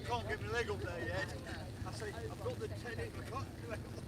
can't get my leg up there yet. I say, I've got the 10 in, I can't get my leg up.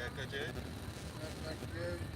Good, Jude. Thank you.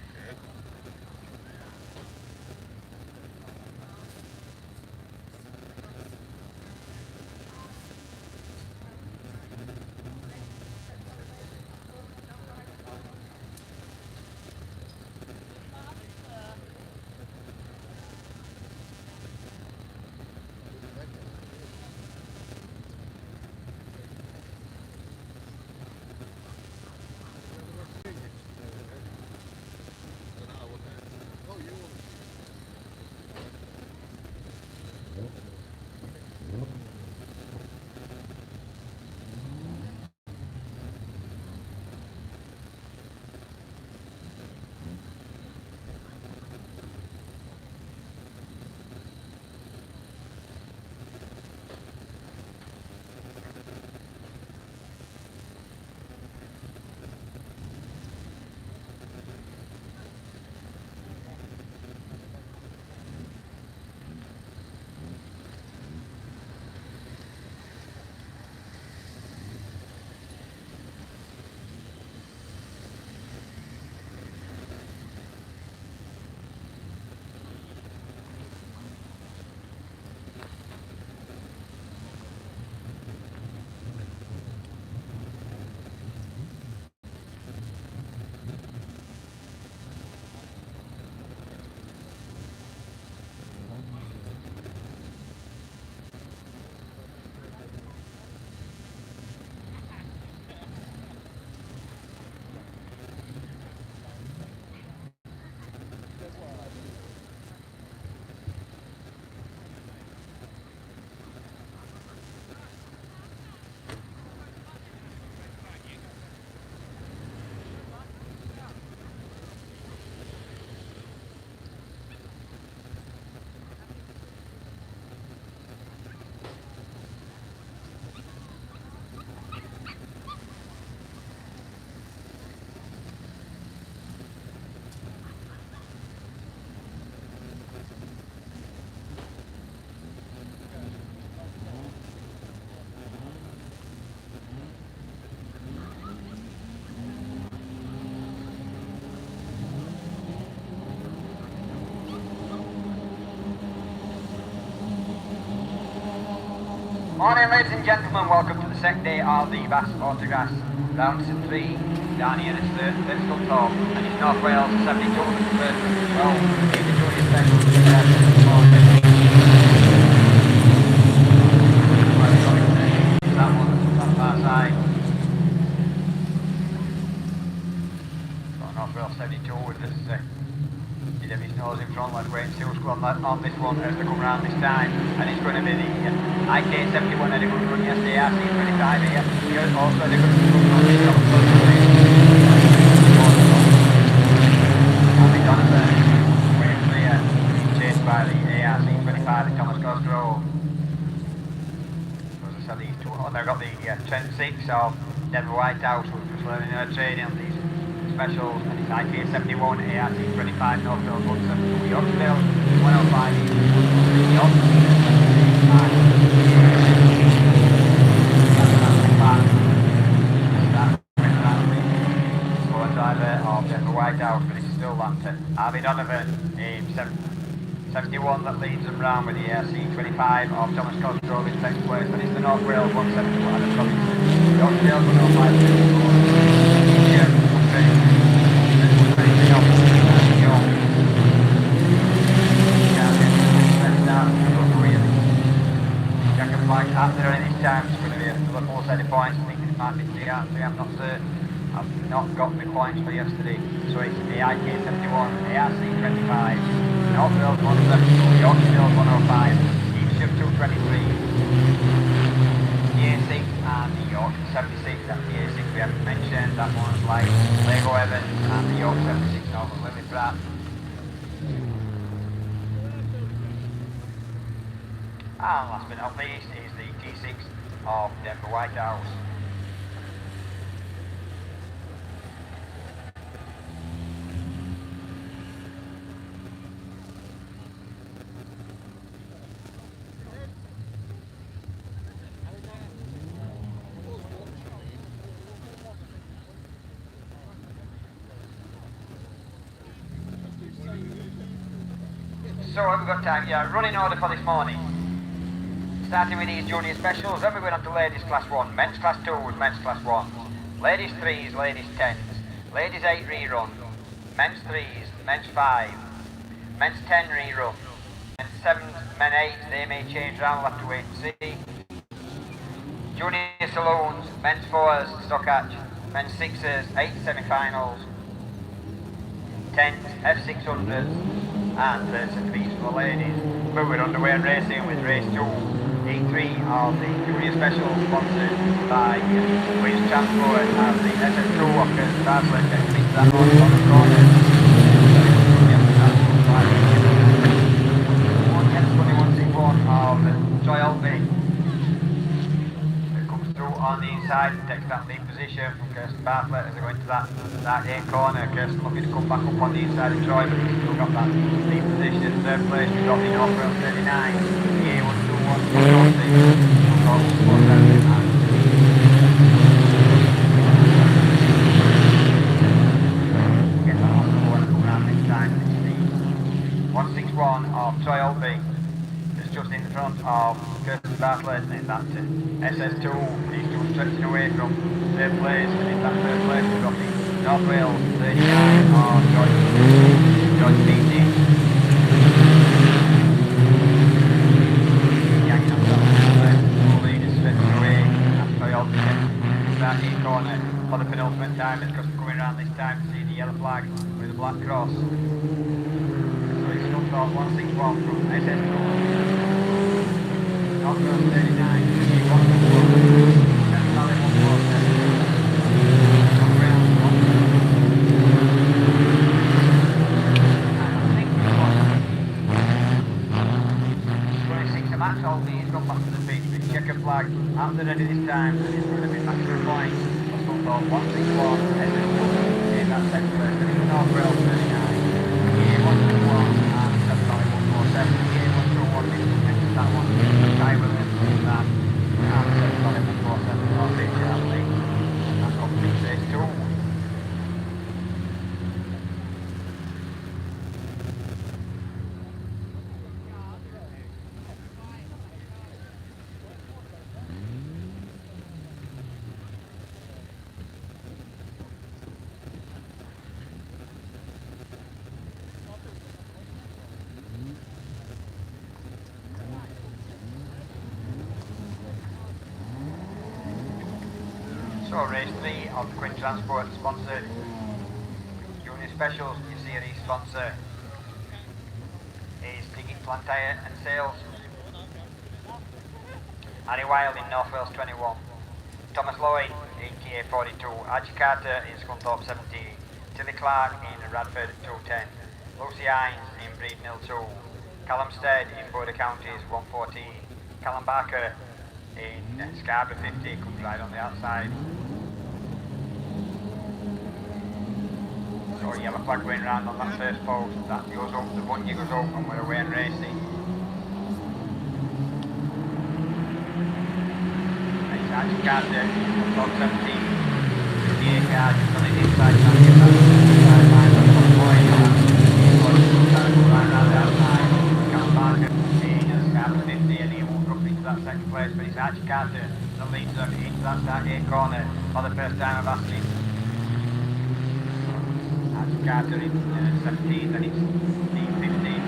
Morning ladies and gentlemen, welcome to the second day of the BAS Autograss round 3 down here at Scunthorpe, and it's North Wales 72 first. Well, here's the junior special this morning. That one, that far side. Got North Wales 72 with this he did his nose in front, let's wait and see what's going on this one as they come round this time, and it's going to be the IK71 had a good run yesterday, RC25 here, he also had a good run this top Andy Donovan, way clear, chased by the ARC25 at Thomas Cosgrove. So as I said, these two, they've got the 26 of Denver Whitehouse, who's just learning her training on these specials, and it's IK71, ARC25, Northfield 172, Yorkdale 105, York. Driver of Denver Whitehouse, but it's still that Harvey Donovan in 71 that leads them round with the ARC25 of Thomas Cosgrove in second place, and it's the North Wales 171 Adam Robinson. Yorkdale 105, Like after any time, it's going to be a full set of points. I think it might be 3 out of 3, I'm not certain. I've not got the points for yesterday. So it's the IK71, ARC25, North Wales 172, Yorkshire 105, Eastshire 223, the A6 and the York 76. That's the A6 we haven't mentioned. That one's like Lego Evans and the York 76 Northern Lily Pratt. And last but not least is the T6 of Denver Whitehouse. So have we got time? Yeah, running order for this morning. Starting with these junior specials, then we're going on to ladies class 1, men's class 2s, men's class 1s, ladies 3s, ladies 10s, ladies 8 rerun, men's 3s, men's 5, men's 10 rerun, men's 7s, men 8s, they may change round, we'll have to wait and see. Junior saloons, men's 4s, Stockhatch, men's 6s, 8 semi-finals, 10s, F600s, and 33s for ladies. But we're underway and racing with race 2, E3 of the Junior Special, sponsored by Wales Transport and the SS2 Walkers, Bartlett, get to that on the corner. Of Troy Albee that comes through on the inside and takes that lead position from Kirsten Bartlett as they go into that A corner. Kirsten looking to come back up on the inside of Troy, but he's still got that lead position. Third place, we've got the Northwell 39, the A121, get that on the corner coming out next time. It's the 161 of Troy Albee. Just in front of Kirsten Bartlett in that SS2. These two stretching away from third place, and in that third place we've got the North Wales 39 of George Beatty. Hanging up that two leaders stretching away, and that's Troy Albee that A corner for the penultimate time. It's just coming around this time to see the yellow flag with the black cross. So it's still got 161 from SS2. North Wales 39, he's gone back to the pitch with checker flag at the ready this time, and he's going to be maximum points. That's got 161, in that second place, and it's North Wales 39, A121 and 7.147, A121 is that one, Sky Williams, that, and 7.147 for Rich Hadley, and that completes race 2. So race 3 of the Quinn Transport sponsored Junior Specials. You see the sponsor is Digging Plant Hire and Sales. Harry Wilde in North Wales 21. Thomas Lloyd in TA 42. Archie Carter in Scunthorpe 70. Tilly Clark in Radford 210. Lucy Hines in Breed Mill 2. Callum Stead in Border Counties 114. Callum Barker in Scarborough 50, comes right on the outside. So yellow flag going round on that first post, that goes up, the bungee goes up, and we're away and racing. It's Archie Carter, top 17, 58 card, just on the inside, trying to get that inside line, that's on the point, right round the outside. Callum Barker in Scarborough 50, and he won't drop into that second place, but it's Archie Carter that leads them into that start A corner for the first time of asking. Archie Carter in 17th, and it's Steve 15th.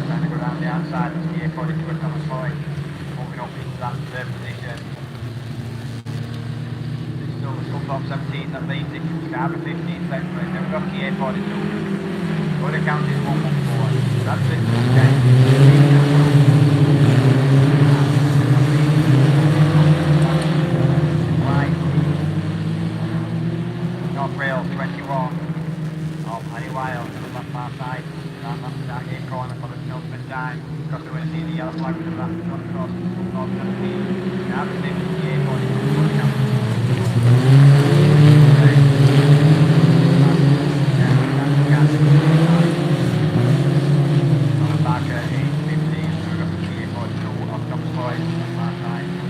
Trying to go around the outside, that's the A42 with Thomas Lloyd, moving up into that third position. Still the Scunthorpe 17 that leads it, Scarborough 15 second place, then we've got the A42. Border Counties 114, that's it, North Wales 21 of Harry Wilde on that far side, and that's that A corner for the penultimate time. Because we're going to see the yellow flag with the black cross, Scunthorpe 17, Scarborough 50, the A42, Border Counties. Barker in 15, so we've got the TA 42 of Thomas Lloyd on the far side.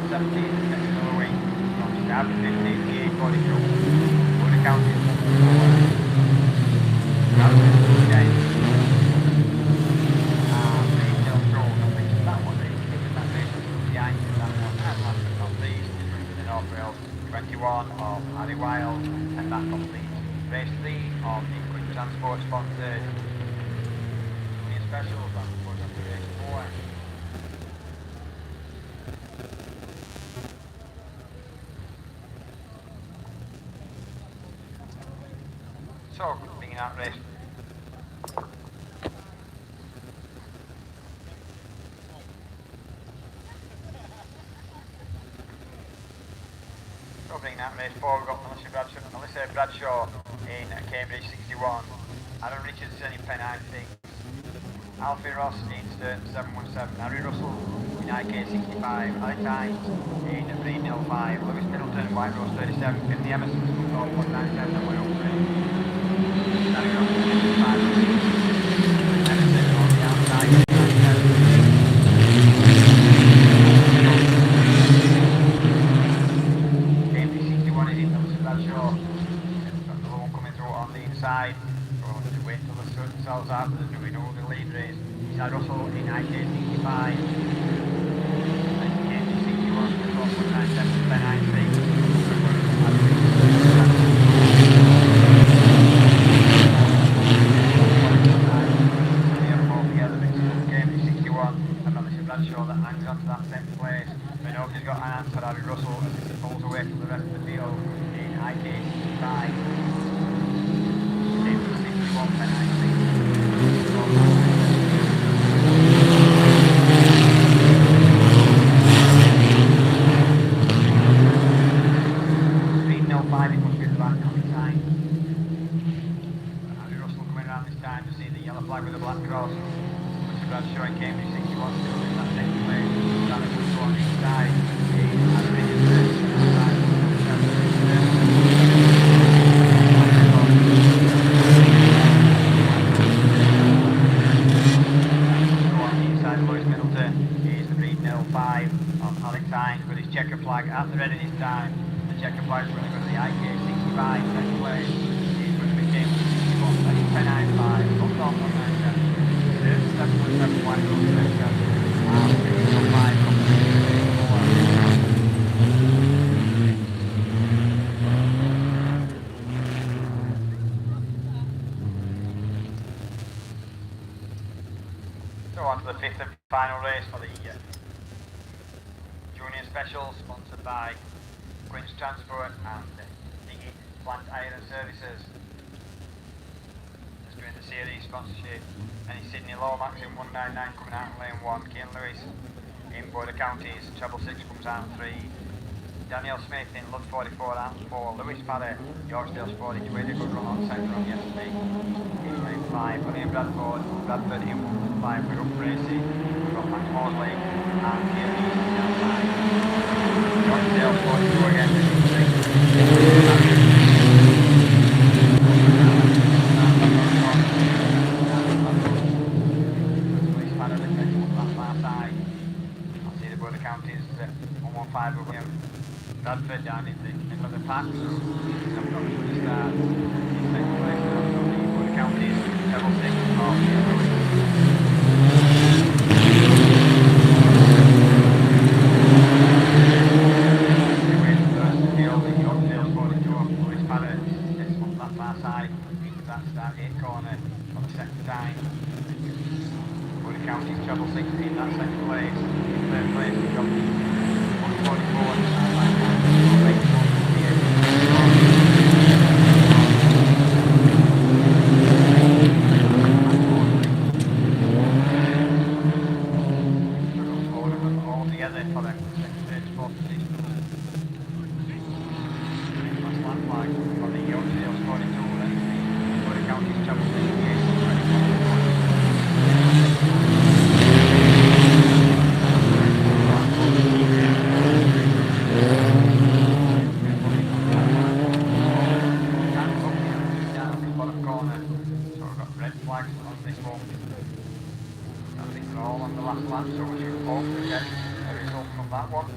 17, next to the wing. From start 15, the 842. Would have counted. That's it, again. Green Hill Road, I think that one is given that race behind that one. And last but not least, the North Wales 21 of Harry Wild, and that completes race 3 of the Quick Transport sponsored Junior Specials. That goes on to race 4. So, bringing out race. So, bringing out race 4, we've got Melissa Bradshaw in Cambridge 61, Aaron Richardson in Pennine 6, Alfie Ross in Stern 717, Harry Russell in IK 65, Alex Hines in Green Hill 5, Lewis Middleton, White Rose 37, 50 Emerson, 197, and we're up Harry Russell 55, Emerson on the outside, 97. Cambridge 61 is in Melissa Bradshaw. Got another one coming through on the inside. We'll have to wait until they sort themselves out, but we know the lead race. He's had Russell in IK 65. Then Cambridge 61, 197, Ben 96. Bradshaw that hangs on to that 10th place. We know he's got an answer, Harry Russell, as he pulls away from the rest of the field in IK 65. 61, Ben 305, he must be at the back on his time. Harry Russell coming around this time to see the yellow flag with the black cross. Bradshaw in Cambridge 61 still in that second place. Trying to push on inside. Aaron Richardson inside Lewis Middleton is the Green Hill 5 of Alex Hines with his checker flag at the ready this time. The checker flag is going to go to the IK 65 second place. He's going to be Cambridge 61. That's 1095. Up top on 97. 717 White Rose 37. Green Hill 5 So on to the 5th and final race for the Junior Special, sponsored by Queen's Transport and the Plant Iron Services. Just doing the series sponsorship. Any Sydney Lomax in 199 coming out in lane 1, Kane Lewis in Border Counties, treble 6 comes out in 3, Daniel Smith in Lud 44 out in 4, Lewis Paddy, Yorkdale Sporting, he made a good run on second run yesterday, in lane 5, William Bradford in 115, we're up racing, we've got Max Morley and Kane Lewis in outside, Yorkdale Sporting go again, Counties 115 with William Bradford down in the middle of the pack, so he's not got to start. He's second place now, so the Border Counties level 6 of away from the rest of the field. The Yorkdale Sporting Tour, Lewis Paddy gets on that far side into that start 8 corner for the second time. Border Counties treble 6 in that second place. In third place we've got 144 and all together for the second, third, fourth position. That's that flag for the Yorkdale Sporting Tour then. Border Counties treble 6 flags on this one. I think they're all on the last lap, so we should hope to get a result from that one.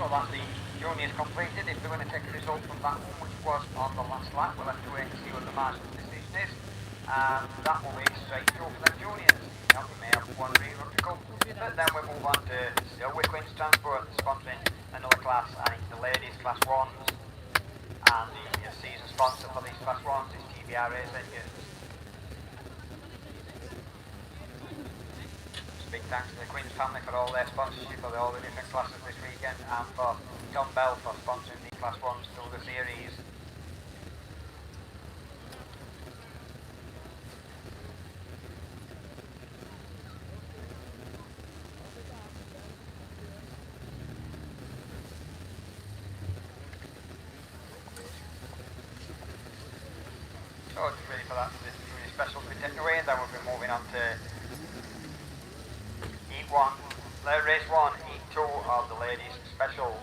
so that the journey is completed. If they're going to take a result from that one, which was on the last lap, we'll have to wait and see what the marshal's decision is. That will be straight through for them juniors. Now we may have one rerun to come, but then we move on to still with Queen's Transport sponsoring another class, and it's the ladies class 1s, and the season sponsor for these class 1s is TBR Race Engines. Big thanks to the Queen's family for all their sponsorship of all the different classes this weekend, and for Tom Bell for sponsoring the class 1s through the series. So it's ready for that really special to be taken away, and then we'll be moving on to Heat 1, Race 1, Heat 2 of the ladies special.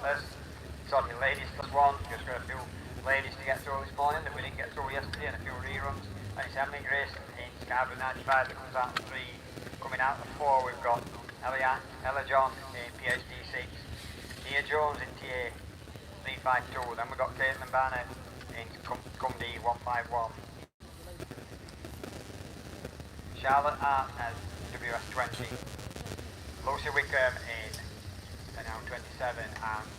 Ladies class 1, just got a few ladies to get through this morning that we didn't get through yesterday, and a few reruns. And it's Emily Grace in Scarborough 95 that comes out of 3. Coming out of 4 we've got Ella John in PhD 6, Nia Jones in TA 352, then we've got Caitlin Barnett in Cumdy 151. Charlotte Hart as WS20, Lucy Wickham in now 27, and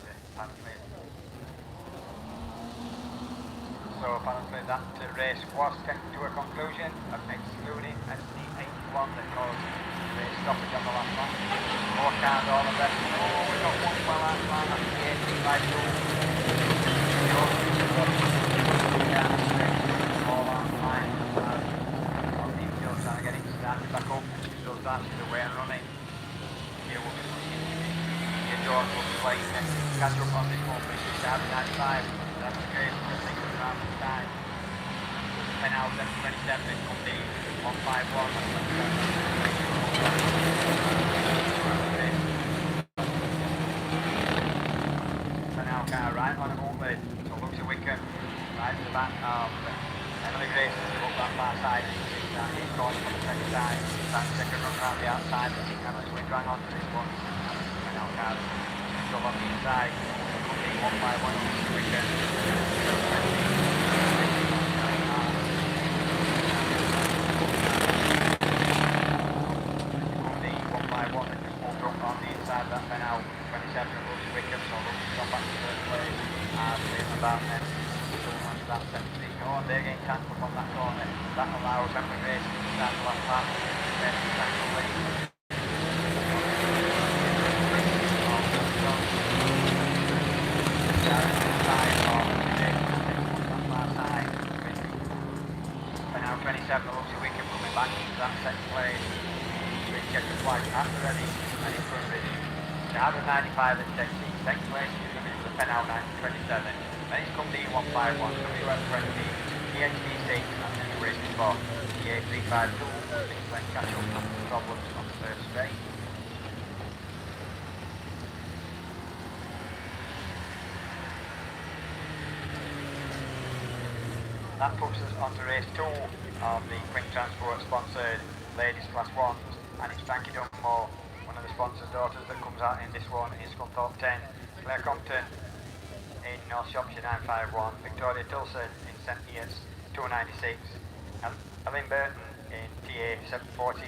apparently, that race was taken to a conclusion of excluding SD81 that caused the race stoppage on the last lap. More cars, all of that. Oh, we got one well out of line after the 18 by 2. All out of line. Still trying to get it started back up. Still started away and running. Here will be George will be playing catch up on this one, which is down to 95. That's great for the second round of time. 10 out of 27 is from the 151. So now car right on a movement. So Lucy Wickham right to the back of Emily Grace to up that far side. He's going for the second time. That second run round the outside. Emily Wickham rang on to this one. Now car still on the inside. Coming 1 by 1 Lucy Wickham. That been out 27 of Lucy Wickham, so Lucy's gone back to third place, and Liam about then that 17 going, they're getting tacked up on that corner. That allows Emily Grace to start the last lap, then back to lead. Been out 27 of Lucy Wickham coming back into that second place. Switch check the flag at the ready, and it's going to be out of 95 that takes the second place, is going to be the pen out 27. Then it's come D151, WS20, PhD6, and then the race for TA352, things like catch up problems on the first straight. That puts us on to race 2 of the Queen Transport sponsored ladies class 1s, and it's Frankie Dunmore, one of the sponsors' daughters, that comes out in this one. In Scunthorpe 10, Claire Compton in North Shropshire 951, Victoria Tilson in St Ian's 296, Ellen Burton in TA 714,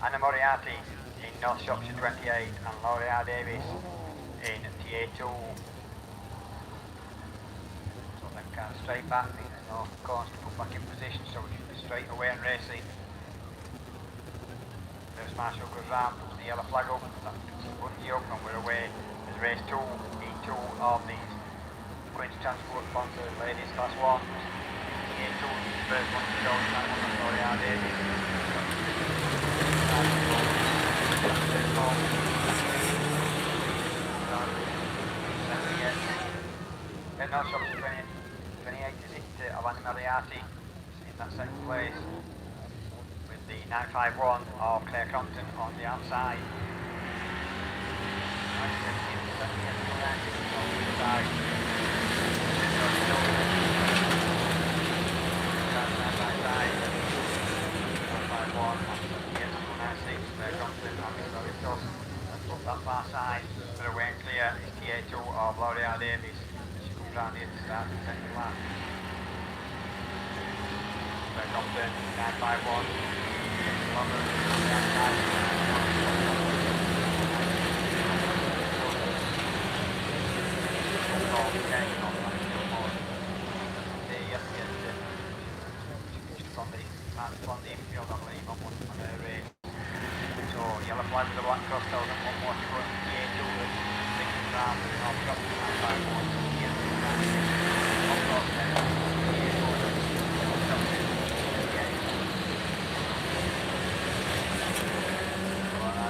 Anna Moriarty in North Shropshire 28, and Laura Davis in TA 2. So them cars straight back, there's no corners to put back in position, so we should be straight away and racing. First marshal goes round, puts the yellow flag up, that puts the button up, and we're away. There's race 2, E2 of these Queen's Transport sponsored ladies class 1. E2, first one to go, that one of Laura Davis. Then North Shropshire 28 is it of Anna Moriarty in that second place. The 951 of Claire Compton on the outside. 951 that far side, but away and clear is TA2 of turn 951. London, on the infield, I believe, on the race. So yellow flag with the black cross tells them one more to go. TA2 that's thinking around and I'll drop the 951.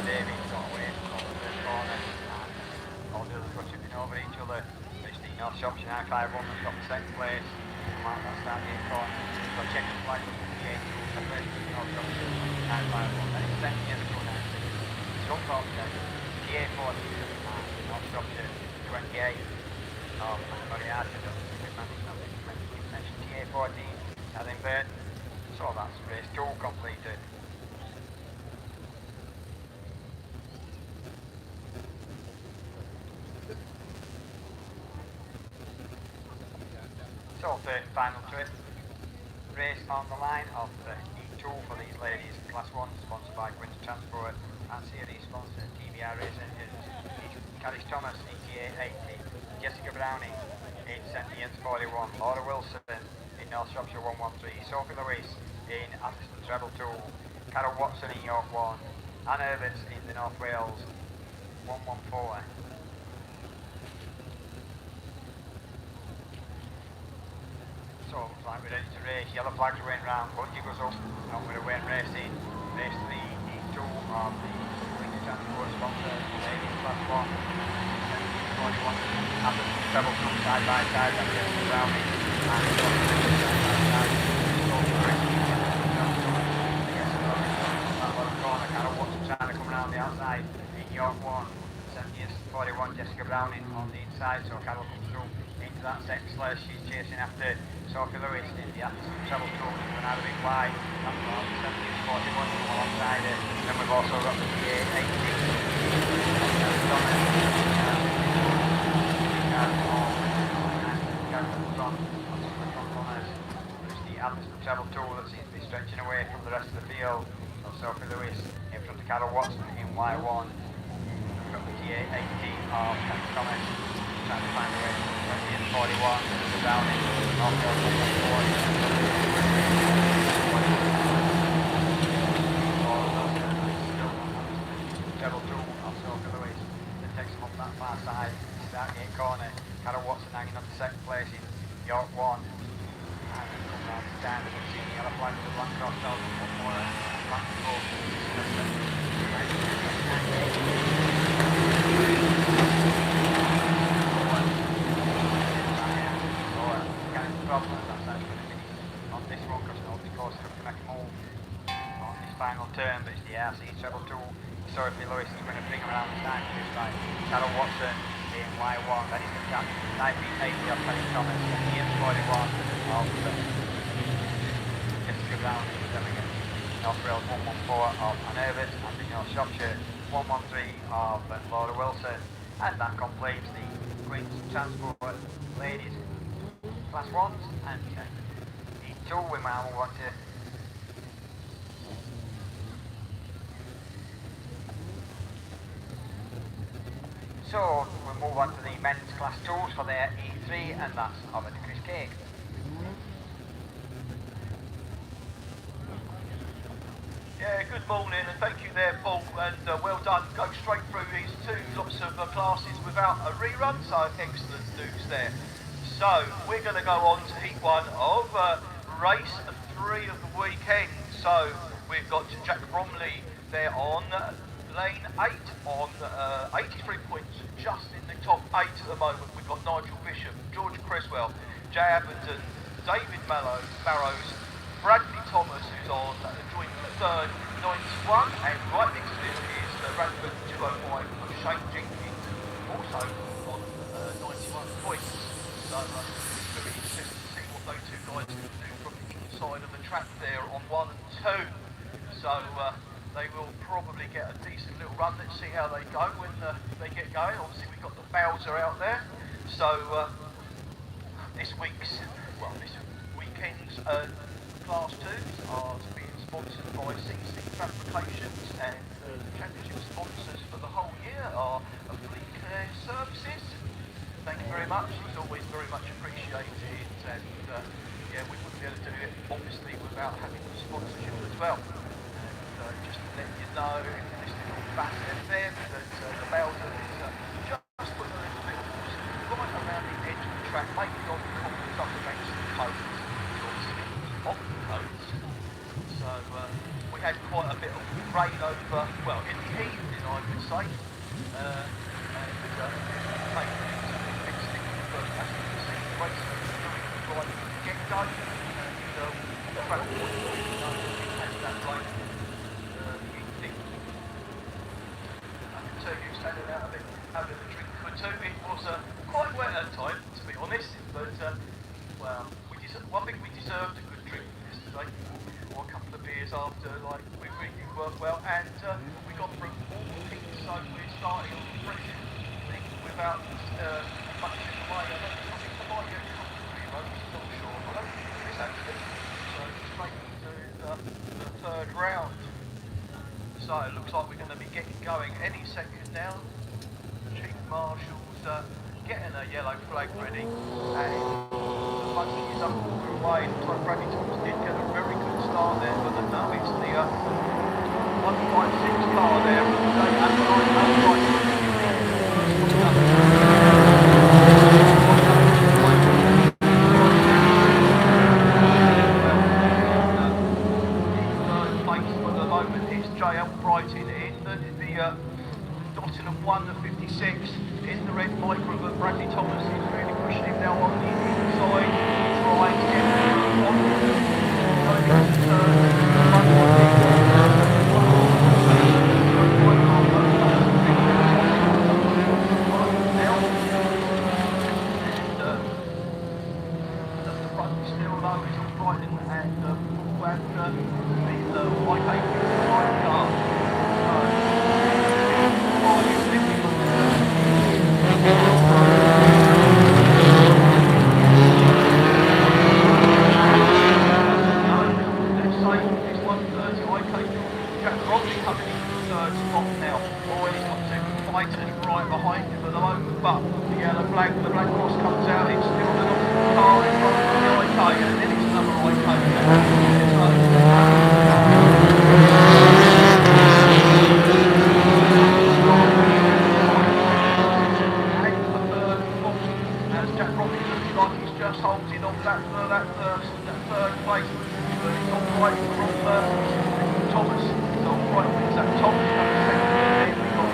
David got away from the first corner and all the others were tripping over each other. It's the North Shropshire 951 that's got the second place. Mark that start gate corner. So check the flag with the TA2 separation from North Shropshire 951. Then it's second year 296. Jump off then. TA14 and North Shropshire 28. Moriarty mentioned TA14 Edinburgh. So that's race 2 completed. So the final trip, race on the line of the E2 for these ladies, Class 1, sponsored by Winter Transport, and series sponsor TBR Race Engines. Carriage Thomas, ETA 80, Jessica Browning in St Ian's 41, Laura Wilson in North Shropshire 113, Sophie Lewis in Atherstone Treble 2, Carol Watson in York 1, Anne Herberts in the North Wales 114. So looks like we're ready to race. Yellow flags are waiting round, Bungie goes up, and we're away and racing. Race 3, E2 of the Winter Transport sponsor, ladies Class 1, 41, after the treble come side by side, that's Jessica Browning, and side by side, that bottom corner, Carol Watson trying to come around the outside, in York 1, 41, Jessica Browning on the inside, so Carol comes through into that second slash, she's chasing after Sophie Lewis in the Atherstone Treble 2, and out a bit wide, that's on 41 alongside it, then we've also got the TA 18, Atherstone Treble 2 that seems to be stretching away from the rest of the field. So Sophie Lewis in front of Carol Watson in Y1. We've got the TA 18 of Kenny Thomas trying to find a way to 20 and 41. The Downing, North Wales 140. Treble 2 of Sophie Lewis that takes him up that far side. Start gate corner. Carol Watson hanging on to second place in York 1. Down the yellow flag with the black cross down one more black goal. Problems, that's actually going to finish on this one because nobody's close enough to make a move on this final turn, but it's the RC Treble 2. Sophie Lewis is going to bring around the time to this side. Carol Watson in Y1, then he's going to catch 1980 of Kenny Thomas, and Ian's 41 of Jessica Browning, then we get North Wales 114 of Anne Herberts, and the North Shropshire 113 of Laura Wilson, and that completes the Queen's Transport ladies Class 1s, and E2 we might move on to so we'll move on to the men's Class 2s for their E3, and that's over to Chris Cake. Yeah, good morning and thank you there, Paul, and well done. Go straight through these two lots of classes without a rerun, so excellent news there. So we're going to go on to heat 1 of race 3 of the weekend. So we've got Jack Bromley there on lane 8 on 83 points, just in the top 8 at the moment. We've got Nigel Bishop, George Creswell, Jay Abington, David Barrows, Bradley Thomas, who's on joint third, 91, and right next to him is the Radford 205 of Shane Jenkins, also on 91 points. So it's going to be interesting to see what those two guys can do from the inside of the track there on 1 and 2. So they will probably get a decent little run. Let's see how they go when they get going. Obviously we've got the Bowser out there. So this weekend's Class 2s are being sponsored by CC Fabrications, and the championship sponsors for the whole year are Fleet Care Services. Thank you very much. It's always very much appreciated, and yeah, we wouldn't be able to do it obviously without having the sponsorship as well. And just to let you know, if you're listening on BAS FM, that the Bowser is just putting a little bit of force right around the edge of the track, mainly on the corners up against the cones, obviously off the cones. So we had quite a bit of rain over, well, in the evening I would say, and taking into the big stick, but as you can see, the race was very good right from the get-go, and the track was has that rain evening. I can tell you standing out a bit having a drink or two. It was quite wet at times, to be honest, but well, I think we deserved a good drink yesterday, or a couple of beers after, like, we really worked well, and we got through all the peaks, so we're starting on the fresh thing without much in the way. I think there might be a couple of reruns, not sure, but I don't think there is actually, so straight into the third round. So it looks like we're going to be getting going any second now. The Chief Marshal's getting a yellow flag ready, and the monkey is up all the way. Looks like Bradley Thomas did get a very good start there, but no, it's the 156 car there. Nottingham 1 at 56 in the red micro, but Bradley Thomas is really pushing him now on the inside, trying to get him on going into the front is still low, it's all right, and the white paper is the right car. The black cross comes out, it's still the car in front of the IK, and then it's another IK. As Jack Robbins looks like he's just holding on that third place, but it's all right from Thomas. It's all right with that Thomas coming second, and then we got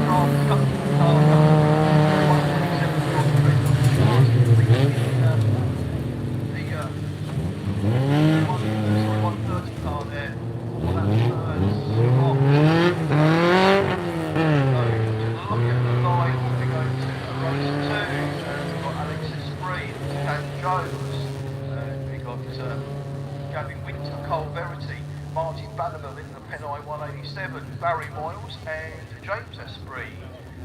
Scarlett coming from the car. Barry Miles and James Esprit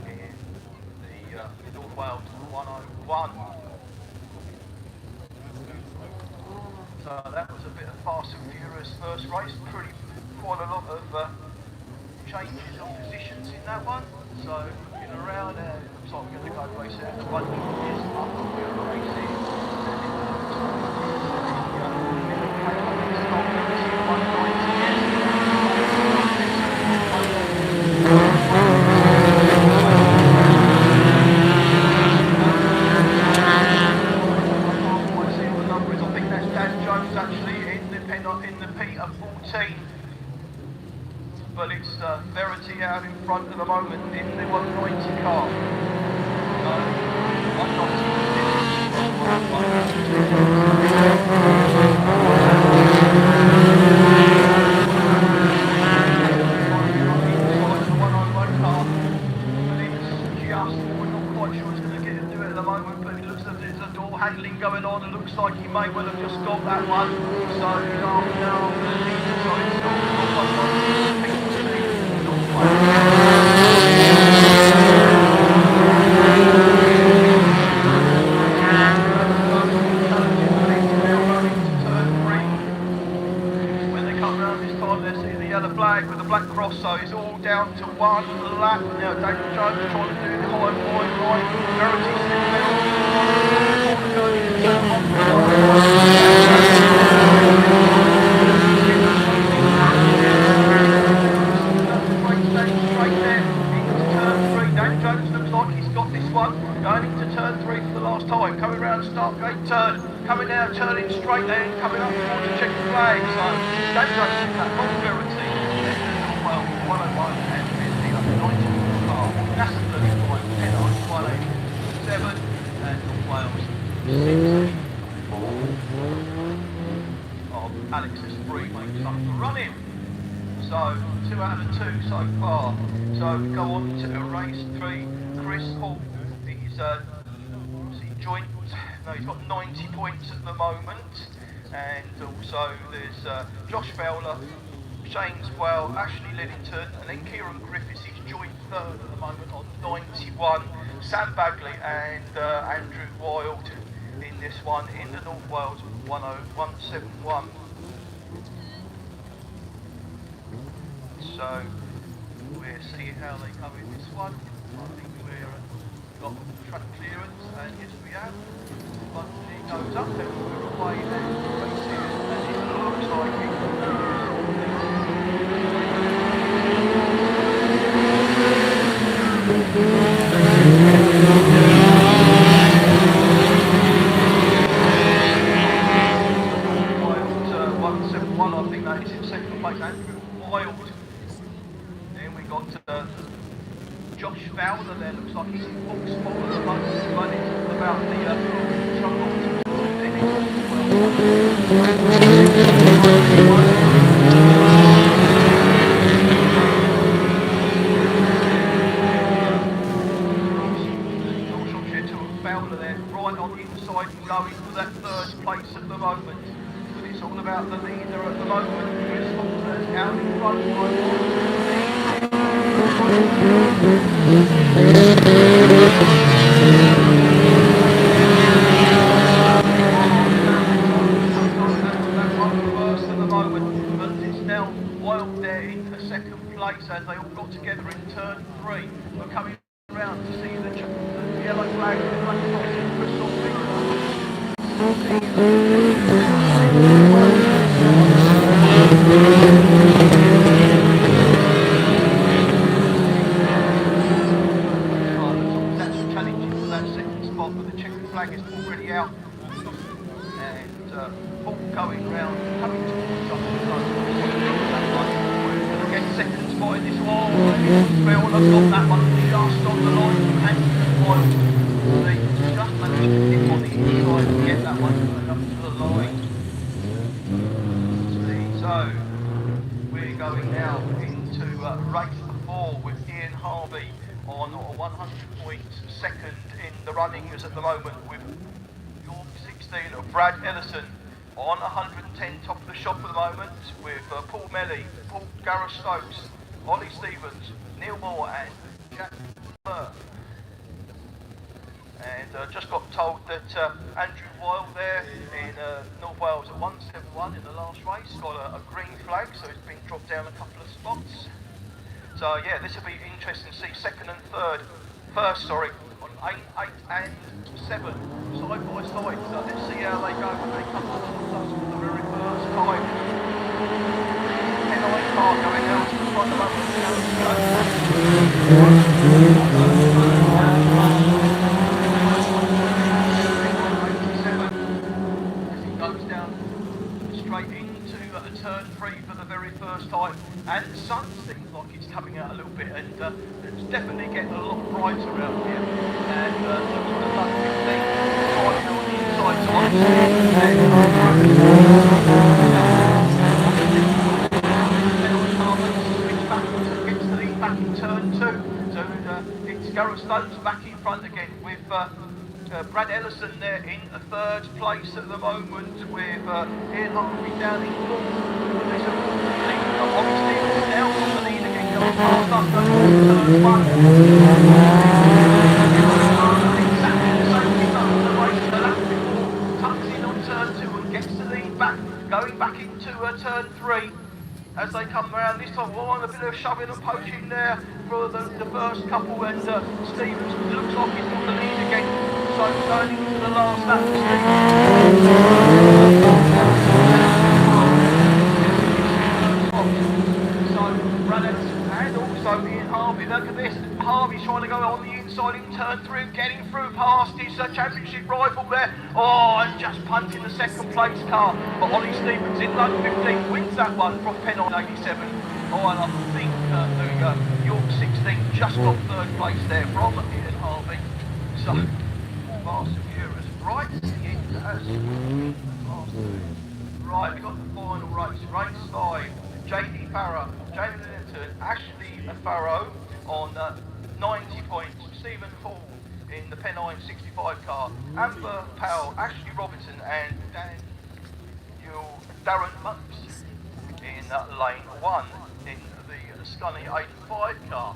in the North Wales 101. So that was a bit of fast and furious first race, quite a lot of changes of positions in that one. So looking around, looks like we're going to go race out. 200 is up and we're racing. But it's Verity out in front at the moment in the 190 car. So 101 car. But it's just, we're not quite sure it's going to get into it at the moment, but it looks like there's a door handling going on. It looks like he may well have just got that one. So he's half an hour on the lead, so it's not yellow flag with a black cross, so it's all down to one lap. Now Daniel Jones trying to do the high point line. Verity still there on the corner going into turn straight there into turn 3. Dan Jones looks like he's got this one. Going into turn 3 for the last time. Coming around start gate turn. Coming now, turning straight and coming up towards the checkered flag. So Dan Jones in that long Verity. Well, 101 and 50 up to 90 car. That's a 35. 10 on 187 and North Wales 6. Alex's 3 makes up the running. So 2 out of 2 so far. So we go on to race 3. Chris Hall, he's joint. No, he's got 90 points at the moment, and also there's Josh Fowler, Shane's well, Ashley Liddington, and then Kieran Griffiths. He's joint 3rd at the moment on 91. Sam Bagley and Andrew Wild in this one in the North Wales 10171. So we'll see how they go in this one. I think we've got track clearance, and yes we have. But it goes up, then we're away and racing, and it looks like it. Wild 171, I think that is in second place. Andrew Wild. Then we got Josh Fowler there, looks like he's in full spot at the moment, but it's about the trouble to finish as Fowler there, right on the inside, going for that 3rd place at the moment. But it's all about the leader at the moment. Chris Hawkins out in front. Wild there in the 2nd place as they all got together in turn 3. We're coming around to see the yellow flag in the front of Crystal That's challenging for that 2nd spot, but the checkered flag is already out. And Paul going round, coming towards us. Get 2nd spot in this one. Fowler got that one just on the line. And Wild, they just managed to hit on the inside and get that one up to the line. So we're going now into race 4 with Ian Harvey on 100 points, 2nd in the runnings at the moment with York 16 of Brad Ellison. On 110, top of the shop at the moment with Paul Melly, Paul Gareth Stokes, Ollie Stevens, Neil Moore and Jack Burr. And just got told that Andrew Wild there in North Wales at 171 in the last race got a green flag, so he's been dropped down a couple of spots. So yeah, this will be interesting to see 2nd and 3rd, first on 8 and 7 side by side. So let's see how they go when they come towards us for the very first time. NI car going out to the front of as he goes down straight into turn 3 for the very first time, and the sun seems like it's coming out a little bit, and it's definitely getting a lot brighter out here. And looks at the sun 15 driving on the inside, so gets the lead back in turn 2. So it's Gareth Stokes back in front again with Brad Ellison there in the 3rd place at the moment with Ian Harvey down in 4th. There's Ollie Stevens now on the lead again, going past us, going into turn 1. Exactly the same thing done on the race the lap before, tucks in on turn 2 and gets the lead back, going back into turn 3. as they come around. This time, on a bit of shoving and poaching there for the first couple, and Stevens looks like he's got the lead again. So going into the last lap, and also Ian Harvey. Look at this. Harvey's trying to go on the inside in turn 3, getting through past his championship rival there. Oh, and just punting the second place car. But Ollie Stevens in lane 15 wins that one from Pennine 87. Oh, and I think York 16 just got third place there from Ian Harvey. So, fast and furious. Right, it has. Right, we've got the final race. Race 5. JD Farrow, Jamie Linton, Ashley Farrow on 90 points. Stephen Hall in the Pennine 65 car. Amber Powell, Ashley Robinson and Darren Monks in lane 1 in the Scunny 85 car.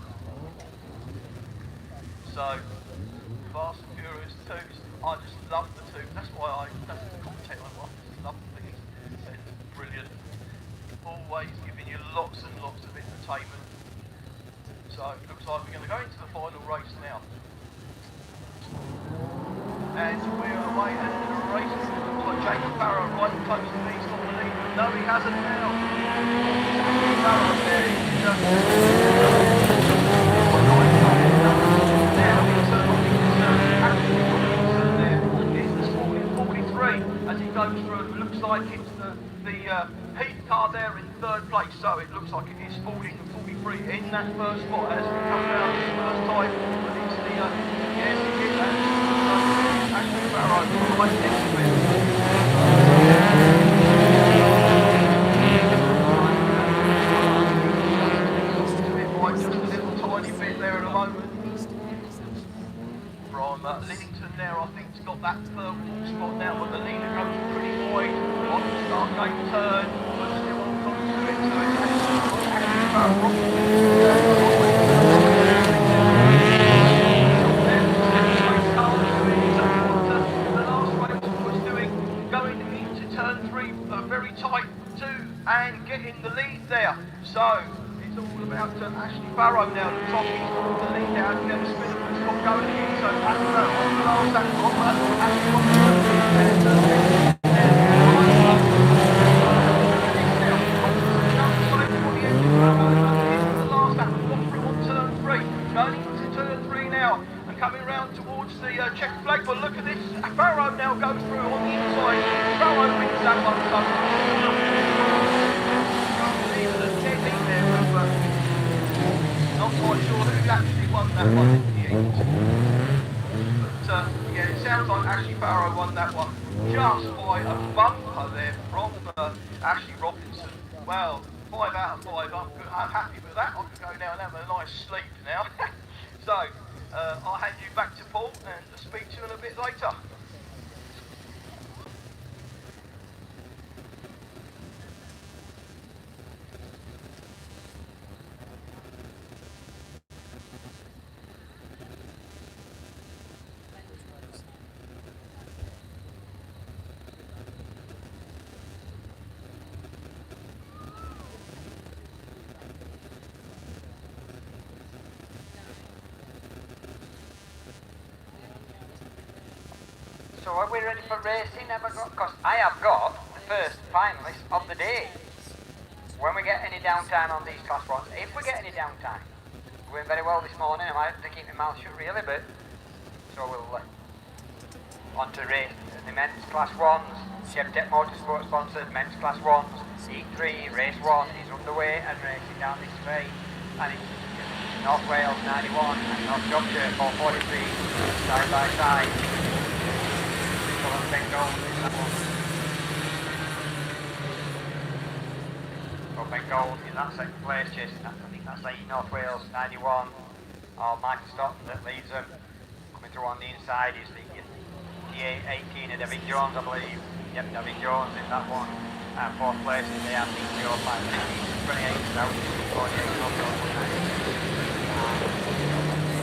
So, Fast and Furious 2s, I just love the 2. That's why that's the content I want. I just love the things. It's brilliant. Always giving you lots and lots of entertainment. So it looks like we're going to go into the final race now. And we're away and the race looks like Jacob Farrow right close to me. He's got the lead. No, he hasn't now. Farrow there. As he goes through, it looks like it's the Heath car there in third place, so it looks like it is 40 and 43 in that first spot as we come down this first time. But it's the yes, it is Ashley Farrow right next to it. Just a little tiny bit there at the moment. From Livingston there, I think he's got that purple spot now, but the leader goes pretty wide on the start gate turn, but still on top of it, so it's actually about the last race was doing, going into turn 3, very tight too, and getting the lead there. So it's all about Ashley Farrow now. Looks like he's got the lead now. He's going to spin it. It's not going in. So that's the last lap of Ashley Robinson. Going into turn 3 now and coming round towards the check flag. But look at this. Farrow now goes through on the inside. Farrow wins that one. Not quite sure who actually won that one in the end. But yeah, it sounds like Ashley Farrow won that one just by a bumper there from Ashley Robinson. Well, 5 out of 5. I'm happy with that. I can go now and have a nice sleep now. So, I'll hand you back to Paul and speak to you in a bit later. So are we ready for racing? Because I have got the first finalist of the day. When we get any downtime on these class ones, if we get any downtime, we're doing very well this morning. I might have to keep my mouth shut really, but so we'll on to race the men's class ones. Chevtech Motorsport sponsored men's class ones. E3 race 1 is underway and racing down this straight, and it's North Wales 91 and North Yorkshire 443 side by side. Bengal in that one. So Bengal in that second place, chasing that. I think that's North Wales 91. Or Michael Stockton that leads them. Coming through on the inside is the TA18 of David Jones, I believe. Yep, David Jones in that one. And fourth place is the RTCO 528 out 48 North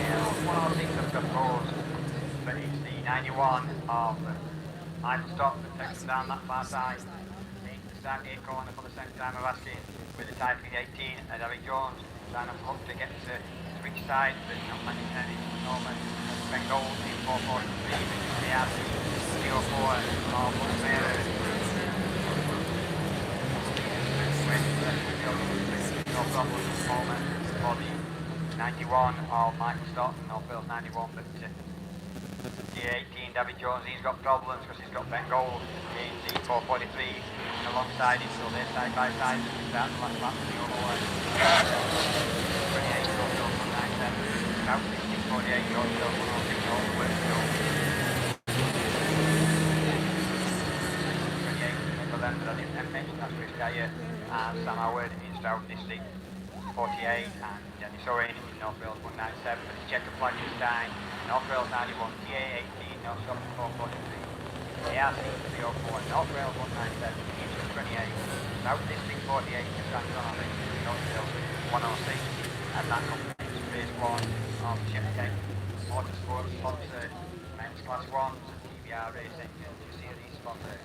Wales 106 of the pros. But it's the 91 of Michael Stockton that takes them down that far side. start 8 corner for the second time of asking with the type 18 and Harry Jones trying to look to get to switch side, but not managing any at the moment. Bengal in 443 with the RC 04 of Montero. No problem at the moment for the 91 of Michael Stockton, North Wales 91, but the 18 David Jones, he's got problems because he's got Bengal in the 443 alongside him, so they're side by side as we start the last lap of the overall. 28 George Hill 197, South 1648 George Hill 106 all the way to go. 28 for them, but I didn't mention that's Chris Dyer and Sam Howard in Stroud District 48 and Dennis Owen in North Wales 197, but it's checker flag this time. North Wales 91, TA 18, North Shop 443, ARC 304, North Wales 197, East 28, South District 48, Scunny BAS, North Wales 106, and that completes phase 1 of Checker Motorsport sponsored men's class 1s and TBR Racing series sponsored.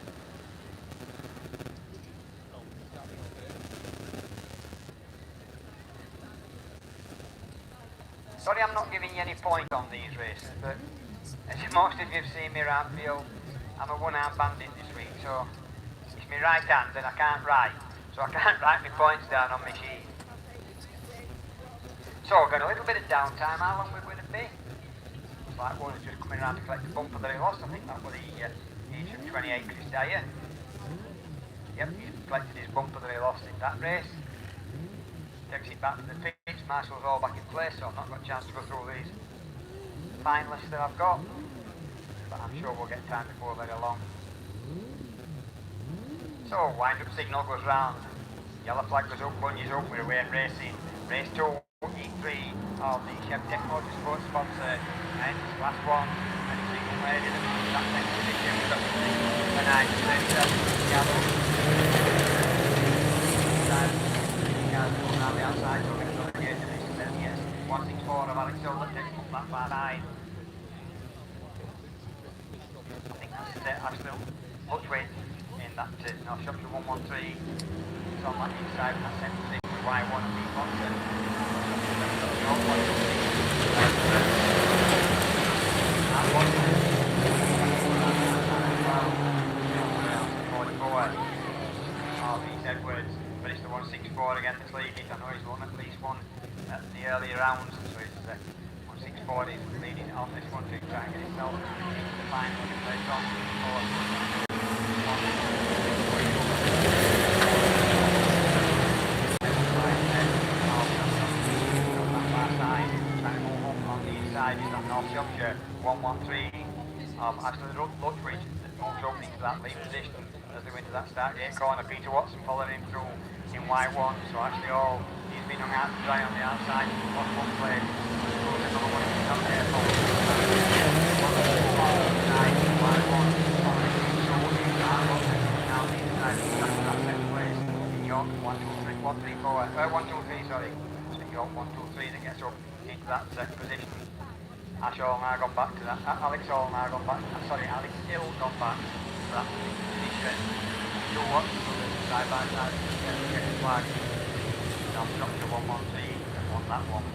Sorry I'm not giving you any point on these races, but as most of you have seen me around field, I'm a one-arm bandit this week, so it's my right hand and I can't write, so I can't write my points down on my sheet. So I've got a little bit of downtime. How long we're going to be? It's like one who's just coming around to collect the bumper that he lost. I think that was the each of 28 Chris Dyer. Yep, he's collected his bumper that he lost in that race. Takes it back to the pitch, marshals all back in place, so I've not got a chance to go through these finalists that I've got, but I'm sure we'll get time before very long. So, wind up signal goes round, yellow flag goes up, bungees up, we're away and racing. Race 2, E3 of the Chevtech Motorsport sponsor, and it's class 1, and it's single lady that was that next position, we've got the 937 yellow. Around the outside, so we're going to get to this, and then yes, 164 of Alex Hill that takes up that far side. I think that's it, Asheville, much weight in that North Shropshire 113. It's on that inside, and that's centre position with Y1 and B1. Edwards, but it's the 164 again that's leading. I know he's won at least one at the earlier rounds, so it's 164 is leading on this one to try and get himself into the final and place on on the inside is that North Shropshire 113 of Ashley Lutwich, the most opening to that lead position as they went to that start gate corner. Peter Watson followed him through in Y1, so actually all he's been hung out to dry on the outside, lost one place, so there's another one he's not there for. Now the inside is back to that second place in York 1-2-3, sorry. So York 1-2-3 that gets up into that second position. Ash Hall now gone back to that, Alex Hall now gone back, sorry, Alex Hill gone back to that position. Do what? Side by side, get the flag. Now drop to 113 and won that one.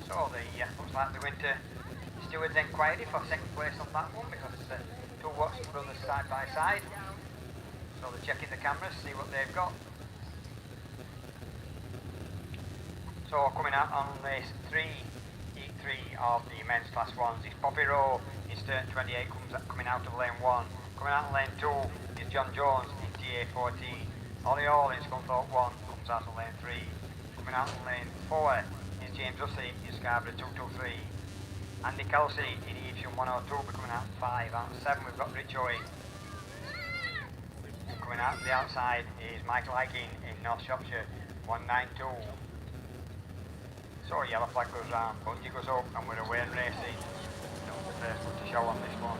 So looks like they went to Stewards Enquiry for second place on that one because two Watson brothers side by side. So they're checking the cameras, see what they've got. So coming out on race 3, E3 of the men's class 1s is Bobby Rowe in turn 28 coming out of lane 1. Coming out of lane 2 is John Jones in TA 14. Ollie Hall in Scunthorpe 1 comes out of lane 3. Coming out of lane 4 is James Hussey in Scarborough 223. Andy Kelsey in Evesham 102 coming out 5. Out 7 we've got Rich Owen. Coming out to the outside is Michael Hiking in North Shropshire 192. So yellow flag goes round, bungee goes up and we're away and racing. the first one to show on this one.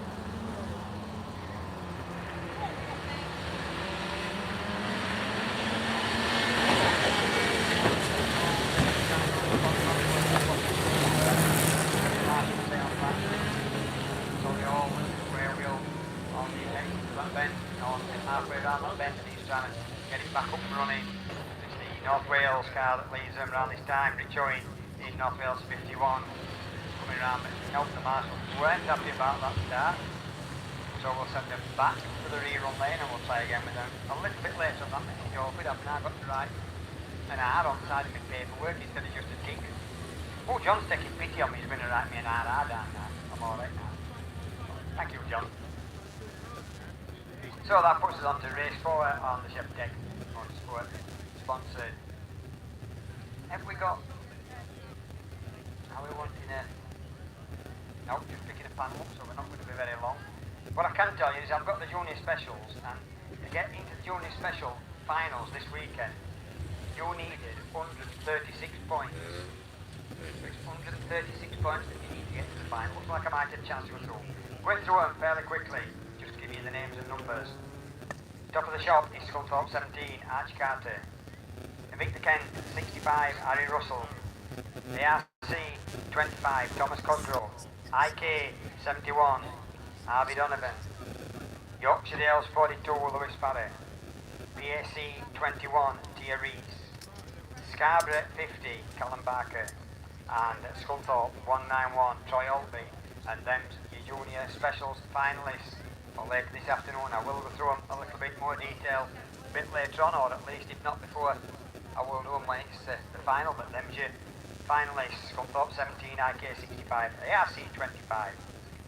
So we all square wheel on the exit to that bend, on halfway around that bend, and he's trying to get it back up and running. It's the North Wales car that leads them around this time, Rich Owen in North Wales 51, coming around, but helping the marshals. Weren't happy about that start, so we'll send them back to the rerun lane and we'll try again with them a little bit later on that message over. I've now got to write an R on the side of my paperwork instead of just a tick. Oh, John's taking pity on me, he's going to write me an RR down now. I'm alright now. Thank you, John. So that puts us on to race 4 on the Chevtech Motorsport sponsored. Have we got... Are we wanting a... No, just picking a panel up, so we're not going to be very long. What I can tell you is I've got the junior specials, and to get into the junior special finals this weekend, you needed 136 points. So it's 136 points that you need to get to the final. Looks like I might get a chance to go through. Going through them fairly quickly, just to give you the names and numbers. Top of the shop is Scunthorpe 17, Arch Carter. Invicta Kent 65, Harry Russell. ARC 25, Thomas Cosgrove. IK 71, Harvey Donovan. Yorkshire Dales 42, Lewis Parry. PAC 21, Tia Rees. Scarborough 50, Callum Barker. And Scunthorpe 191, Troy Albee. And then your junior specials finalists for later this afternoon. I will go through them a little bit more detail a bit later on, or at least if not before, I will do them when it's the final. But them's your finalists: Scunthorpe 17, IK 65, ARC 25,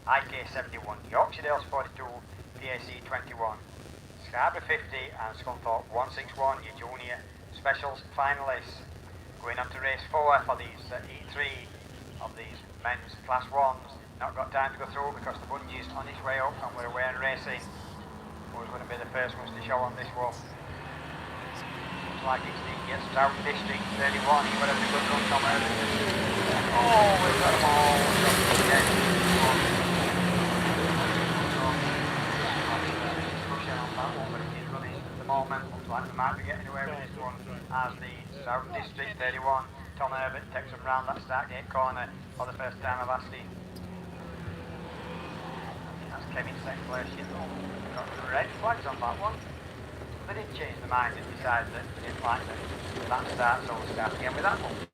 IK 71, Yorkshire Dales 42, PAC 21, Scarborough 50, and Scunthorpe 161, your junior specials finalists. Going on to race 4 for these E3 of these men's class 1s. Not got time to go through because the bungie's on its way up and we're away and racing. Who's going to be the first ones to show on this one? Looks like it's the South District 31. He would have a good run somewhere. Oh, we've got them all. Pushing on that one, but he's running at the moment. Looks like we might be getting away with this one as the South District 31. Tom Herbert takes them round that start gate corner for the first time I've asked him. That's Kevin's second place, you know. Got the red flags on that one. They didn't change their mind and decide that they didn't like that start, so we'll start again with that one.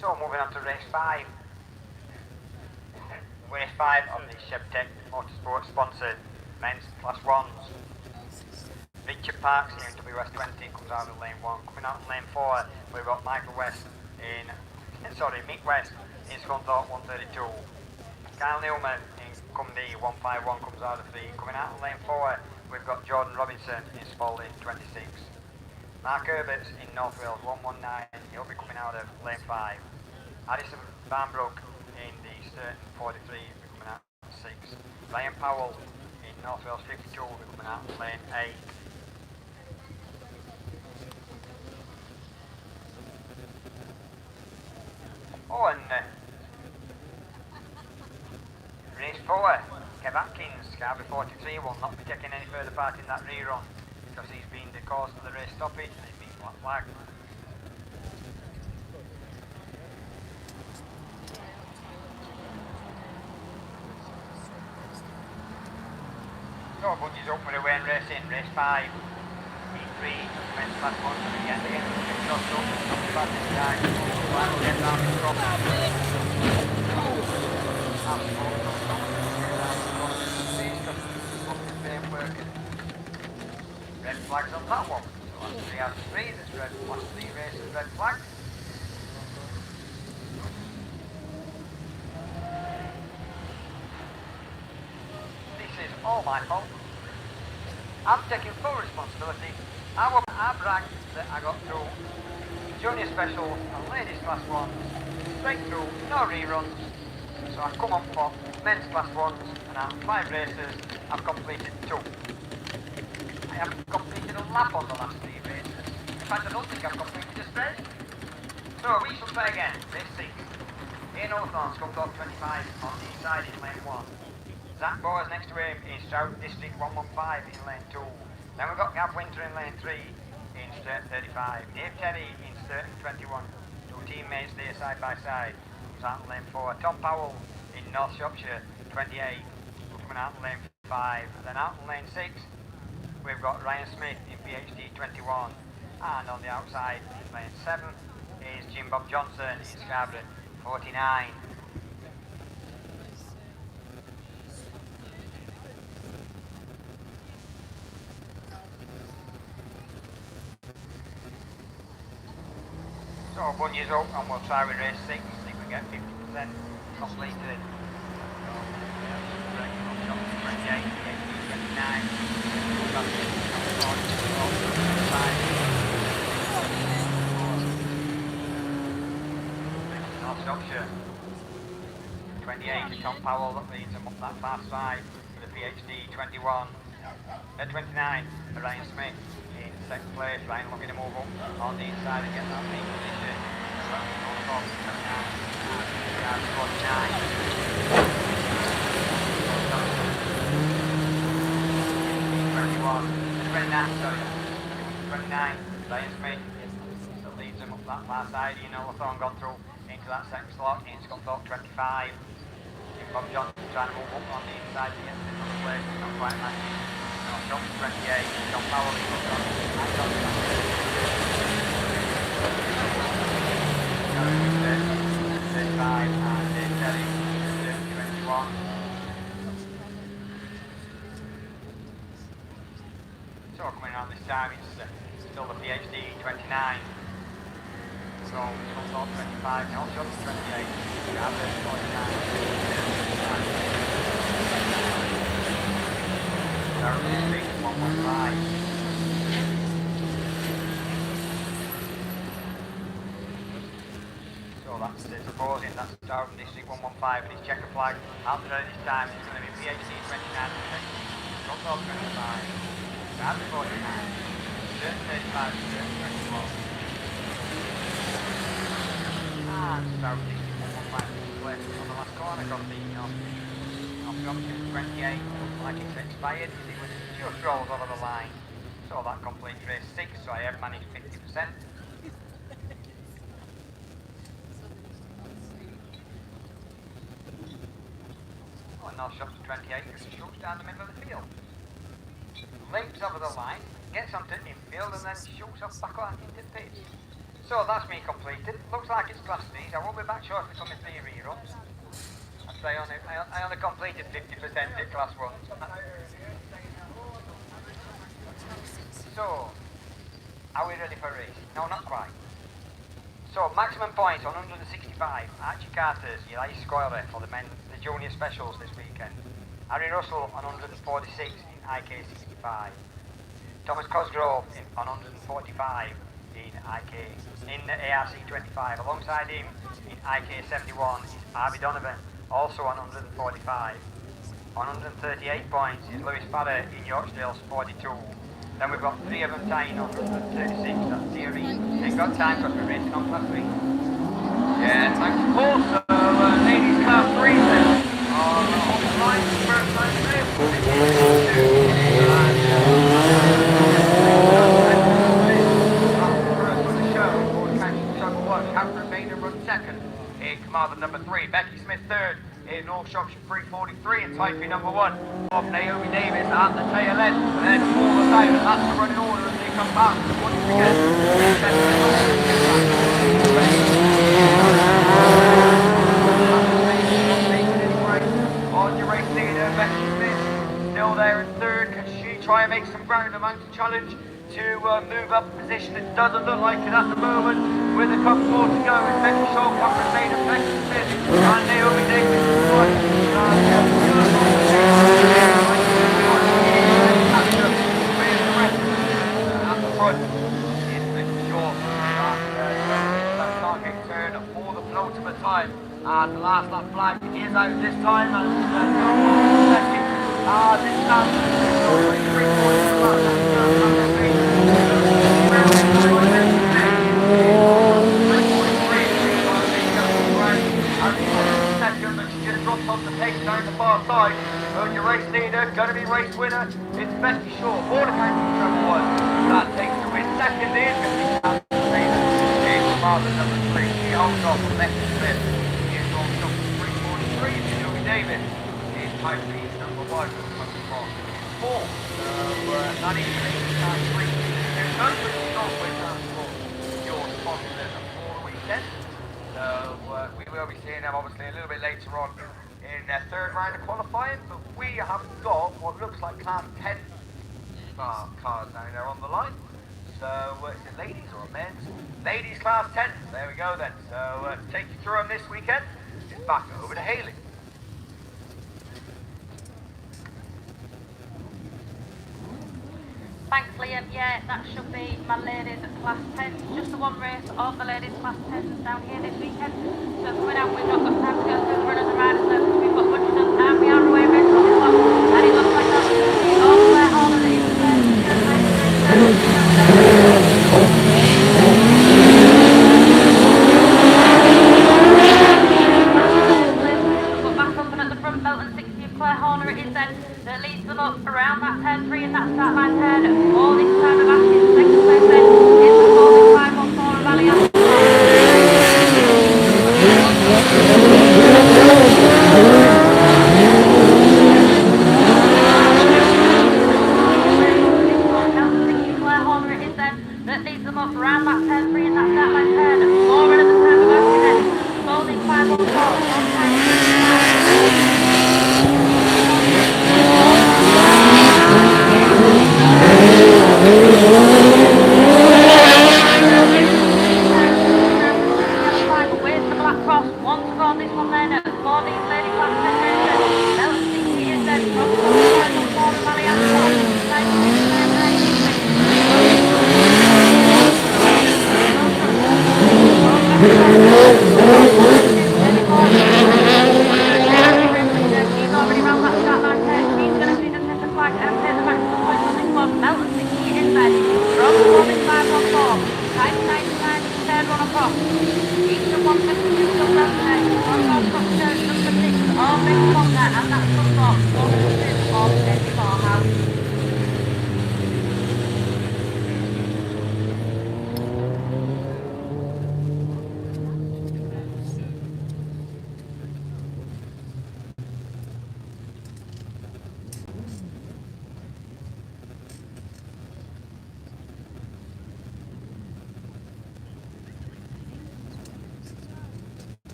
So moving on to race 5. Race 5 of the Chevtech Motorsport sponsored men's class 1s. Richard Parks in WS 20 comes out of lane 1. Coming out in lane 4 we've got Michael West Mick West in Scunthorpe 132. Kyle Newman in Cumdee 151 comes out of 3. Coming out in lane 4 we've got Jordan Robinson in Spalding 26. Mark Herberts in North Wales 119, he'll be coming out of lane 5. Addison Barnbrook in the Sturton 43 will be coming out of 6. Ryan Powell in North Wales 52 will be coming out of lane 8. Oh, and race 4, Kev Atkins, Scarborough 43, will not be taking any further part in that rerun because he's been the cause of the race stoppage and he's been black flagged. So bungees up with away and racing, race 5, E3, men's class 1, again, just not too bad this time, we'll get round the front. Red flags on that one. So that's 3 out of 3. There's last 3 races, red flags. This is all my fault. I'm taking full responsibility. I bragged that I got through junior specials and ladies class 1, straight through, no reruns. So I've come on for men's class 1s, and out of 5 races, I've completed 2. I haven't completed a lap on the last 3 races. In fact, I don't think I've completed a straight. So we shall play again, race 6. Ian Hawthorne's come top 25 on the inside in lane 1. Zach Boas next to him in Stroud District 115 in lane 2. Then we've got Gav Winter in lane 3 in straight 35. Dave Terry in straight 21. 2 teammates there side by side. Comes out in lane 4. Tom Powell in North Shropshire 28. Coming out in lane 5. And then out in lane 6 we've got Ryan Smith in PhD 21. And on the outside in lane 7 is Jim Bob Johnson in Scarborough 49. So bungees up and we'll try with race 6, see if we can get 50% completed. North Shropshire 28 is Tom Powell that leads them up that far side for the PhD 21. At 29 Ryan Smith in second place. Ryan looking to move up on the inside and get that main position. 29 Ryan Smith that leads them up that far side. Ian Hawthorne gone through into that second slot. Ian's got top 25. Bob Johnson trying to move up on the inside to get to another place. It's not quite matching. John 28, John Powell is up on 35 and Dave Terry 21. So coming out this time it's still the PhD 29. So it's top 25, North Shropshire 28, Scarborough 49. District 115. So that's supposing that's Darwin District 115 and his checker flag. Out there this time it's going to be PhD 29, Scunny 25, Scarborough 49, 35, 21. And Darwin District 115 place on the last corner of the North Shropshire 28. Like it's expired, it was just rolls over the line. So that completes race 6, so I have managed 50%. Oh, North Shropshire 28 just shoots down the middle of the field. Leaps over the line, gets onto infield and then shoots off back on into the pits. So that's me completed. Looks like it's class 3. I won't be back shortly for my 3 reruns. I only completed 50% at class 1. So, are we ready for a race? No, not quite. So, maximum points on 165. Archie Carter's Elias Scoiler for the junior specials this weekend. Harry Russell on 146 in IK 65. Thomas Cosgrove on 145 in the ARC 25. Alongside him in IK 71 is Harvey Donovan, also on 145. On 138 points is Lewis Farrer in Yorkdale's 42. Then we've got 3 of them tying on 136, that's Thierry. Ain't got time because we're racing on class 3. Yeah, thanks Paul. So, ladies class 3 then. On the line, first time Catherine Maynard runs second. In Commander number 3, Becky Smith third. In North Shropshire 343 and Typee number 1 of Naomi Davis at the tail end. And then all the time, and that's the running order as they come back once again. Becky Smith still there in third. Can she try and make some ground in the mountain challenge to move up position? It doesn't look like it at the moment. With a couple more to go, it's Becky Shaw covering later. Becky Smith and Naomi Davis in front. At the front is Becky Shaw. That target turn for the penultimate time. And the last lap flag is out this time, and second. This time, 3 points to the second, but she just dropped off the pace down the far side. So your race leader, going to be race winner, it's Becky Shaw, border county number 1. That takes the win. Second is going to be number 3. She holds off on Becky Smith. David is type B number 1 from 4. That is time 3. There's no pretty strong with your sponsors for the weekend. So we will be seeing them obviously a little bit later on in their third round of qualifying, but we haven't got what looks like class 10 cars down there on the line. So is it ladies or men's? Ladies class 10. There we go then. So to take you through them this weekend, it's back over to Hayley. Thanks, Liam. Yeah, that should be my ladies class 10. Just the one race of the ladies class 10 down here this weekend. So coming out, we've not got time to go through the runners and riders there, because we've got much done, and we are away race on the clock. And it looks like that's going to be all the way home, and it is back up and at the front, Melton 60 of Claire Horner it is then that leads them up around that turn 3 and that start line turn. All this time of action, second place then is the Falling 514 of Allianz. Claire Horner it is then that leads them up around that turn 3 and that start line turn. More at the time of action then. Falling 514.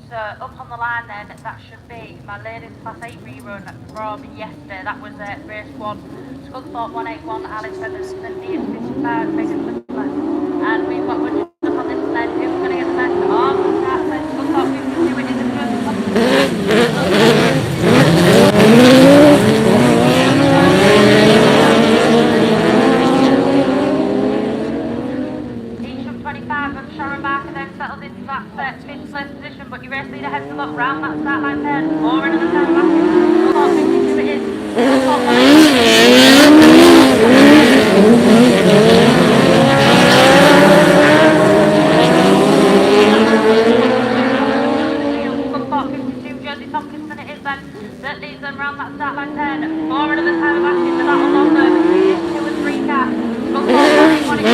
So up on the line then, that should be my ladies class 8 rerun from yesterday. That was race 1, Scunthorpe 181, Alice Featherston, Ian 55, Megan Whistler. And we've got one up on this sled. Who's going to get the best? Oh, that's it. Scunthorpe 52, it is a good. But your race leader heads them up round that start line turn. More into the turn back. 52 it is. Scunthorpe 52, Josie Tompkinson it is then. That leads them round that start line turn. More into the turn back into that one longer. Between 2 and 3 cars. Scunthorpe 1 is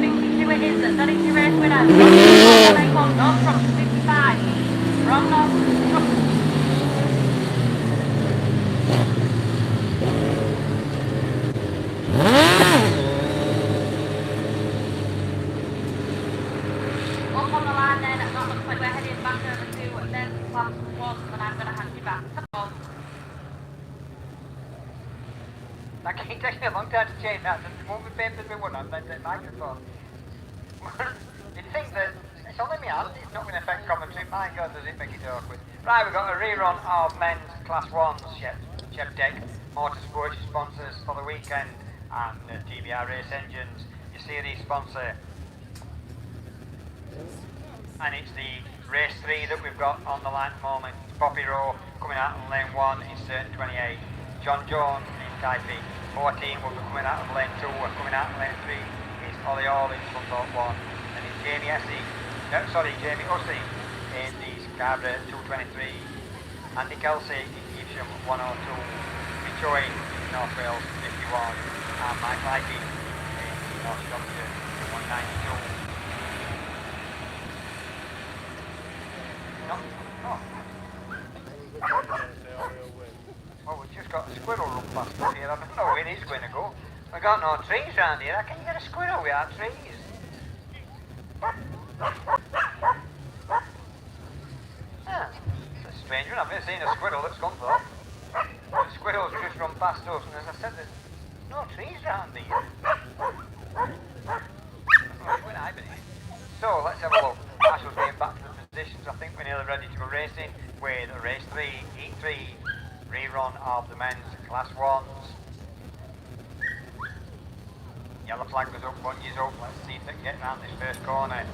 52 it is, that is your race winner. 181, North Structure 55. Wrong North Structure. Up on the line then, that looks like we're heading back over to men's class 1, and I'm going to hand you back. That keeps taking a long time to change that. The moving papers we won on, then the microphone. You'd think that it's only me hand, it's not going to affect commentary. My God, does it make it awkward. Right, we've got a rerun of men's Class 1s, Chef Deck, Motorsport sponsors for the weekend, and TBR Race Engines, your series sponsor. And it's the race 3 that we've got on the line at the moment. Poppy Row coming out on lane 1 in turn 28. John Jones in Taipei. 14 will be coming out of lane 2, coming out of lane 3 is Ollie Hall in Scunthorpe 1, and it's Jamie Hussey in the Scarborough 223, Andy Kelsey in Evesham 102, Mitchell in North Wales 51, and Mike Lighty in North Shropshire 192. Well, we've just got a squirrel run past us here. I don't know where he's going to go. We've got no trees around here. How can you get a squirrel without trees? Yeah, it's a strange one. I've never seen a squirrel that's gone for. The squirrels just run past us, and as I said, there's no trees around here. So, let's have a look. Marshall's getting back to the positions. I think we're nearly ready to go racing with race 3, Heat 3. Rerun of the men's Class 1s. Yellow flag was up, bungees up. Let's see if they can get round this first corner.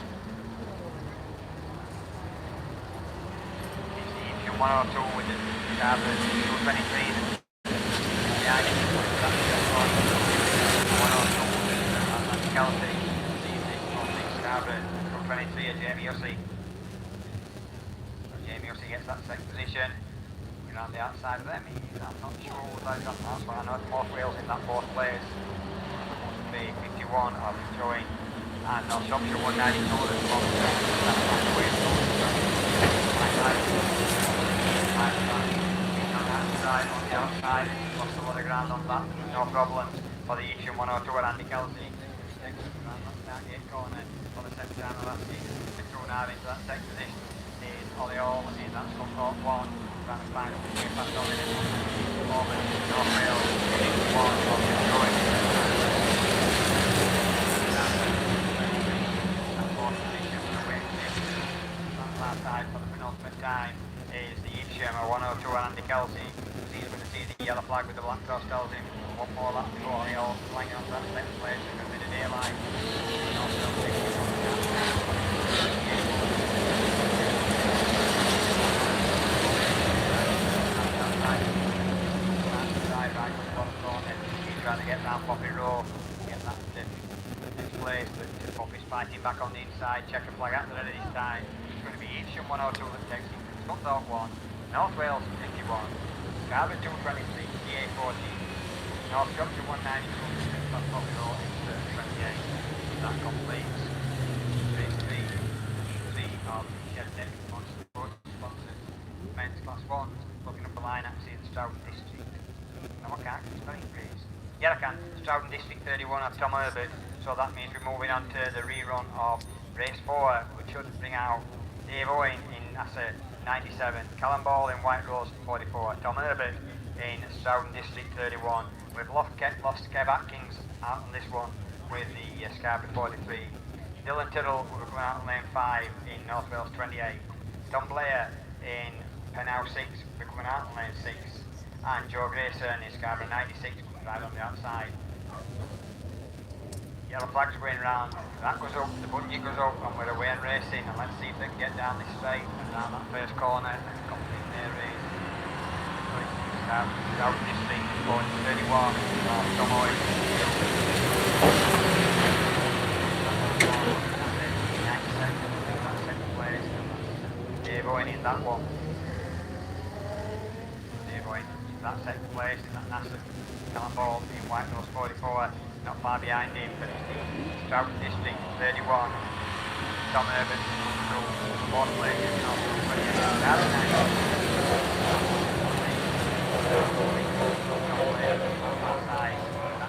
It's the Evesham 102 with the Scarborough 223. Behind it, that's the first one. 102 and Kelsey. On the Scarborough 223 of Jamie Hussey. So Jamie Hussey gets that second position. Around the outside of them, I'm not sure what they've got. That's what I know. North Wales in that fourth place. Supposed to be 51 of showing, and North Shropshire 192 that's on the way. On the outside, lost a lot of ground on that. No problems for the Evesham 102 and Andy Kelsey. That gate corner for the second time of last season. Thrown out into that second position is Ollie Hall in that Scunthorpe 1. Trying to find up the past on it. North Wales, 1 of the joint. That fourth position for the way that far side for the penultimate time is the Evesham 102 and Andy Kelsey. He's going to see the yellow flag with the black cross tells him one more lap to go. Ollie Hall flying on that second place with a bit of daylight. North Wales, trying to get round Poppy Row, get that next place, but Poppy's fighting back on the inside, checker flag out the ready this time. It's going to be Evesham 102 that takes him from Scunthorpe 1, North Wales 51, Scarborough 223, GA 14, North Shropshire 192, that's Poppy Row into 28. That completes race 3 of Chef Deck Motorsport sponsors, men's Class 1s, looking up the line actually in Stroud District. No, I can't, it's very increased. Yeah, I can. Stroud District 31 of Tom Herbert. So that means we're moving on to the rerun of race 4, which should bring out Dave Owen in NASA 97, Callum Ball in White Rose 44, Tom Herbert in Stroud District 31. We've lost Kev Atkins out on this one with the Scarborough 43. Dylan Tyrrell will be coming out on lane 5 in North Wales 28. Tom Blair in Penhouse 6 will be coming out on lane 6. And Joe Grayson in Scarborough 96 right on the outside. Yellow flag's going round, that goes up, the bungee goes up, and we're away and racing, and let's see if they can get down this straight and down that first corner and complete their race. So it's South District, going 31, Tom Owen. Second place, Dave Owen in that one. Dave Owen in that second place in that NASA. Callum Ball in White Rose 44, not far behind him, but it's Stroud District 31. Tom Urban through fourth place,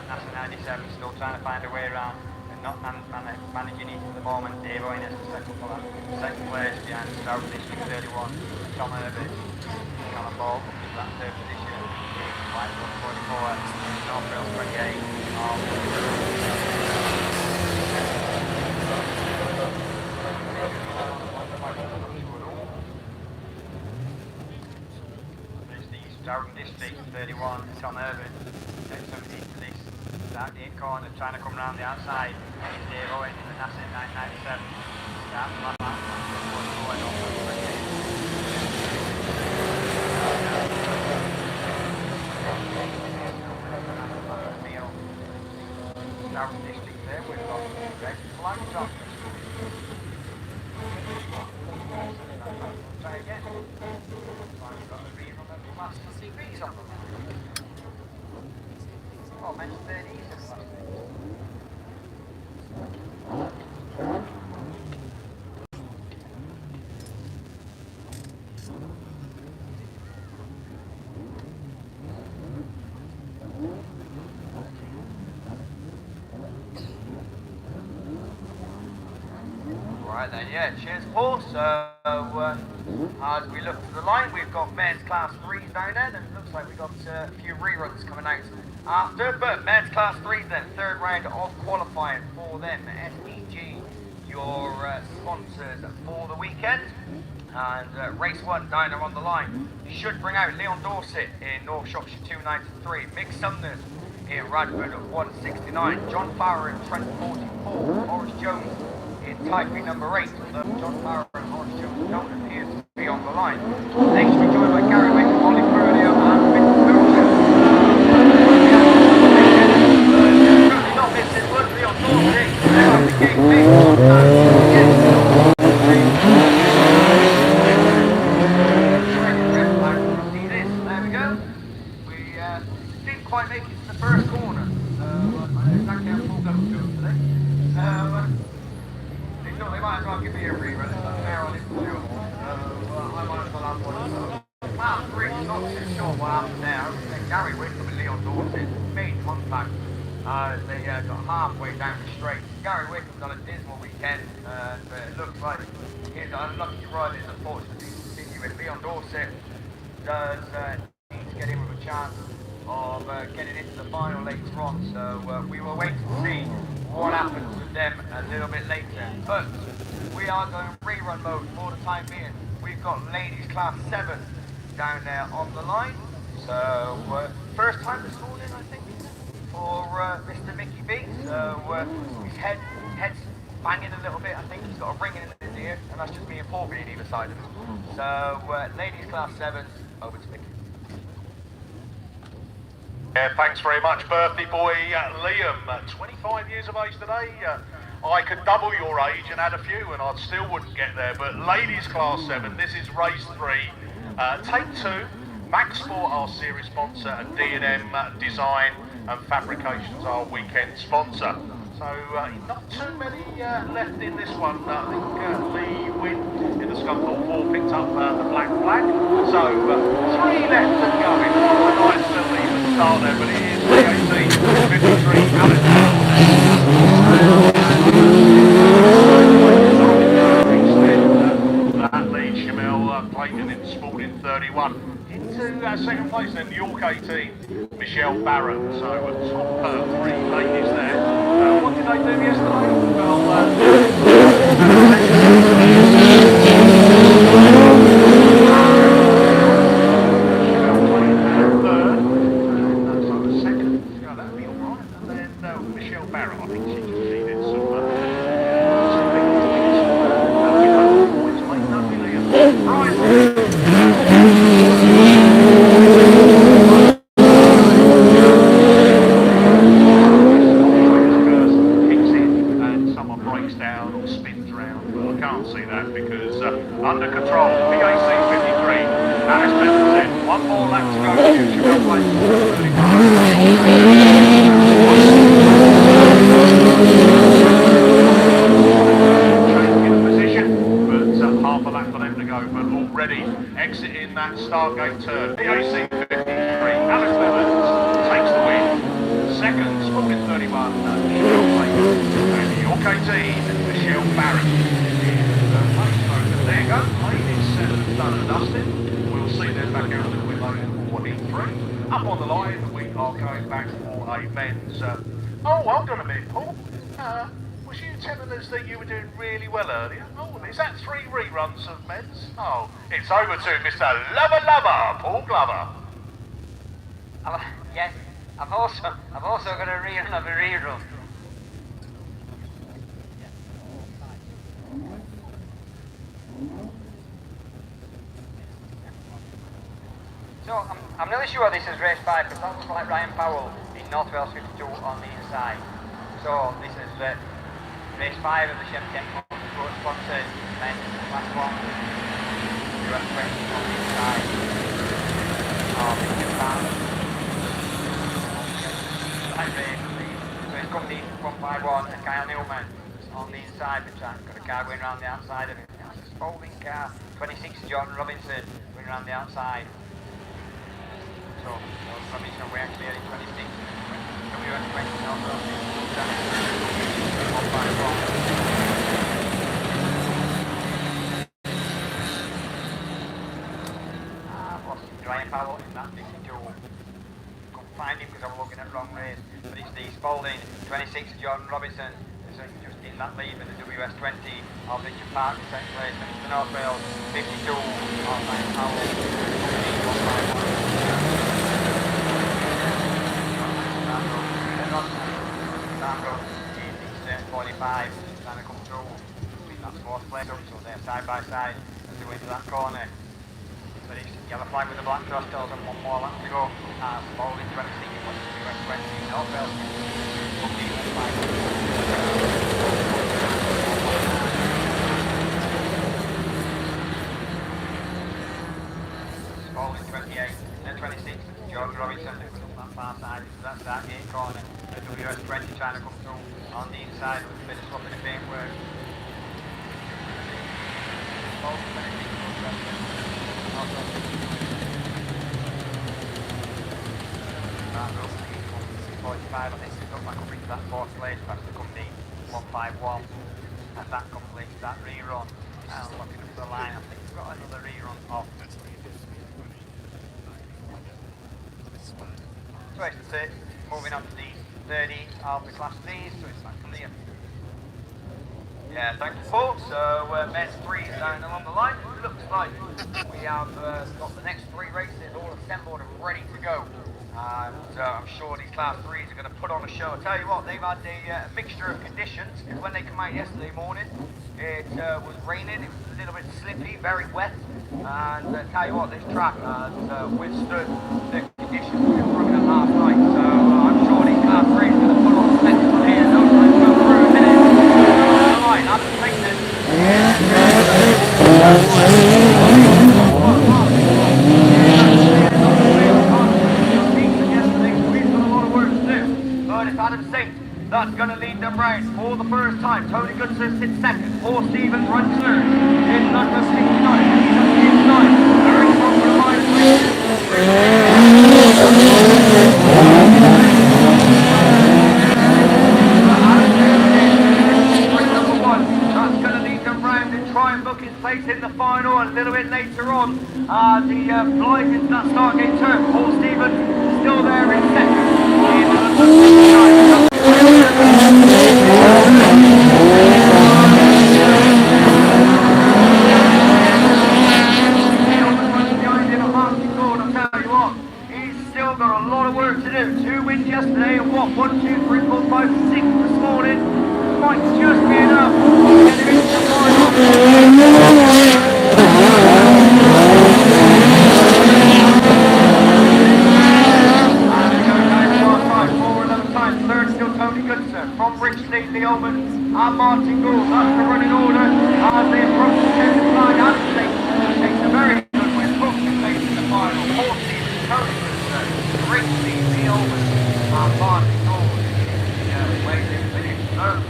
NASA 97 still trying to find a way around and not managing it at the moment. Dave Owen is the second place behind Stroud District 31. Tom Urban, Callum Ball up to that third position. Whitewood 44, North Wales 28. Stroud District 31, Tom Urban, takes somebody into this dark gate corner, trying to come round the outside. He's Dave Owen in the NASA 997. Starts lap out, Stroud District there, we've got red flags on. Try again. We've got the rear on the last CVs on them. Oh, men's 30s in last Right then, yeah, cheers Paul. So as we look to the line, we've got men's class 3s down there, and it looks like we've got a few reruns coming out after, but men's class 3s then, third round of qualifying for them. SEG, your sponsors for the weekend, and race 1 down there on the line should bring out Leon Dorset in North Shropshire 293, Mick Sumners in Radford 169, John Farrer in Trent 44, Horace Jones in Typing number 8. John Farrer and Horace Jones don't appear to be on the line. They should be joined by Gary Wick, Ollie Furlio and Vince Wilson. Certainly not missing one, Leon Dorset. They're on the gate big. See this, there we go. We didn't quite make it to the first corner. So I know exactly how full gun was going today. They might as well give me a rerun. It's not fair on him to do it. I might as well have one. Well, I'm really not too sure what happened there. Gary Wickham and Leon Dorset made contact as they got halfway down the straight. Gary Wickham's on a dismal weekend, and it looks like his unlucky run is unfortunately continuing. Leon Dorset does need to get in with a chance of getting into the final later on, so we will wait to see what happens with them a little bit later. But we are going rerun mode for the time being. We've got ladies class 7 down there on the line. So first time this morning, I think, for Mr. Mickey B. So his head's banging a little bit. I think he's got a ringing in his ear, and that's just being poor being either side of him. So ladies class 7, over to Mickey. Yeah, thanks very much, birthday boy Liam. 25 years of age today. I could double your age and add a few and I still wouldn't get there, but ladies class 7, this is race 3. Take 2, Max Sport, our series sponsor, and D&M Design and Fabrications, our weekend sponsor. So not too many left in this one. I think Lee Wynn in the Scunthorpe 4 picked up the black flag. So 3 left to go. It's not a nice little even start there, but it is VAC 53 Alex. That leads Shamil Clayton in Spalding 31. Into second place then, York 18, Michelle Barrett. So top 3 ladies there. What did they do yesterday? Michelle Barrett, I think she conceded some breaks down or spins around. Well, I can't see that because under control, VAC 53, that is Benson. One more lap to go. Future place. in that start gate turn. PAC 53, Alice Evans takes the win. Second, Spalding 31, Michelle Baker. And the York 18, Michelle Barrett. There you go, ladies, 7 done and dusted. We'll see them back out a little bit later for E3. Up on the line, we are going back for a men's... oh, hold on a minute, Paul. Was you telling us that you were doing really well earlier? Oh, is that 3 reruns of men's? Oh, it's over to Mr. Lover, Paul Glover. Yes, I've also got a rerun of a rerun. So I'm really sure this is race 5 because that looks like Ryan Powell in North Wales 52 on the inside. So this is race 5 of the Chevy sponsored men class 1. US 20 on the inside. So it's company 151 and Kyle Newman on the inside of the track. Got a car going around the outside of it. That's a Spalding car. 26 Jordan Robinson going around the outside. So Robinson way actually in 26. WS 20 North Wales 151. Ryan Powell in that 52. Couldn't find him because I was looking at the wrong race. But it's the Spalding 26 Jordan Robinson. So just in that lead with the WS 20 of Richard Park in second place. And it's the North Wales 52 of Ryan Powell. It's 45 trying to come through. I think that's 4th place up, so they're side by side as they go into that corner. But it's yellow flag with the black cross tells them 1 more lap to go. Spalding 26 plus US 20 North Wales. Spalding 28, then 26, Jordan Robinson on that far side, so that's that gate corner. The WS 20 trying to come through on the inside with a bit of swapping the paintwork. Spalding 26, 45, I think it's got back up into that 4th place past the company 151, and that completes that rerun. And looking at the line, I think we've got another rerun of. So it's moving on to the 30 of the Class 3s, so it's back to Liam. Yeah, thank you, Paul. So, men's 3 down along the line. Looks like we have got the next 3 races all assembled and ready to go. And I'm sure these Class 3s are going to put on a show. I'll tell you what, they've had a mixture of conditions, because when they came out yesterday morning, it was raining, it was a little bit slippy, very wet. And I'll tell you what, this track has withstood the conditions we were running at last night. So I'm sure these Class 3s are going to put on a spectacle here. No time to go through a minute. Right, that's the thing then. Adam Saint, that's going to lead them round for the first time. Tony Goodson sits second. Paul Stevens runs third. In number 69, he's at the inside. Very strong for the line. Number 1, that's going to lead them round and try and book his place in the final a little bit later on. The flight into that start gate turn. Paul Stevens still there in second. Yesterday and what? 1, 2, 3, 4, 5, 6 this morning. Might just be enough to get him into the final. Third still Tony Goodson from Richley, the Omen, and Martin Gould. That's the running order as they approach the second flag. Adam State takes a very good win, both the place in the final. 14, Tony Goodson, Richley, the Omen. Martin Gould in way to finish third.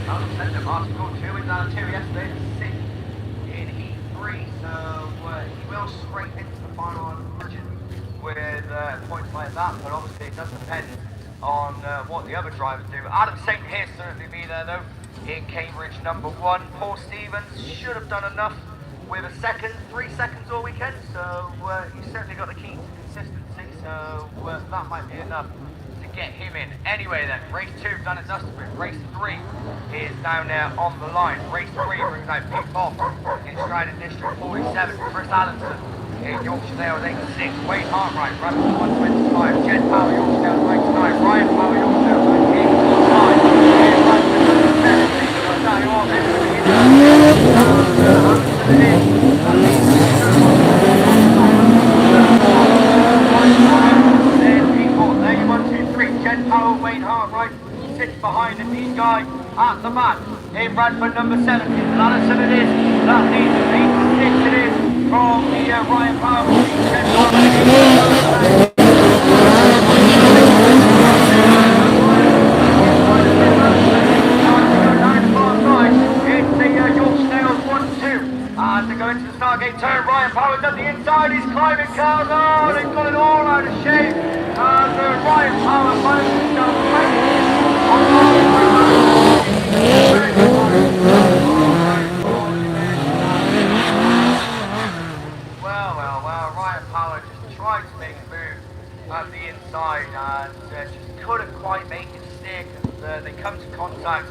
Adam Centre, Martin Gould 2 in down 2 yesterday, 6 in E3, so he will scrape into the final margin with points like that, but obviously it does depend on what the other drivers do. Adam St. here certainly be there though, in Cambridge number 1. Paul Stevens should have done enough with a second, 3 seconds all weekend, so he's certainly got the key to consistency, so that might be enough to get him in. Anyway then, race 2 done and dusted with. Race 3 is down there on the line. Race 3 brings out Pete Boff in Stratton District 47, Chris Allenson in Yorkshire Dales 86, Wayne Hartwright running 125, Jed Powell Yorkshire Dales 99, Ryan Powell Yorkshire Dales 98, Jed Powell, Wayne Hartwright sits behind him, these guys at the back in Bradford number 70. Allison it is, that leads to 86 it is from the Ryan Powell, Jed Powell. As they go into the Stargate turn, Ryan Powers at the inside, he's climbing cars, oh, they've got it all out of shape, and Ryan Powers finds himself well, Ryan Powers just tried to make a move at the inside and just couldn't quite make it stick, and they come to contact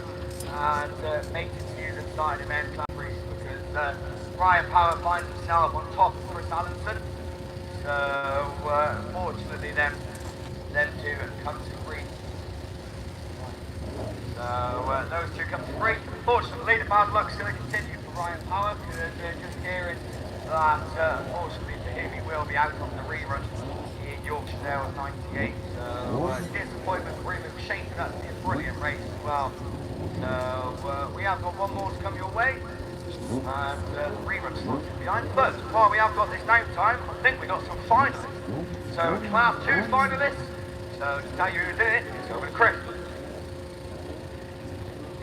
and Maton's views and started him end class race because Ryan Power finds himself on top of Chris Allenson. So unfortunately them two come to grief. So those two come to grief. Unfortunately the bad luck's going to continue for Ryan Power because just hearing that unfortunately for him he will be out on the rerun in Yorkshire Dales 98. So disappointment for him. It was shaping up to be a brilliant race as well. So we have got one more to come your way, and the rerun slots behind. But while we have got this downtime, I think we got some finalists. So Class 2 finalists. So to tell you who did it, it's over to Chris.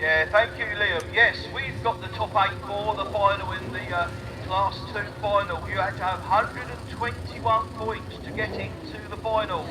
Yeah, thank you, Liam. Yes, we've got the top 8 for the final in the Class 2 final. You had to have 121 points to get into the final.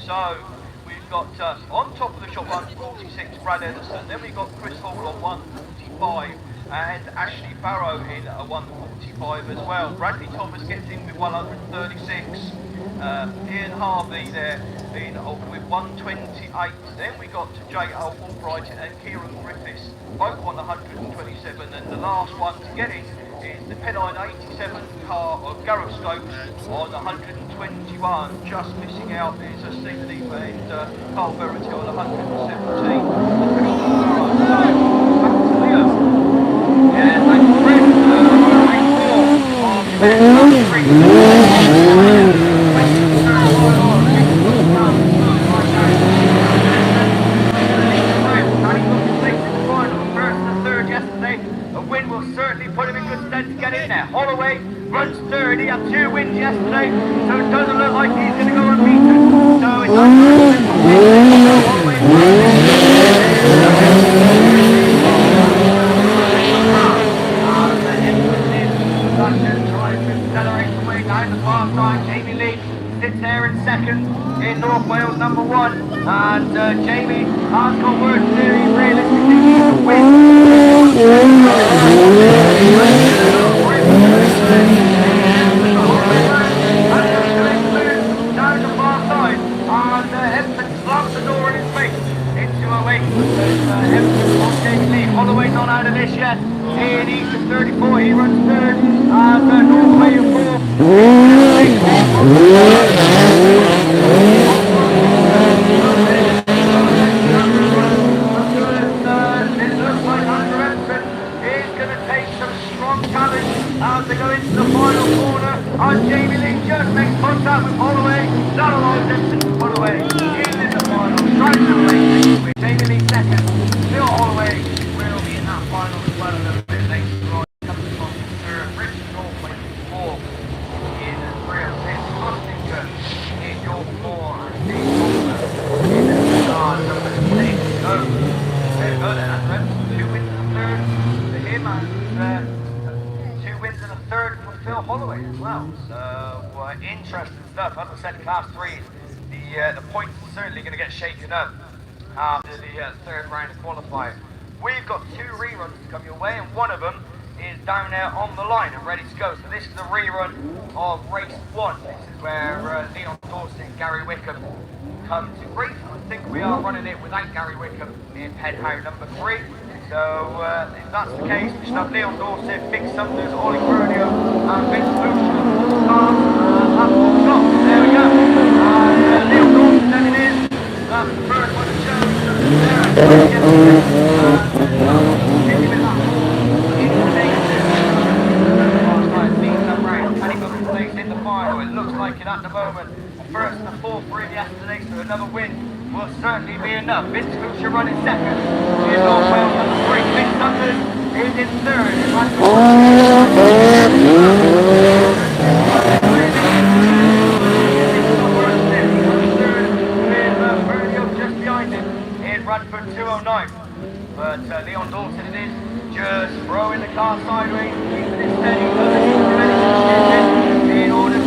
So we've got on top of the shop 146 Brad Edison, then we've got Chris Hall on 145 and Ashley Barrow in a 145 as well. Bradley Thomas gets in with 136. Ian Harvey there with 128. Then we got Jay Albright and Kieran Griffiths, both on 127, and the last one to get in is the Pennine 87 car of Gareth Stokes on 121. Just missing out is Stephen Eaper and Carl Verity on 117. Yeah, thank you, Chris. A win will certainly put him in good stead to get in there. Holloway runs third. He had 2 wins yesterday, so it doesn't look like he's going to go unbeaten. So it's down the far side. Jamie Lee sits there in second in North Wales number 1, and Jamie has got work to do. He realistically needs to win. Down the far side, and Everton slams the door in his face into a wake. Everton on Jamie Lee. Holloway's not out of this yet. In Eastern 34, he runs third, and North Wales 4. It looks like Hunter Everton is going to take some strong challenge as they go into the final corner, and Jamie Lee just makes contact with Holloway. That allows Everton to pull away in the final. Trying to play with Jamie Lee second. Still Holloway will be in that final as well a little bit later on. Comes from Sir Richard Norway 4 in Real State Costinger in your 4 and Steve Walker in the start number 6. So there you go then, that's 2 wins and a third for him, and 2 wins and a third for Phil Holloway as well. So interesting stuff. As I said, Class 3s, the points are certainly going to get shaken up after the third round of qualifying. We've got 2 reruns to come your way, and one of them is down there on the line and ready to go. So this is the rerun of race 1. This is where Leon Dawson and Gary Wickham come to grief. I think we are running it without Gary Wickham in Penhow number 3. So if that's the case, we should have Leon Dawson, Mick Sumners, Ollie Bernio, and Vince Lucia. That's 4 o'clock. There we go. And Leon Dawson, then it is. That's the first one of Jones. In the final, it looks like it at the moment. First and 4th win yesterday, so another win will certainly be enough. Vince Lucia running second. Here's North Wales number 3. Mick Sumners is in third. Just behind him in Radford 209. But Leon Dawson it is, just throwing the car sideways, keeping it steady, in order to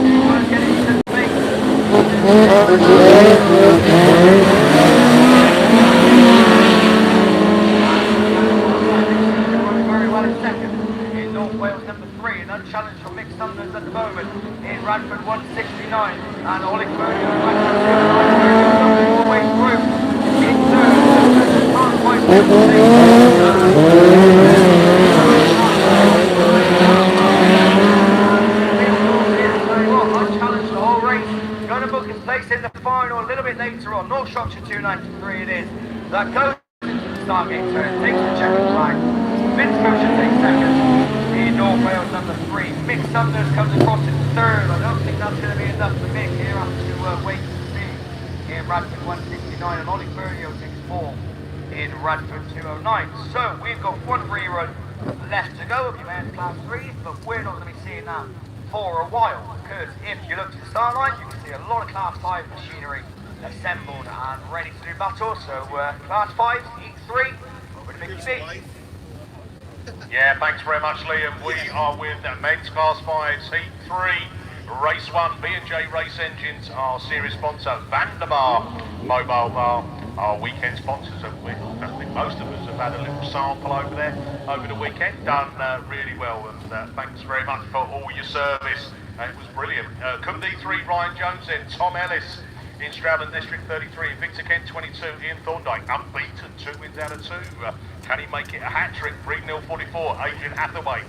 get into the space. Running very well in second in North Wales number 3, an unchallenged from Mick Sumners at the moment in Radford 169, and Ollie Bernio in Radford 209, all the way through in third. Can't quite get the unchallenged the whole race. Going to book his place in the final a little bit later on. North Shropshire 293 it is. That goes into the start gate turn, takes the checkered flag. Vince Lucia takes second in North Wales number 3. Mick Sumners comes across in third. I don't think that's going to be enough for Mick here after wait and see in Radford 169, and Ollie Bernio takes 4th in Radford 209. So we've got 1 rerun left to go of your men's Class 3s, but we're not going to be seeing that for a while, because if you look to the start line, you can see a lot of Class 5 machinery assembled and ready to do battle. So Class 5s, Heat 3, over to Mickey B. Yeah, thanks very much, Liam. We are with men's Class 5s, Heat 3, Race 1. B&J Race Engines, our series sponsor, Vanderbar Mobile Bar, our weekend sponsors. I think most of us have had a little sample over there over the weekend. Done really well, and thanks very much for all your service. It was brilliant. Cum D3, Ryan Jones then, Tom Ellis in Stroudland District 33, Victor Kent 22, Ian Thorndike unbeaten, 2 wins out of 2. Can he make it a hat-trick? Breednell 44, Adrian Hathaway.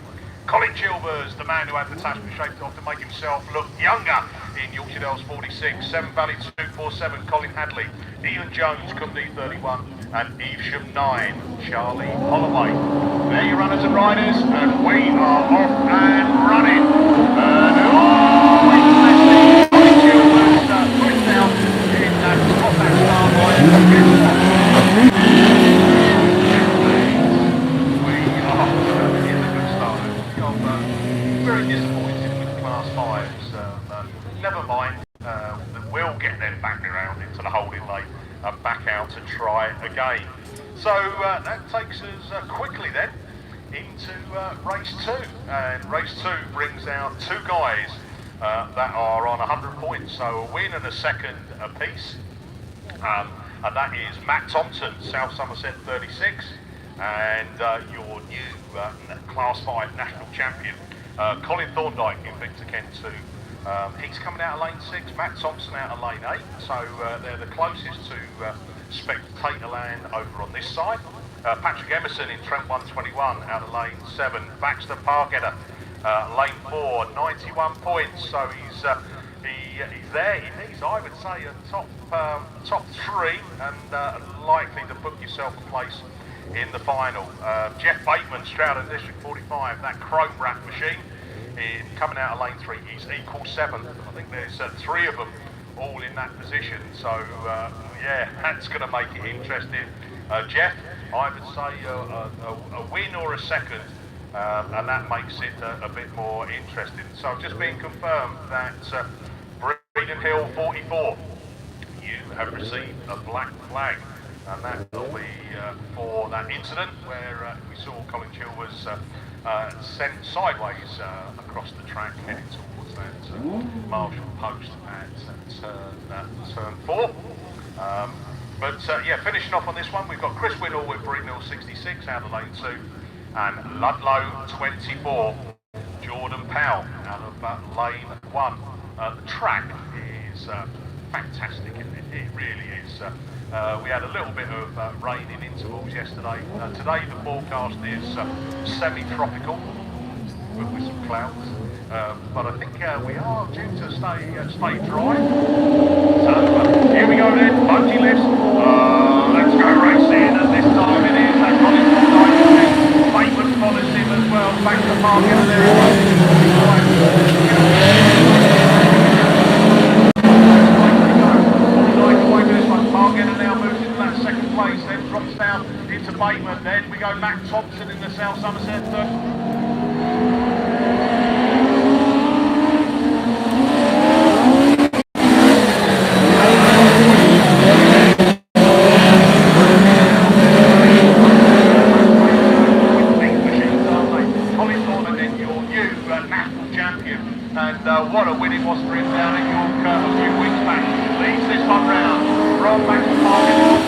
Colin Chilvers, the man who had the task shaped off to make himself look younger in Yorkshire Dales 46, Seven Valley 247, Colin Hadley, Ian Jones, Cum D31, and Evesham 9, Charlie Holloway. There you runners and riders, and we are off and running. Colin Chilvers pushed out in top that start line. Very disappointed with Class 5s. Never mind, we'll get them back around into the holding lane and back out to try again. So that takes us quickly then into race 2. And race 2 brings out 2 guys that are on 100 points. So a win and a second apiece. And that is Matt Thompson, South Somerset 36, and your new Class 5 national champion, Colin Thorndike in Victor Kent 2. He's coming out of lane 6, Matt Thompson out of lane 8, so they're the closest to Spectatorland over on this side. Patrick Emerson in Trent 121 out of lane 7, Baxter Pargetter, lane 4, 91 points, so he's there. He needs, I would say, a top 3 and likely to book yourself a place in the final. Jeff Bateman, Stroudland District 45, that chrome wrap machine, coming out of lane 3, he's equal 7th. I think there's 3 of them all in that position, so yeah, that's going to make it interesting. Jeff, I would say a win or a second, and that makes it a bit more interesting. So I've just been confirmed that Breeden Hill 44, you have received a black flag, and that will be for that incident where we saw Colin Chilvers sent sideways across the track, heading towards that marshal post at turn 4. Yeah, finishing off on this one, we've got Chris Whittle with Brightmill 66 out of lane 2, and Ludlow 24, Jordan Powell out of lane 1. The track is fantastic, isn't it? It really is. We had a little bit of rain in intervals yesterday. Today the forecast is semi-tropical with some clouds, but I think we are due to stay dry. So here we go then, bungee lifts. Let's go racing, and this time it is Colin Thorndyke. Bateman follows him as well. Back to the park in there. Margin now moves into that second place, then drops down into Bateman. Then we go Matt Thompson in the South Somerset third. And what a win it was for him down at York a few weeks back. Leads this one round. From back to Margin.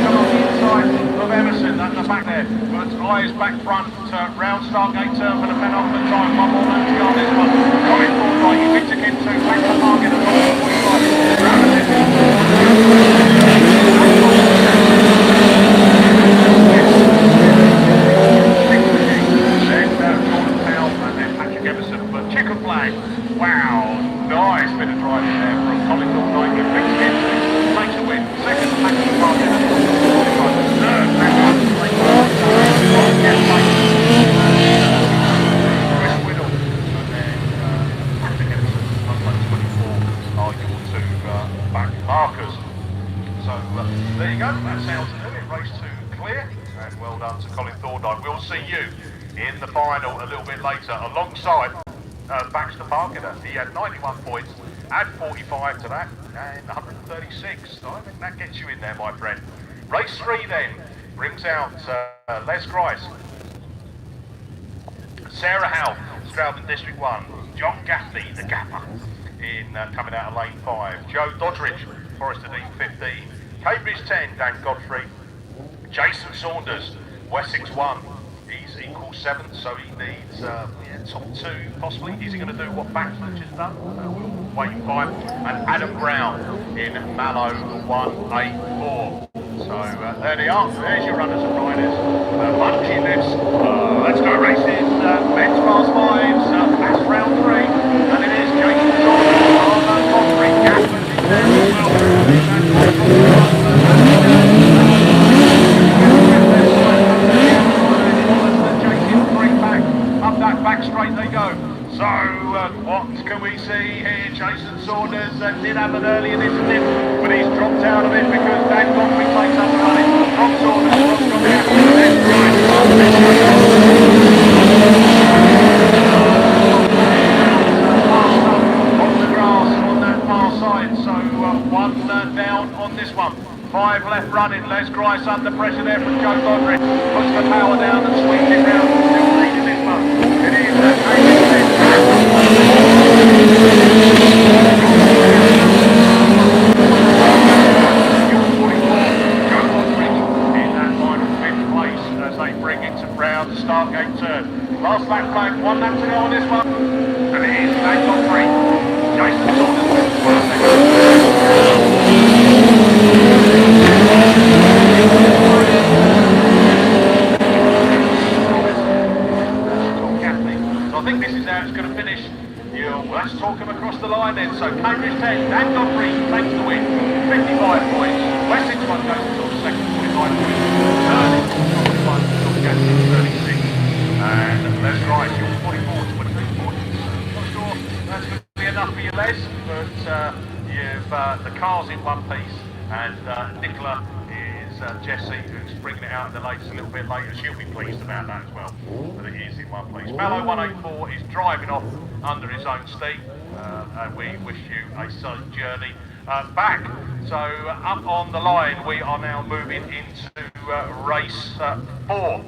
Come on the inside of Emerson at the back there. But eyes back front. Round Stargate turn for the penultimate time. One more lap to go on this one. Coming forward right. He picks again too. Back to Margin at 45. Round the Chicken flag. Wow, nice bit of driving there from Colin Thorndyke. Takes a win. Second, Patrick Martin. Third, Chris Whittle. And then Patrick Emerson, number 24, are your two back markers. So there you go. That sounds a bit. Race 2 clear. And well done to Colin Thorndyke. We'll see you in the final a little bit later alongside Baxter Parker. He had 91 points, add 45 to that, and 136. So I think that gets you in there, my friend. Race 3 then brings out Les Grice, Sarah Howe, Stroughton District 1, John Gaffney, the Gapper, in coming out of lane 5, Joe Doddridge, Forester Dean 15, Cambridge 10, Dan Godfrey, Jason Saunders, Wessex 1. He's equal 7th, so he needs top 2 possibly. Is he going to do what Baxter just done? We'll wait and find. And Adam Brown in Mallow 184. So there they are. There's your runners and riders. Bungee lifts. Let's go racing. Men's class 5s. That's round 3. And it is Jason Saunders, Godfrey, Gaffney's in there as well. Up that back straight they go. So what can we see here? Jason Saunders did have an early initiative, but he's dropped out of it because Dan Godfrey takes up the running. From Saunders, from the left, on the grass on that far side. So one down on this one. 5 left running. Les Grice under pressure there from Joe Godfrey. Puts the power down and swings it round. Still leading this one. It is Joe Godfrey in that final 5th place as they bring it to round the start gate turn. Last lap flag, 1 lap to go on this one. And it is Dan Godfrey. Jason Saunders with 12 seconds. So I think this is how it's going to finish. Let's talk them across the line then. So Cambridge 10, Dan Godfrey takes the win, 55 points. Wessex 1 goes until the second, 45 points. Third is 36. And Les Grice, you're 44, 23 points. Not sure that's going to be enough for you, Les, but you've the car's in one piece, and Nicola is Jessie, who's bringing it out in the lates a little bit later. She'll be pleased about that as well, but it is in one piece. Mallow 184 is driving off under his own steam, and we wish you a safe journey back. So up on the line, we are now moving into race 4.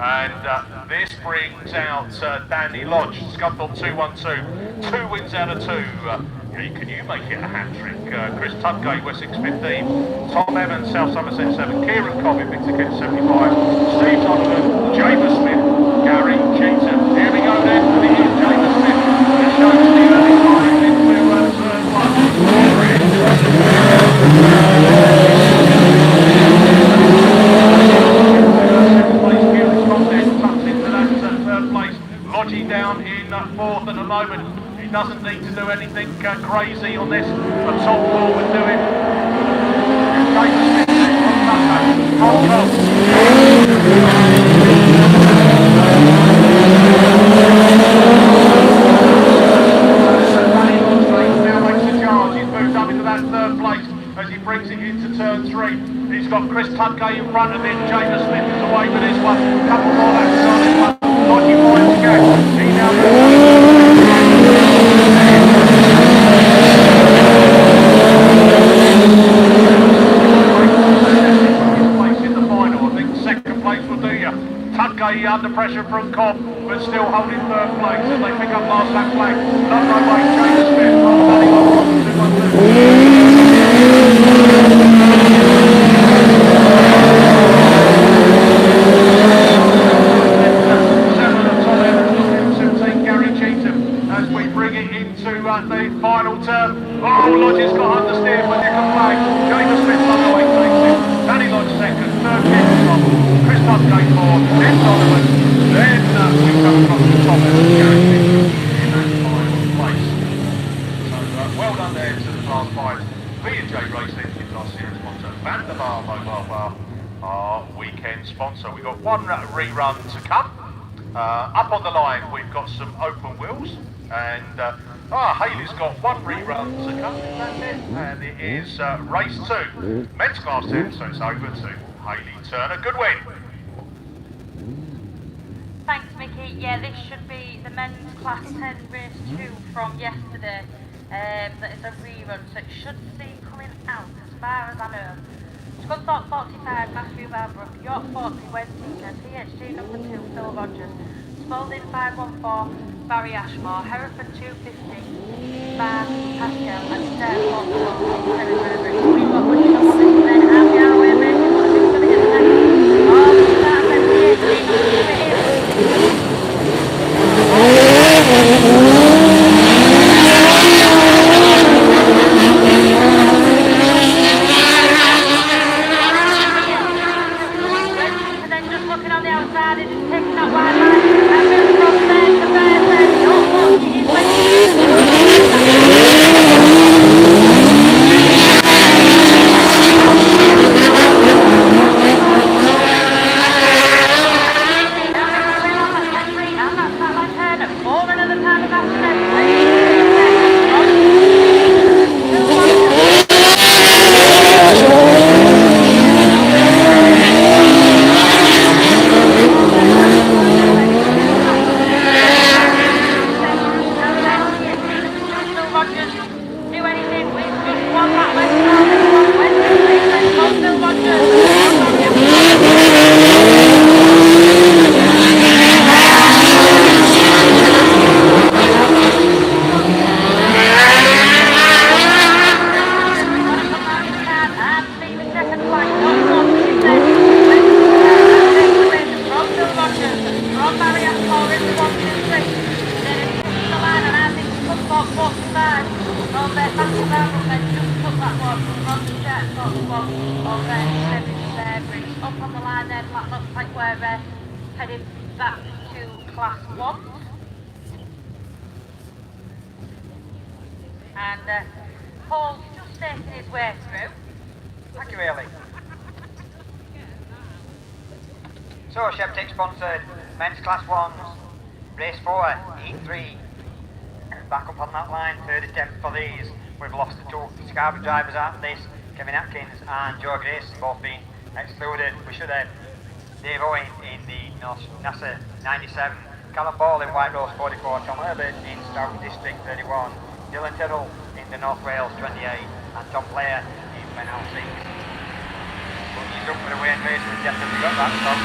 And this brings out Danny Lodge, Scunthorpe 212. 2 wins out of 2. Can you make it a hat-trick? Chris Tudgate, Wessex 15. Tom Evans, South Somerset 7. Kieran Cobbett, Victor Kent 75. Steve Donovan, James Smith, Gary Cheatham. Here we go then, and it is James Smith. This shows the early signs into turn 1. Lodging down in 4th at the moment. He doesn't need to do anything crazy on this. A top 4 would do it. James Smith, now makes the charge. He's moved up into that 3rd place as he brings it into turn 3. He's got Chris Tudgate in front of him. James Smith is away with this one. Couple more laps on this one. Lodgy points to go. He now place in the final. I think 2nd place will do you. Tudgate under pressure from Cobb, but still holding 3rd place as they pick up last lap flag. Not no way, James Smith. The final turn. Oh, Lodge has got understeer for Nick and Flag. James Smith on the way takes it. Danny Lodge 2nd, 3rd Tom. Chris Tudgate 4th, then Donovan. Then we come across the top of Gary Cheatham in that final place. So well done there to the Class 5 B&J Racing is our series sponsor. Vanderbar Mobile Bar, our weekend sponsor. We've got 1 rerun to come. Up on the line we've got some open wheels and Haley's got 1 rerun to come, that's it, and it is race 2, men's class 10, so it's over to Hayley Turner. Good win. Thanks, Mickey. Yeah, this should be the men's class 10 race 2 from yesterday. That is a rerun, so it should see coming out as far as I know. Scunthorpe 45, Matthew Barbrook, York 40, Westinker, THG number 2, Phil Rogers, Spalding 514, Barry Ashmore, Hereford 250, Bar, Pascal, and Stern 44, Terry Burberry. We've got much of this then, and we are away racing, but who's going to get the next? Oh, we start at THG number 2 it is. Paul's just taking his way through. Thank you, Haley. So, Sheptic sponsored men's class 1s, race 4, heat 3. Back up on that line, third attempt for these. We've lost the 2 Scarborough drivers out of this, Kevin Atkins and Joe Grace, both been excluded. We should have Dave Owen in the NASA 97, Callum Ball in White Rose 44, Tom Herbert in Stoke District 31, Dylan Tyrrell in the North Wales 28, and Tom Player in penalty. But he's up for the win race with definitely got that stop.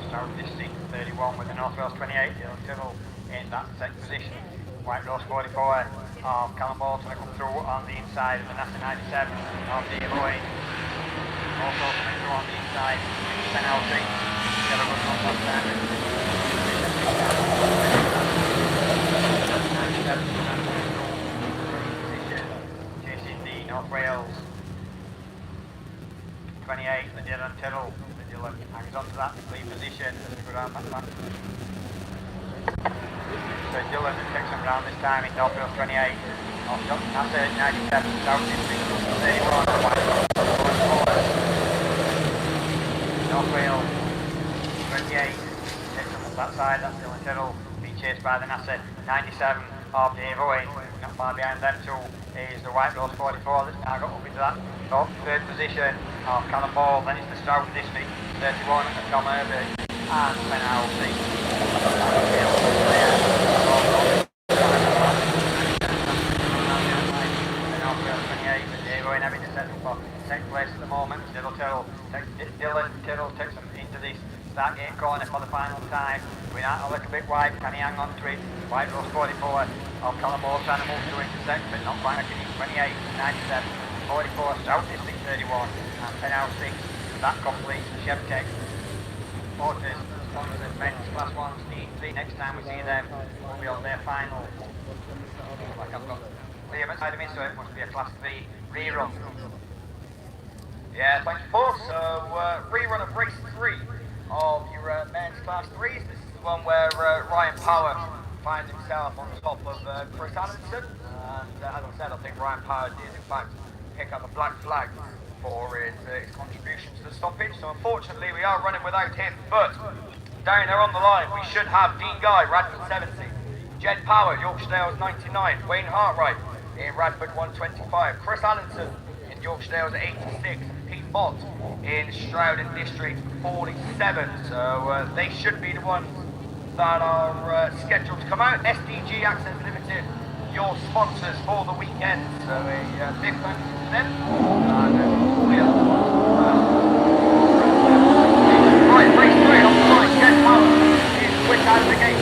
South District 31 with the North Wales 28, Dylan Tyrrell in that second position. White Rose 44 of Callum Ball to come through on the inside of the NASA 97 of Dave Owen. Also coming through on the inside, penalty. Get a run on that time. 97 position, chasing the North Wales 28, the Dylan Tyrrell. The Dylan hangs on to that lead position as we go down that back. So Dylan takes him round this time in North Wales 28. NASA 97, South District 31. North Wales 28 takes them up that side, that's Dylan Tyrrell, being chased by the NASA 97 of Dave Owen. Not far behind them two is the White Rose 44 that's now got up into that top third position of Callum Ball. Then it's the South District 31 of Tom Herbert and penalty. Having to settle for second place at the moment. Dylan Tyrrell takes him into this start gate corner for the final time. We're out a little bit wide, can he hang on to it? White Rose 44 of Callum Ball trying to move to intersect, but not quite making it. 28, 97, 44, South District 31, and penalty. That completes the Chevtech Motors sponsored men's Class 1 Steam 3. Next time we see them, will be on their final. Like I've got Liam inside of me, so it must be a Class 3 rerun. Yeah, thank you, Paul. So, rerun of race 3 of your men's Class 3s. This is the one where Ryan Power finds himself on top of Chris Allenson. And as I said, I think Ryan Power did, in fact, pick up a black flag for his contribution to the stoppage. So, unfortunately, we are running without him. But down there on the line, we should have Dean Guy, Radford 70, Jed Power, Yorkshire Dales 99, Wayne Hartwright in Radford 125, Chris Allenson in Yorkshire Dales 86, Pete Bott in Stroud and District 47. So they should be the ones that are scheduled to come out. SDG Access Limited, your sponsors for the weekend. So a big thank you to them. Right, race 3 off the line. Jet Power is quick out of the gate.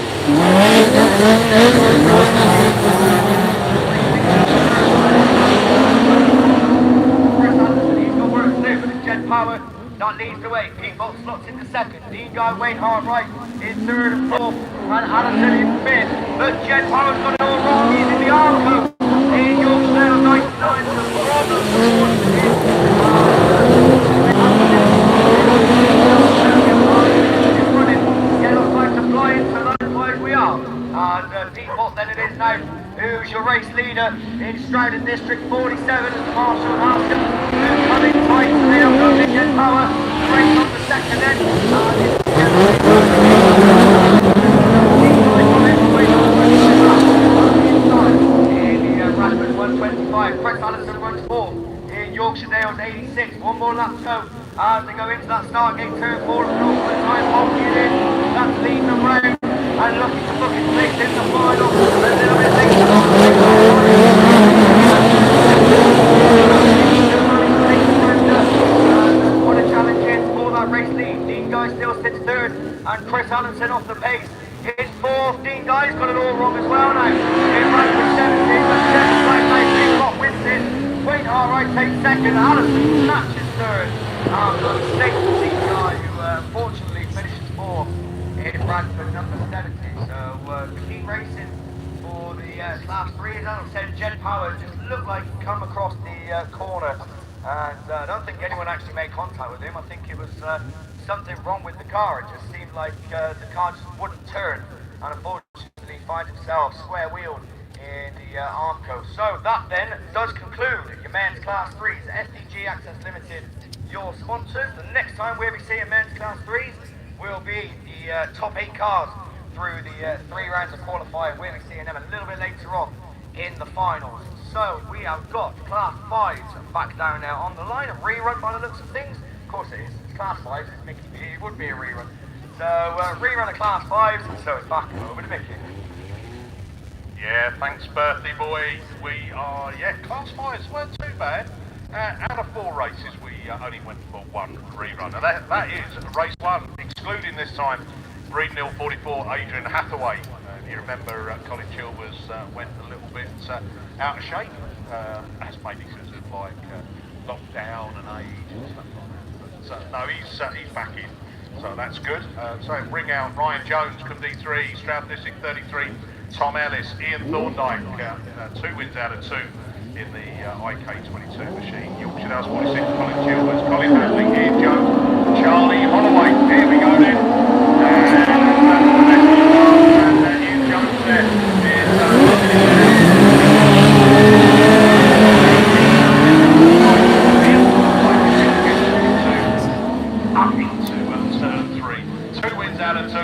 Power that leads the way. Pete Bott slots into second. Dean Guy, Wayne Hartwright in third and fourth, and Allison in fifth. But Jed Power's got it all wrong. He's in the Arco. In Yorkshire Dales 99, the problem is running. Yellow flags are flying, so that's why we are. And Pete Bott then it is now, who's your race leader in Stroud and District 47 as Marshall Haskell, who's coming tight to the outside. Jet Power breaks on the second end. In the Radford 125, Chris Allison runs fourth. In Yorkshire Dales 86, one more lap to go as they go into that start gate turn 4 and off the time holding it in. That's leading them round and looking to book his place in the final. A little bit later what a challenge is for that race lead. Dean Guy still sits third and Chris Allenson off the pace. In fourth, Dean Guy's got it all wrong as well now. In Radford 17, but Jeff's right now, Big Rock wins it. Wayne Hartwright takes second, Allison snatches third. Mistakes for Dean Guy, who fortunately finishes fourth in Radford number 70. So the key racing for the Class 3, as I said, Jed Power just looked like he come across the corner. And I don't think anyone actually made contact with him. I think it was something wrong with the car. It just seemed like the car just wouldn't turn. And unfortunately, he finds himself square-wheeled in the Armco. So that then does conclude your men's Class 3s. SDG Access Limited, your sponsors. The next time we'll be seeing men's Class 3s will be the top 8 cars through the 3 rounds of qualifying. We'll be seeing them a little bit later on in the finals. So we have got Class 5s back down now on the line. A rerun by the looks of things. Of course it is. It's Class 5s. It would be a rerun. So, rerun of Class 5s, so it's back over to Mickey. Yeah, thanks, birthday boy. We are, Class 5s weren't too bad. Out of 4 races, we only went for 1 rerun, and that is race 1, excluding this time Breed 044 Adrian Hathaway. If you remember, Colin Chilvers went a little bit out of shape, as maybe because of like lockdown and age and stuff like that. But no, he's back in, so that's good. So bring out Ryan Jones, D3, Stroud Disick 33, Tom Ellis, Ian Thorndike, 2 wins out of 2 in the IK22 machine. Yorkshire Dales 46, Colin Chilvers, Colin Hadley, Ian Jones, Charlie Holloway. Here we go then. And Ian Jones there is up into turn 3. 2 wins out of 2,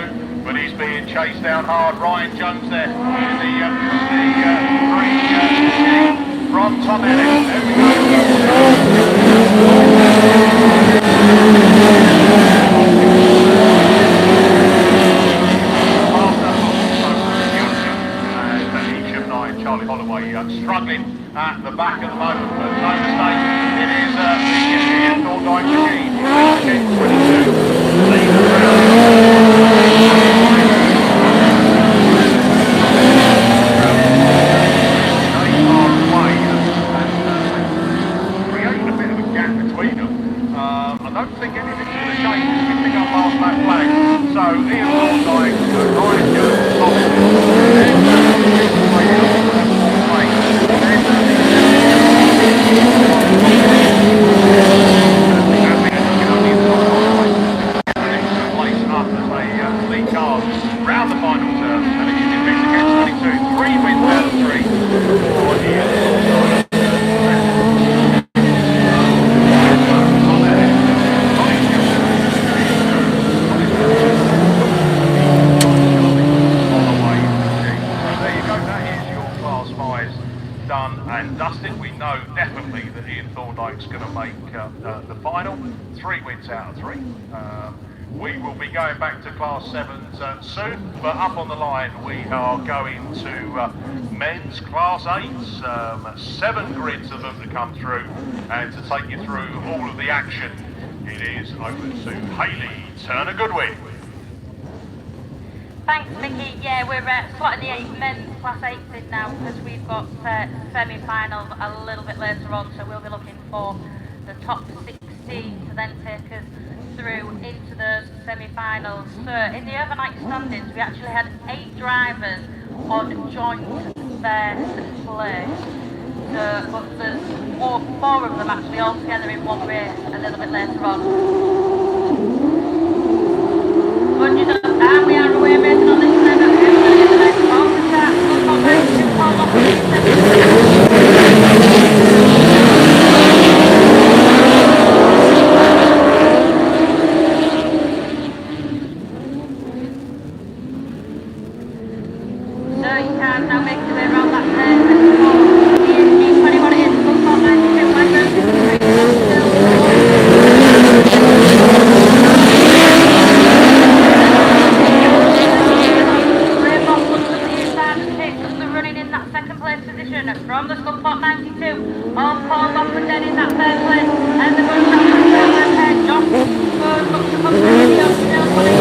but he's being chased down hard. Ryan Jones there in the green machine from Tom Ellis. There we go. Charlie Holloway struggling at the back at the moment, but no mistake, it is the Ian Thorndike machine. 22 lead around. Creating a bit of a gap between them. I don't think anything's going to change if we pick up past that flag. So Ian Thorndike, Ryan Jones, round the final turn, and it is defeat against 22. 3 wins out of 3 for Ian Thorndike. Done and dusted. We know definitely that Ian Thorndike's going to make the final. 3 wins out of 3. We will be going back to Class 7s soon, but up on the line we are going to men's Class 8s. 7 grids of them to come through, and to take you through all of the action, it is over to Hayley Turner-Goodwin. Thanks, Mickey. Yeah, we're slotting the men's Class 8s in now because we've got semi-finals a little bit later on, so we'll be looking for the top 16 to then take us through into those semi-finals. So in the overnight standings, we actually had 8 drivers on joint first place. So, but there's 4 of them actually all together in one race a little bit later on. And we are away racing on this side of the next ball to start. So you can now make your way around that turn. ESG 21 it is, 1.92, micro 53, still. From the Scunny 92, all Paul off and dead in that third place, and the goes down the third ahead. Josh goes up to come through the still 180.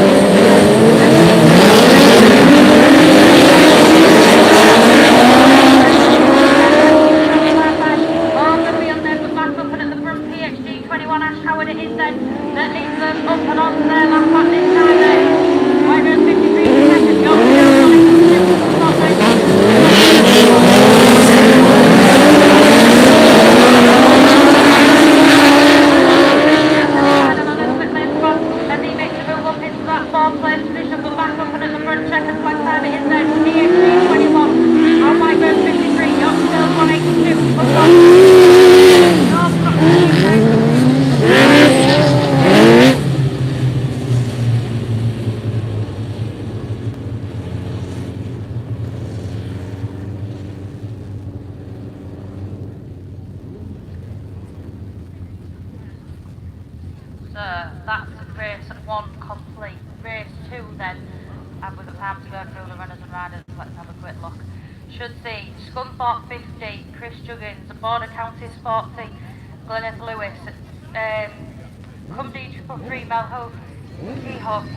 All the field there, but back up and at the front, PhD 21 Ash Howard it is then, that leads them up and on to their last back this time there. Wires 53 seconds, Josh still 4th place position, but back up and at the front, second flag time it is then, PhD 21, on my goes 53, York still 182, So that's race 1 complete. Race 2 then, and with the time to go through the runners and riders, let's have a quick look. Should see Scunthorpe 50, Chris Juggins, Border Counties 40, Gwyneth Lewis, Cumdee 3, Melhope, Keyhook.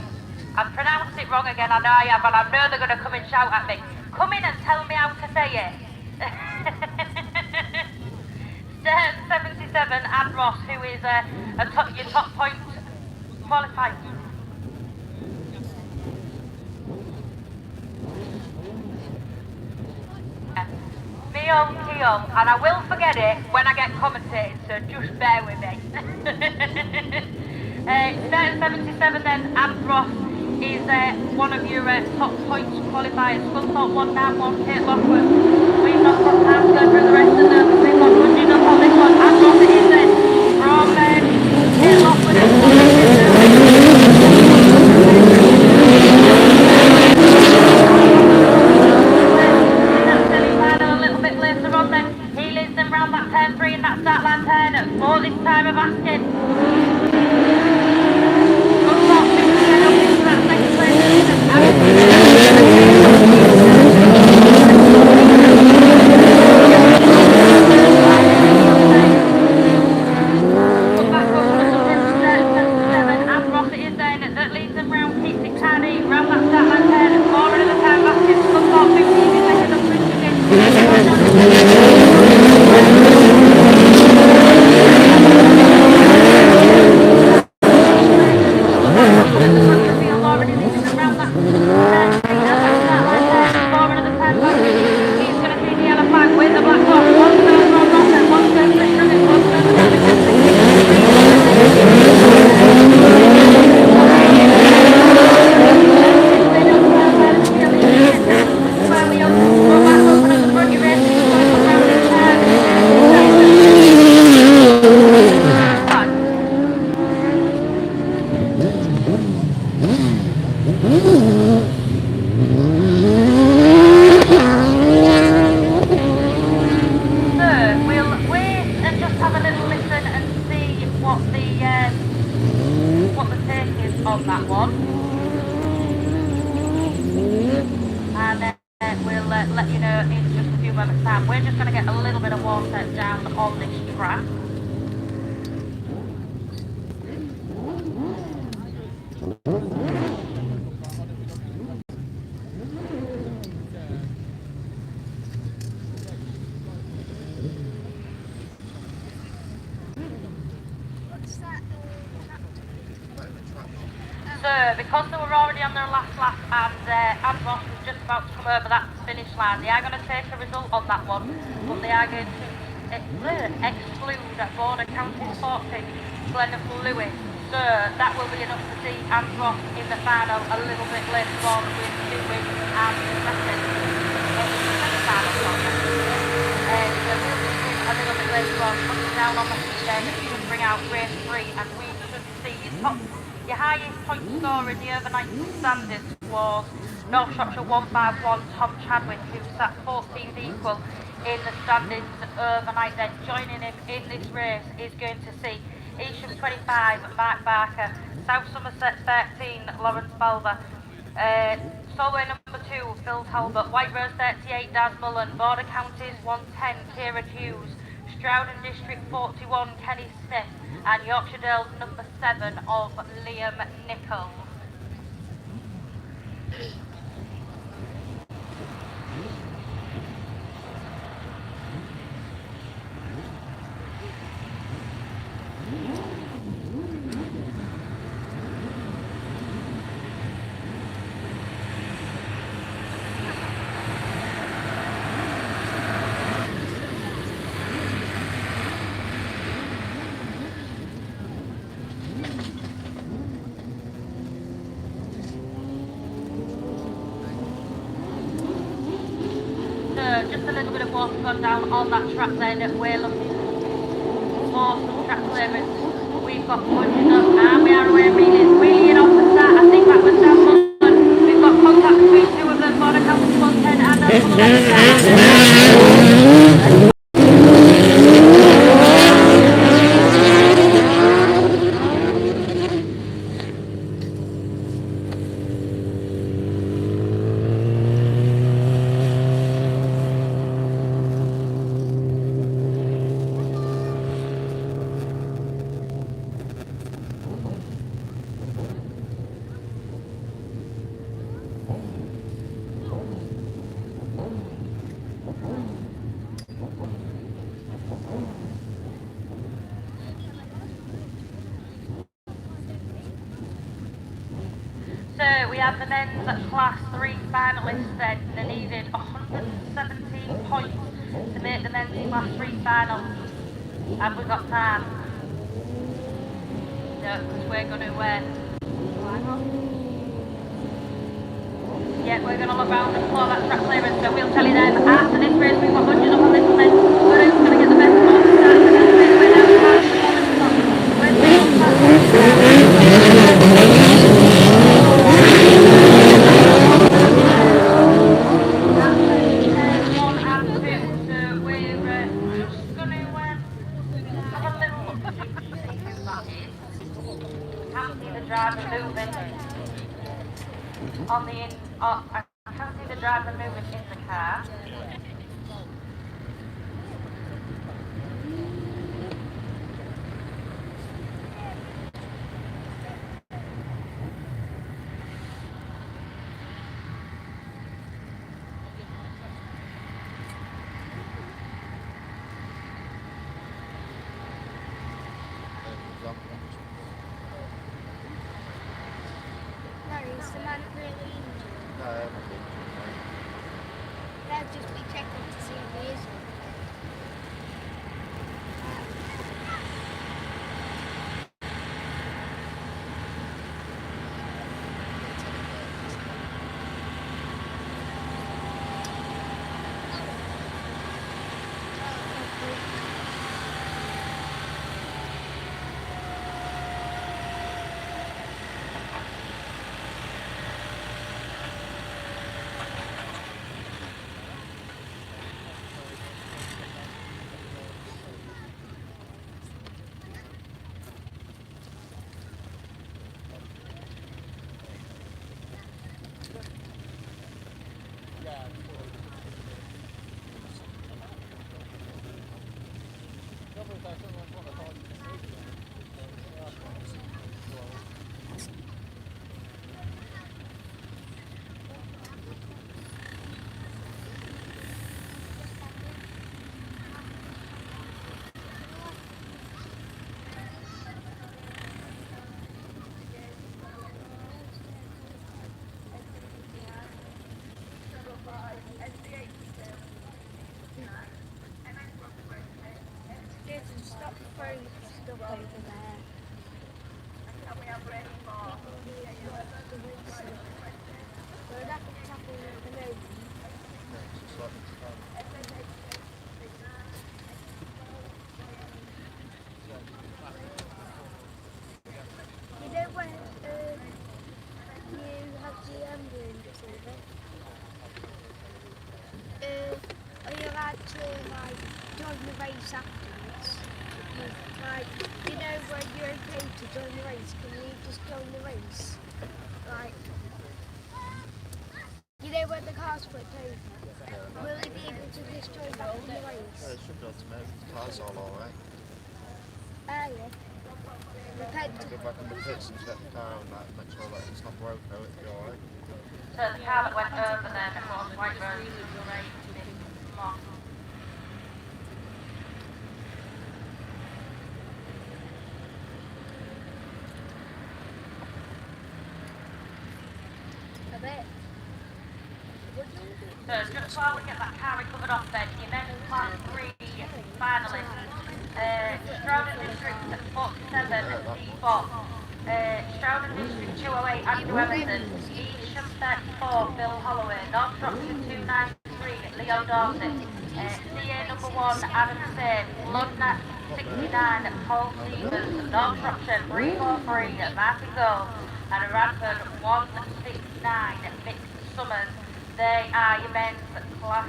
I've pronounced it wrong again, I know I have, and I know they're going to come and shout at me. Come in and tell me how to say it. Stern 77 and Ross, who is your top point qualified. Meal, Keel, and I will forget it when I get commentated, so just bear with me. Stern 77 then and Ross is one of your top points qualifiers. Scunthorpe 191, Kate Lockwood. We've not got time to go through the rest of them. We've got running up on this one. And Ross it is from Kate Lockwood. A little bit later on then. He leads them round that turn 3 and that start line turn for this time of asking. Scunthorpe 50 up into that second place. That leads them round, keeps it tidy, round that start line turn, forward of the time basket, Scunthorpe 50 is second up Chris Juggins. Already leading them round that turn 3 and that start line turn, forward of the time basket. He's going to see the yellow flag with the black box. One goes Ron Rotter, one goes Chris Juggins, one goes Amanda what the take is on that one, and then we'll let you know in just a few moments time. We're just going to get a little bit of water down on this track. So, because they were already on their last lap and Ross was just about to come over that finish line, they are going to take a result on that one, but they are going to exclude Border Counties 40, Gwyneth Lewis. So, that will be enough to see Anne Ross in the final a little bit later on with 2 wins and second in the semi-final. So, we'll be seeing a little bit later on, coming down on the then should bring out race 3, and we should see his top. Your highest point scorer in the overnight standings was North Shropshire 151 Tom Chadwick, who sat 14th equal in the standings overnight. Then joining him in this race is going to see Easham 25 Mark Barker, South Somerset 13 Lawrence Balver, Solway number 2 Phil Talbot, White Rose 38 Daz Mullen, Border Counties 110 Kieran Hughes, Stroud District 41 Kenny Smith, and Yorkshire Dales number 7 of Liam Nichols. Just a little bit of water gone down on that track then. We're looking for some track clearance. We've got punching up and we are away really in off the start. I think that was down London. We've got contact between 2 of them, Border Counties 110 and had the men's class 3 finalists then. They needed 117 points to make the men's class 3 final. Have we got time? No, because we're going to yeah, we're going to look round and explore that track clearance, so we'll tell you then after this race. We've got hundreds up on this one then, but who's going to get the best score to start with this race? We're now past the bottom stop. We're still past the one and two, so we're just going to have a little look to see who that is. Can't see the driver moving on the in. I can't see the driver moving in the car. Is the man really injured? No, they'll just be checking to see if he is. Stop throwing stuff over there. Can we have any more? We'll have to tackle the moon. You know when you have the ambulance over? Are you allowed to join the race afterwards? You know when you're okay to join the race, can you just join the race? You know when the car's flipped over? Will you be able to just join back in the race? It should be able to make the car's all alright. Yeah. Depends. Go back in the pits and check the car and that, make sure that it's not broken, it'll be alright. So the car that went over then was White Rose Racing Long. A bit. So just while we get that car recovered off then, your men's class 3 finalists, Stroud District 47, D4, Stroud District 208, Andrew Emerson, Evesham 34, Bill Holloway, North Shropshire 293, Leo Dawson, CA number 1, Adam Sane, London 69, Paul Stevens, North Shropshire 343, Martin Gold, and Radford 169, Mick Summers. They are your men's class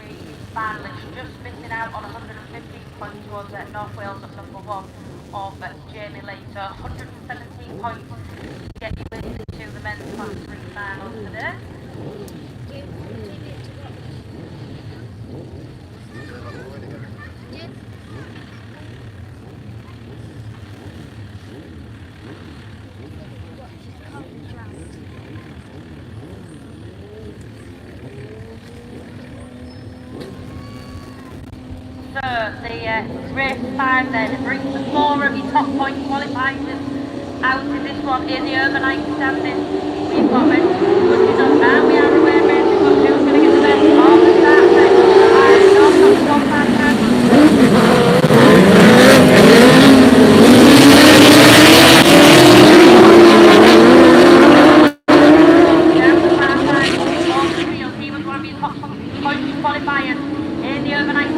3 finalists, just missing out on 150 points towards North Wales at number 1 of Jamie Lee. So 117 points to get you into the men's class 3 finals today. So the race 5 then brings the 4 of your top point qualifiers out in this one in the overnight standing. We've got red judges on, and we are aware racing, but who's going to get the best on the start set? North Shropshire 155. He was one of his top points qualifiers in the overnight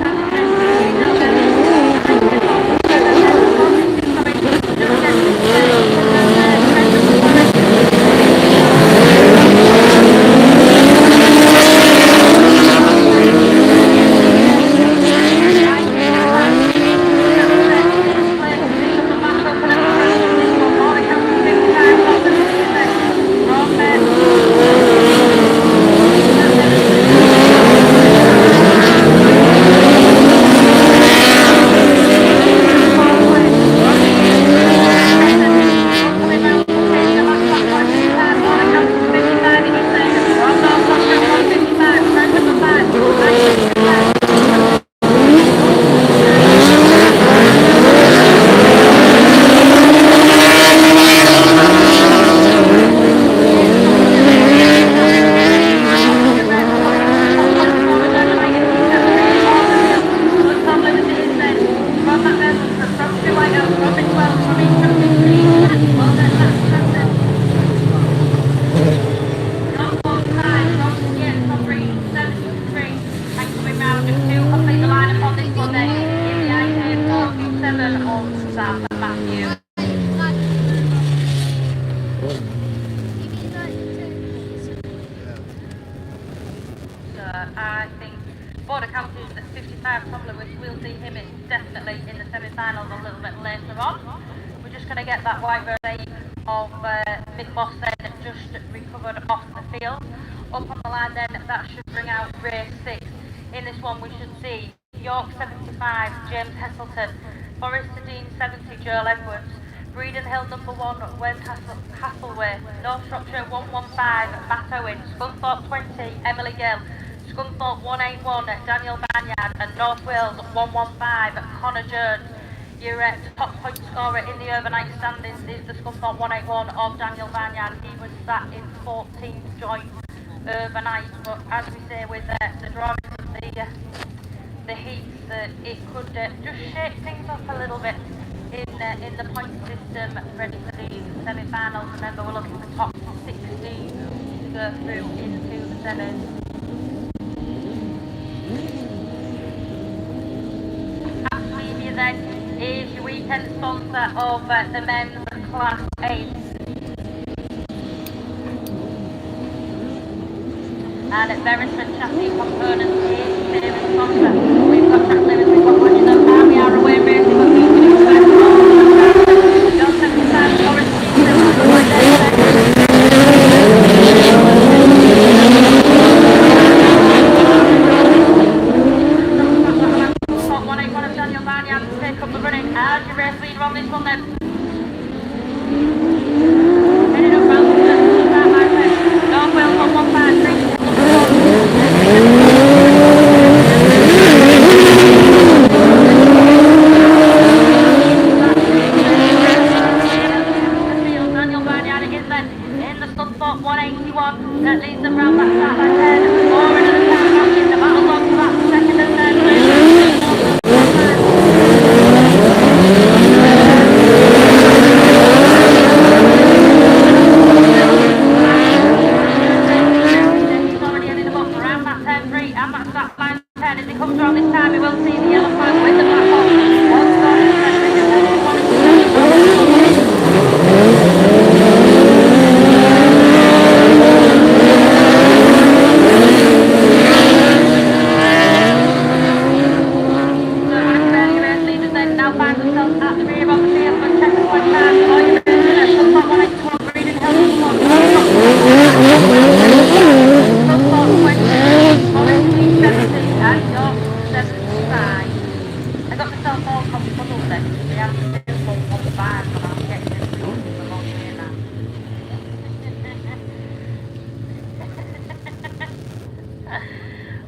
I think Border County's at 55 probably we'll see him definitely in the semi-finals a little bit later on. We're just going to get that white bird of Big Boss then just recovered off the field. Up on the line then, that should bring out race 6. In this one we should see York 75, James Heselton, Forrester Dean 70, Joel Edwards, Breeden Hill number 1, Wes Hasselway, North Shropshire 115, Matt Owen, Scunthorpe 20, Emily Gill, Scunthorpe 181, Daniel Banyard, and North Wales 115, Connor Jones. Your top point scorer in the overnight standings is the Scunthorpe 181 of Daniel Banyard. He was sat in 14th joint overnight, but as we say with the drawings of the heats, it could just shake things up a little bit in the point system ready for these semi-finals. Remember, we're looking for top 16 to go through into the semis. Absolutely then is your weekend sponsor of the men's class 8. And at Beresford Chassis Components is the sponsor. We've got track limits, we've got watches on time, we are away racing, but we've been expecting all of the John 75, Forest Daniel Barney to take up the running as your race leader on this one then. Headed up round the start line then. North Wales 115, 3 Daniel Barney is then in the Scunthorpe 181 that leads them round that start line then. More into the start line, the battle's on for that second and third place.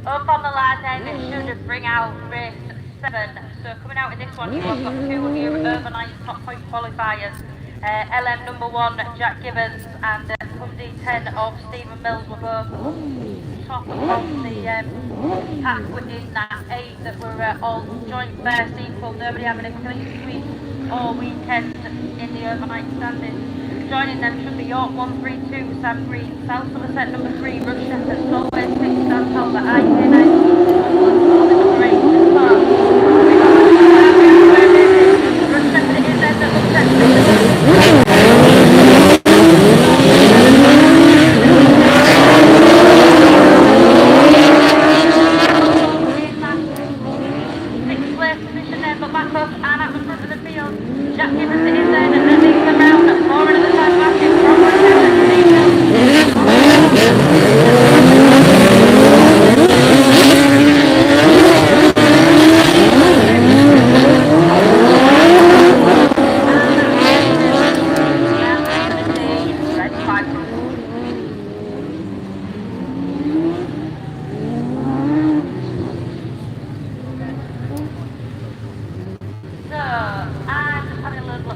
Up on the line then, it should bring out race 7. So coming out in this one, you have got 2 of your overnight top point qualifiers. LM number 1, Jack Gibbons, and Monday 10 of Stephen Mills were both top of the pack in that 8 that were all joint first equal. Nobody having a clean sweep all weekend in the overnight standings. Joining them should be York 132, Sam Green, South Somerset number 3, Rochester, Solway 6, Dan Talbot, IK 19, number 8, Spark. Rochester is then the sixth place position there, but back up and at the front of the field. Jack Gibbons is then and leads the round, 4 at the side back in from Rochester, Steve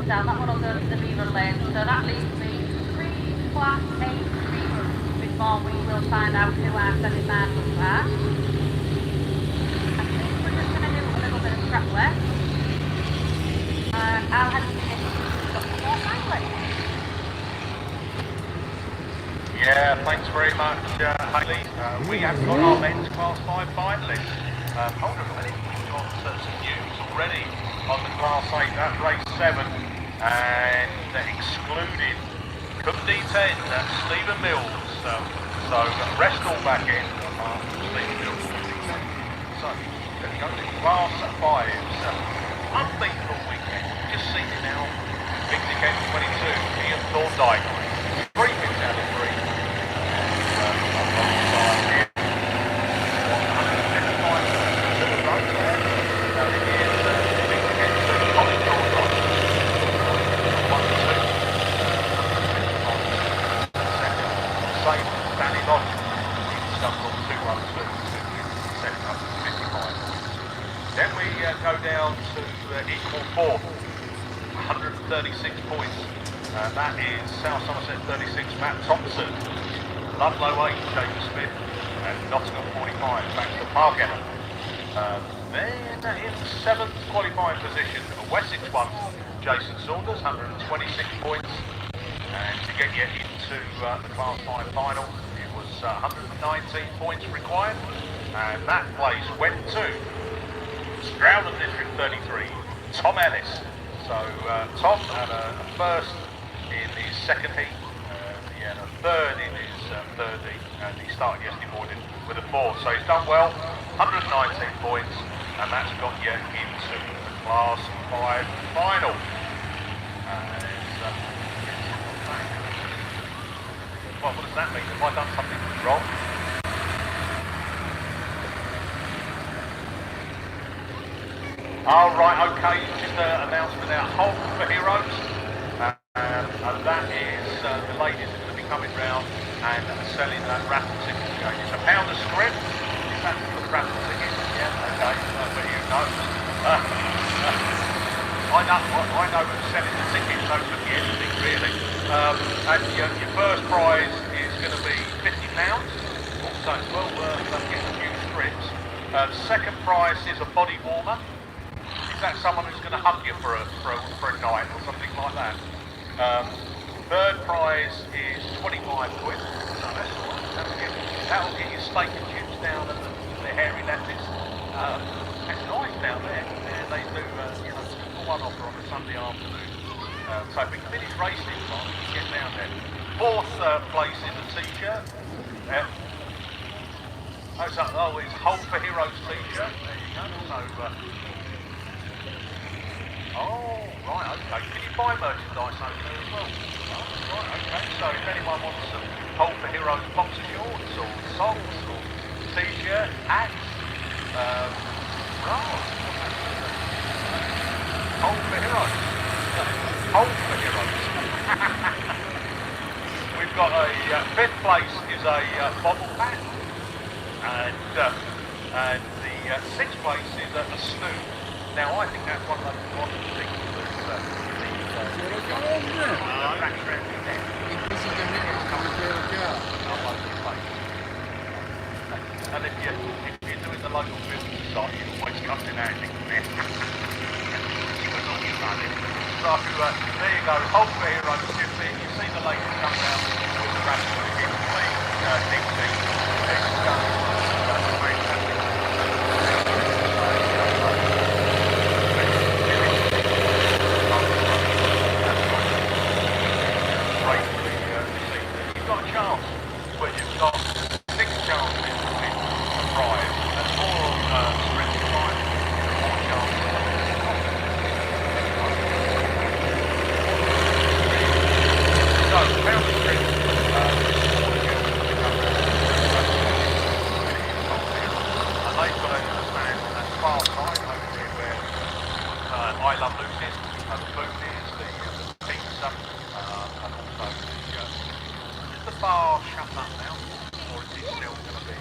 down, that one will go to the rerun lane, so that leaves me 3 class 8 reruns before we will find out who our semi-finals are. I think we're just going to do a little bit of track work. I'll head to the Yeah, thanks very much, Hayley. We have got our men's Class 5 finalists. Hold on a minute, we've got some news already on the Class 8, that race 7, and excluding Cup D10, that's Stephen Mills. So rest all back in. Stephen Mills. So, there we go, the Class 5s. Unbeatable weekend. Just seen it now. Big Dick M22, Ian Thorndike. 3 picks out of 3. Then we go down to equal 4, 136 points. That is South Somerset 36, Matt Thompson, Ludlow 8, James Smith, and Nottingham 45, back to Parker. Then in 7th qualifying position, Wessex 1, Jason Saunders, 126 points. And to get you into the Class 5 final, it was 119 points required. And that place went to Stroud District 33, Tom Ellis. So Tom had a first in his second heat, he had a third in his third heat, and he started yesterday morning with a 4. So he's done well, 119 points, and that's got you into the Class 5 final. Well, what does that mean? Have I done something wrong? Oh, right, okay, just an announcement now. Hold for Heroes. And that is the ladies are going to be coming round and selling raffle tickets. It's £1 a script. Is that for the raffle tickets? Yeah, okay, but you know. I know who's selling the tickets, so it could be anything really. And your first prize is going to be £50. Also, it's well worth getting a few strips. Second prize is a body warmer. Is that someone who's going to hug you for a night or something like that? Third prize is 25 quid. So that's all right. That'll get you steak and chips down at the Hairy Lattice. It's nice down there. They do, 2-for-1 offer on a Sunday afternoon. So if we finish racing, we can get down there. Fourth place is a t-shirt. It's Hold for Heroes t-shirt. There you go. So. Oh, right, okay. Can you buy merchandise over there as well? Oh, right, okay. So if anyone wants some Hold for Heroes boxer shorts or socks or t-shirt, hats, bras, Hold for Heroes. Hold for Heroes. We've got a 5th place is a bottle pack, and the 6th place is a snoot. Now I think that's one of the things that the And if you're doing the local business site, you always come in handy. So there you go, hold for Heroes 15. You see the ladies come down with the raspberry in the deep sea. It's fantastic. You've got a chance, but you've got 6 chances to win a prize. That's more strength prize, more chances. So, pound the street, and they've got to understand that far side over here where I Love Lucy's, the food is, the pizza, and also the bar shut up now, or is it still going to be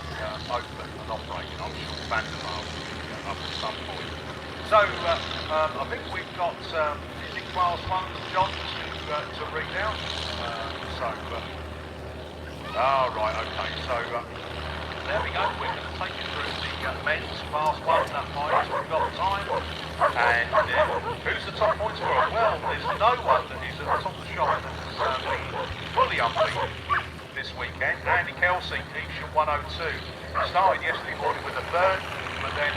open and operating? I'm sure Vanderbar will be up at some point. So, I think we've got, is it Class 1, John, to read out? Right, okay, so there we go, we're going to take you through the men's Class 1 points, we've got time, and who's the top points for it? Well, there's no one that is at the top of the shop that's fully unbeaten this weekend. Andy Kelsey, Easham 102, started yesterday morning with a third, but then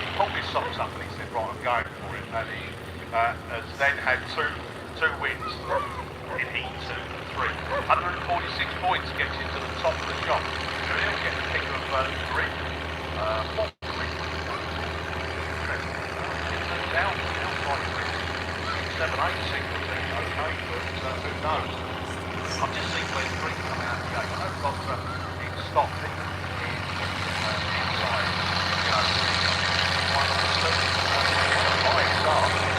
he pulled his socks up and he said, right, I'm going for it, and he has then had two wins in heat 2 and 3. 146 points gets into the top of the shop. So he'll get the pick of 3. 4 down, still quite quick. 7, 8 singles, okay, but who knows? I've just seen where 3 come out of the gate. I know Costa in stopped it inside. One of the 2. High start.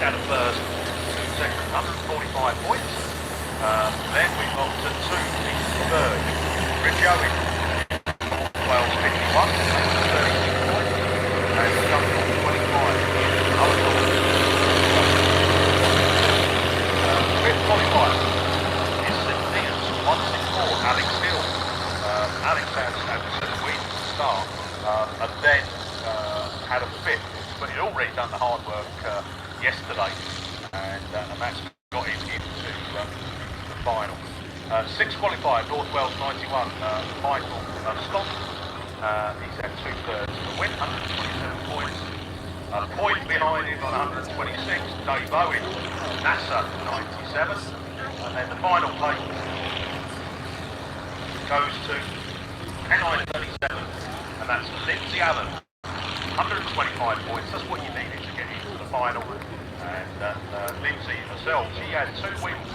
Out of first, 2 seconds, 145 points. Then we got to 2 in third. Rich Owen, 12.51, 36 points. And Scunny 25. Fifth qualifier is St. Neots, 164, Alex Hill. Alex had a win to start, and then had a 5th, but he'd already done the hard work yesterday, and that's got him into the final. 6th qualifier, North Wales 91, Michael Staunton. He's had 2/3 of the win, 127 points. A point behind him on 126, Dave Owen, NASA 97, and then the final place goes to NI 37, and that's Lindsay Allen. 125 points, that's what you needed to get into the final. And Lindsay herself, she had 2 wins,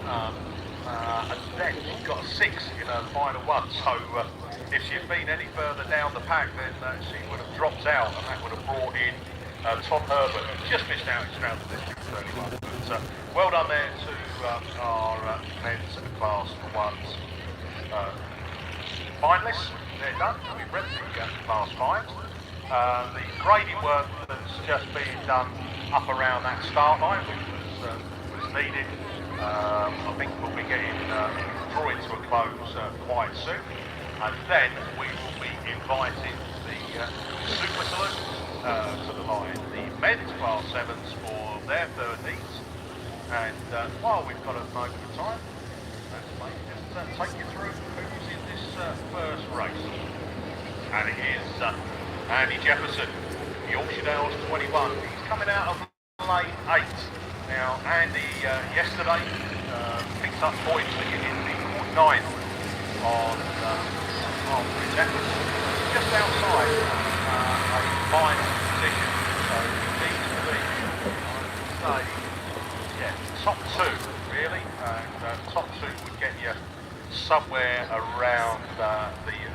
and then she got a 6 in her final one. So if she'd been any further down the pack, then she would have dropped out, and that would have brought in Tom Herbert, who just missed out in round of district 31. But well done there to our men's Class 1's finalists. They're done. We've read the Class 5s. The grading work that's just been done up around that start line, which was needed. I think we'll be getting drawing to a close quite soon, and then we will be inviting the Super Saloons to the line, the men's Class 7s for their third heats. And while we've got a moment of time, let's take you through who's in this first race. And it is Andy Jefferson, Yorkshire Dales 21. He's coming out of lane 8. Now, Andy yesterday picked up points to get in the 9th on Bridge Efforts, just outside a fine position. So he needs to be, I would say, top 2 really, and top 2 would get you somewhere around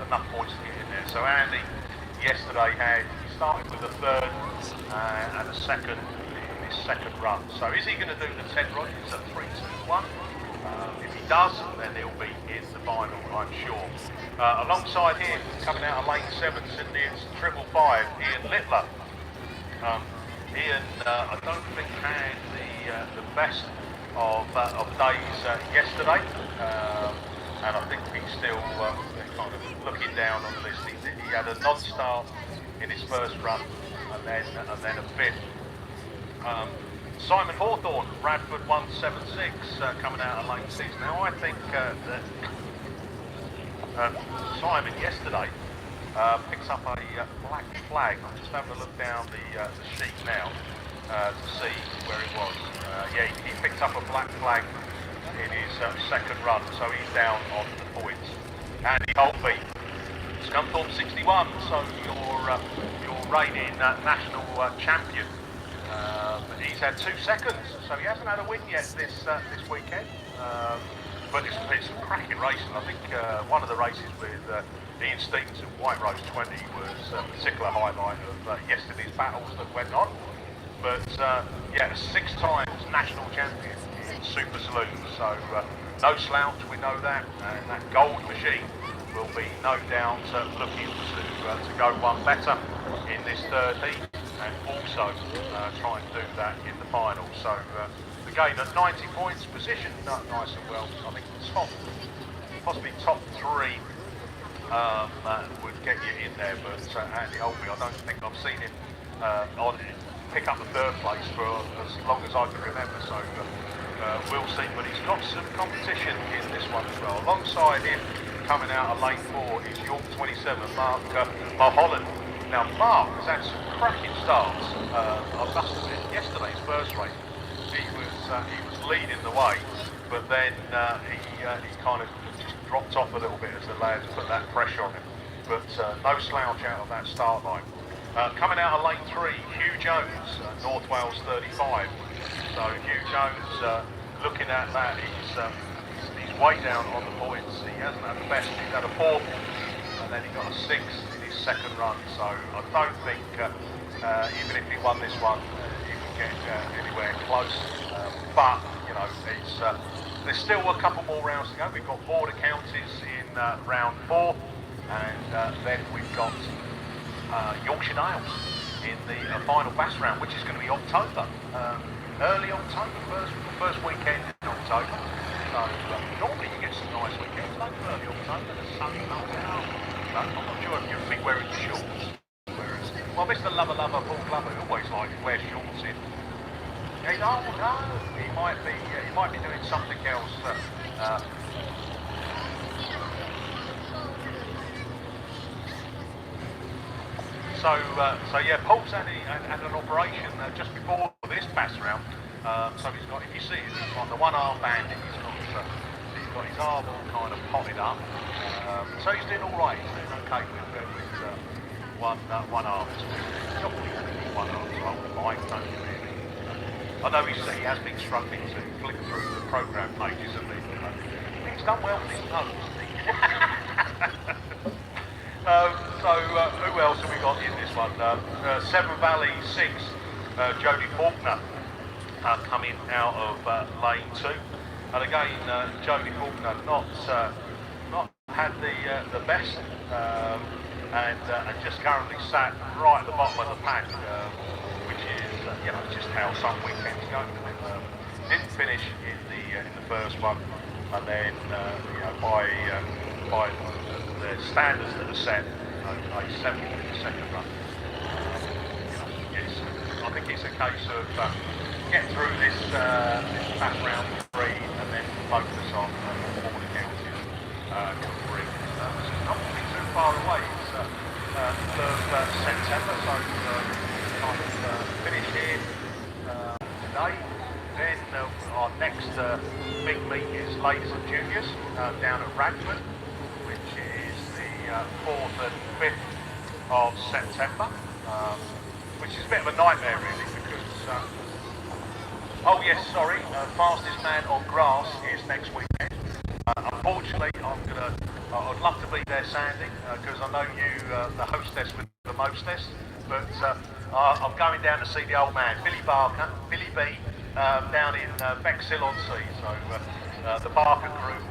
enough points to get in there. So Andy yesterday he started with a 3rd and a 2nd his second run. So is he going to do the 10 Rogers at 3, 2, 1? If he does, then he'll be in the final, I'm sure. Alongside him, coming out of lane 7, Sydney, it's 555, Ian Littler. Ian, I don't think had the best of days yesterday, and I think he's still kind of looking down on the list. He had a non-start in his first run, and then a fifth. Simon Hawthorne, Bradford 176, coming out of lane 6. Now I think that Simon yesterday picks up a black flag. I'm just having a look down the sheet now to see where it was. Yeah, he picked up a black flag in his second run, so he's down on the points. Andy Holtby, Scunthorpe 61, so your reigning national champion. He's had 2 seconds, so he hasn't had a win yet this weekend. But it's some cracking racing. I think one of the races with Ian Stevenson, White Rose 20, was a particular highlight of yesterday's battles that went on. But yeah, 6 times national champion in Super Saloons, so no slouch, we know that. And that gold machine will be no doubt looking to go one better in this third heat, and also try and do that in the final. So again, at 90 points, positioned nice and well. I think possibly top 3 would get you in there, but Andy Holtby, I don't think I've seen him pick up the 3rd place for as long as I can remember. So we'll see, but he's got some competition in this one as well. Alongside him, coming out of lane 4, is York 27, Mark Mulholland. Now Mark has had some cracking starts. I must admit, yesterday's first race, he was leading the way, but then he kind of just dropped off a little bit as the lads put that pressure on him. But no slouch out of that start line. Coming out of lane 3, Hugh Jones, North Wales 35. So Hugh Jones, looking at that, he's way down on the points. He hasn't had the best. He's had a 4th, and then he got a 6th in his second run. So I don't think, even if he won this one, he would get anywhere close. But you know, there's still a couple more rounds to go. We've got border counties in round 4, and then we've got Yorkshire Dales in the final BAS round, which is going to be October, early October, first weekend in October. So normally you get some nice weekends, like early October, the sun comes out. I'm not sure if you'll be wearing shorts. Whereas, well, Mr. Lover, Paul Glover, always like to wear shorts in. No, he might be doing something else. So yeah, Paul's had an operation just before this BAS round. So he's got, if you see it, he's on the one arm banding. He's got his arm all kind of potted up. So he's doing all right. He's doing okay with one arm. He's not really one arm to hold the bike, don't you really? I know he has been struggling to flick through the programme pages of it. He's done well with his nose, hasn't he? Who else have we got in this one? Severn Valley 6, Jodie Faulkner coming out of lane 2. And again, Jodie Faulkner not had the best, and just currently sat right at the bottom of the pack, which is just how some weekends go. Didn't finish in the first one, and then by the standards that are set, a 7th in the second run. I think it's a case of get through this BAS round 3 and then focus on border counties come 3. This is not really too far away. It's 3rd of September, so kind of finish here today. Then our next big meet is Ladies and Juniors down at Radford, which is the 4th and 5th of September, which is a bit of a nightmare really, because oh yes, sorry, fastest man on grass is next weekend. Unfortunately, I'd love to be there, Sandy, because I know you, the hostess with the mostest, but I'm going down to see the old man, Billy B, down in Bexhill-on-Sea. So the Barker crew,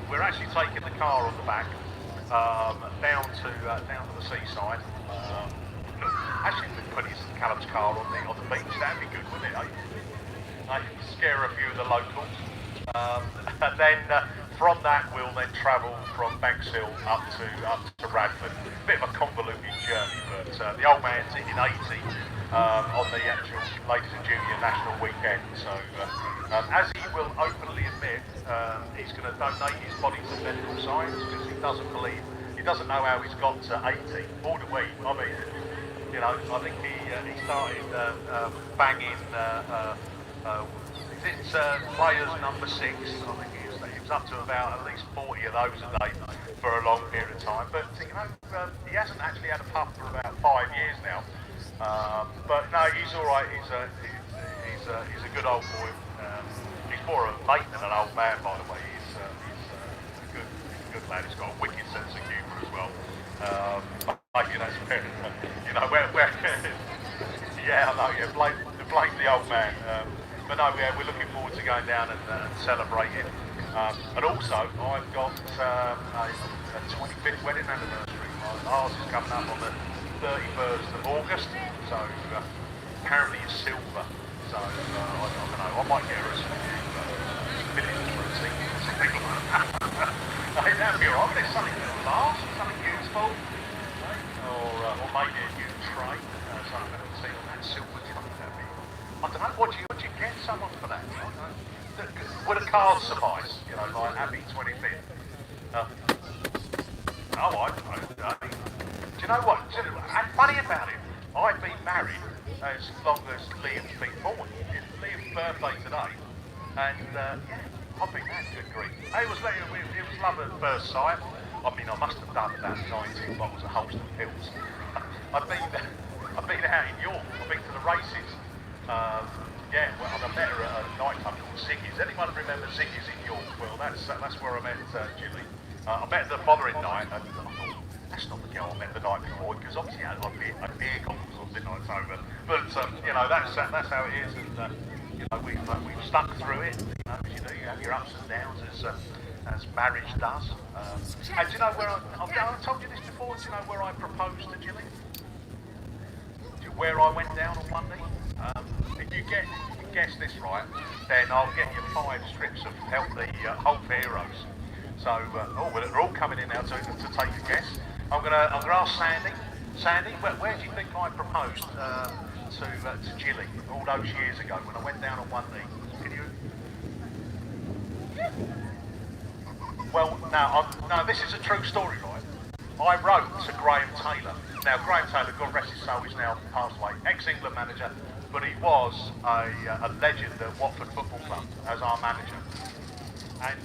we're actually taking the car on the back down to the seaside. Actually, we could put his Callum's car on the beach. That'd be good, wouldn't it? Scare a few of the locals. And then from that, we'll then travel from Bexhill up to Radford. Bit of a convoluted journey, but the old man's in 80 on the actual Ladies and Junior National Weekend. So, as he will openly admit, he's going to donate his body to medical science because he doesn't know how he's got to 80. Or do we? I mean, you know, I think he started banging. It's players number 6. I think he was up to about at least 40 of those a day for a long period of time. But you know, he hasn't actually had a puff for about 5 years now. But no, he's all right. He's a good old boy. He's more a mate than an old man, by the way. He's a good lad. He's got a wicked sense of humour as well. But you know, you know where yeah, I know. Yeah, blame the old man. But no, we're looking forward to going down and celebrating. And also, I've got a 25th wedding anniversary. Ours is coming up on the 31st of August, so apparently it's silver. So I don't know, I might get her a millions for a seat or something like that. Hey, that'd be alright, there's something that lasts, something useful. Or maybe a new tray, something that would see on that silver tray. I don't know, what do you get someone for that? I don't know. Would a card suffice? You know, like happy 25th? Oh, I don't know. Do you know what? And funny about it, I've been married as long as Liam's been born. It's Liam's birthday today, and yeah, I've been that good grief. It was love at first sight. I mean, I must have done about 19 bottles of Holston pills. I've been out in York. I've been to the races. Yeah, well, I met her at a nightclub called Ziggy's. Anyone remember Ziggy's in York? Well, that's where I met Jilly. I met her the following night, and I thought, that's not the girl I met the night before, because obviously I had like beer goggles on, didn't I? So, but you know, that's how it is, and you know, we've stuck through it. You know, as you do, you have your ups and downs as marriage does. And do you know where I told you this before? Do you know where I proposed to Jilly? Where I went down on one knee? If you guess this right, then I'll get you 5 strips of healthy Hulk heroes. So, well, they're all coming in now to take a guess. I'm gonna ask Sandy. Sandy, where do you think I proposed to Jilly all those years ago when I went down on one knee? Can you? Well, no, this is a true story, right? I wrote to Graham Taylor. Now, Graham Taylor, God rest his soul, is now passed away, ex-England manager, but he was a legend at Watford Football Club as our manager. And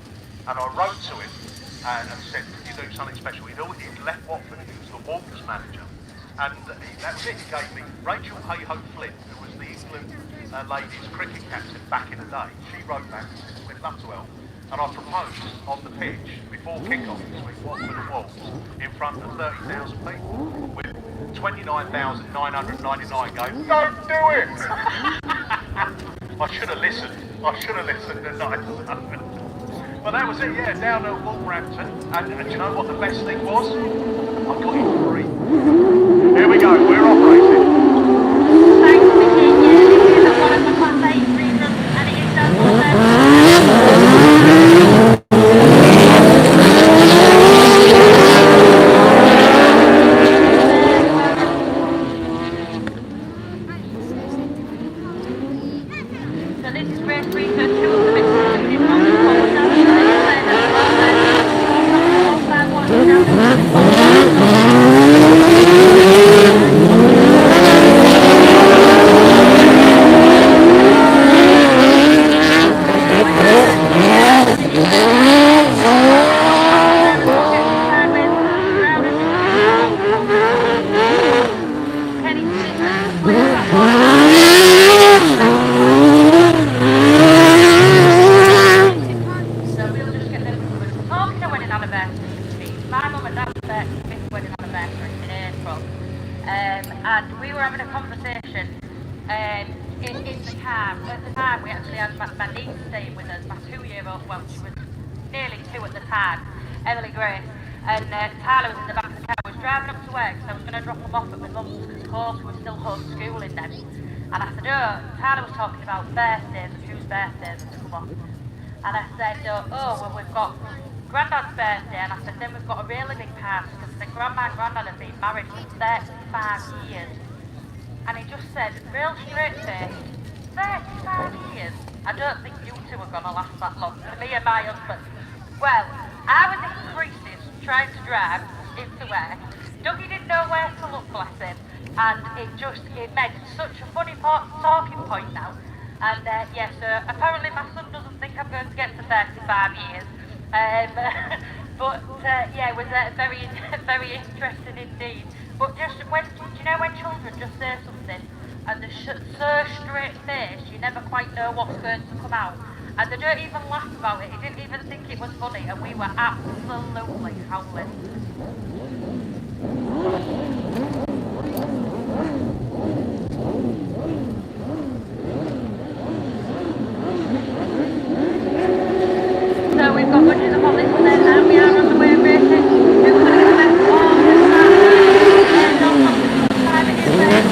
I wrote to him and said, could you do something special? He'd left Watford, he was the Wolves manager. And that was it, he gave me Rachel Hayhoe-Flynn, who was the England ladies cricket captain back in the day. She wrote back and said, we'd love to help. And I proposed on the pitch before kick-off between Watford and Wolves in front of 30,000 people with 29,999 going, don't do it! I should have listened, didn't I? But that was it, yeah, down at Wolverhampton. And you know what the best thing was? I got it free. Here we go, we're operating. Thanks, Virginia. This is one of the Class 8 reruns, and it is done. So this is race 3, so 2 of the bits are in on the top now. So they say that the 1 down. and we were having a conversation in the car. At the time, we actually had my niece staying with us, my 2-year-old, well, she was nearly 2 at the time, Emily Grace, and Tyler was in the back of the car. I was driving up to work, so I was going to drop him off at my mum's, because of course we were still homeschooling then. And I said, oh, Tyler was talking about birthdays and whose birthdays had come up. And I said, oh, well, we've got Grandad's birthday, and I said, then we've got a really big party, because the Grandma and Grandad have been married for 35 years. And he just said, real straight face, 35 years? I don't think you two are going to last that long, for me and my husband. Well, I was in creases trying to drive into work. Dougie didn't know where to look, bless him, and it made such a funny talking point now. And yeah, so apparently my son doesn't think I'm going to get to 35 years. But yeah, it was very, very interesting indeed. But just when, do you know when children just say something and they're so straight faced, you never quite know what's going to come out. And they don't even laugh about it. He didn't even think it was funny, and we were absolutely howling. So we've got bunches of holidays there, and we are on the way of racing. Who's going to get the best form this time? Not time it is there.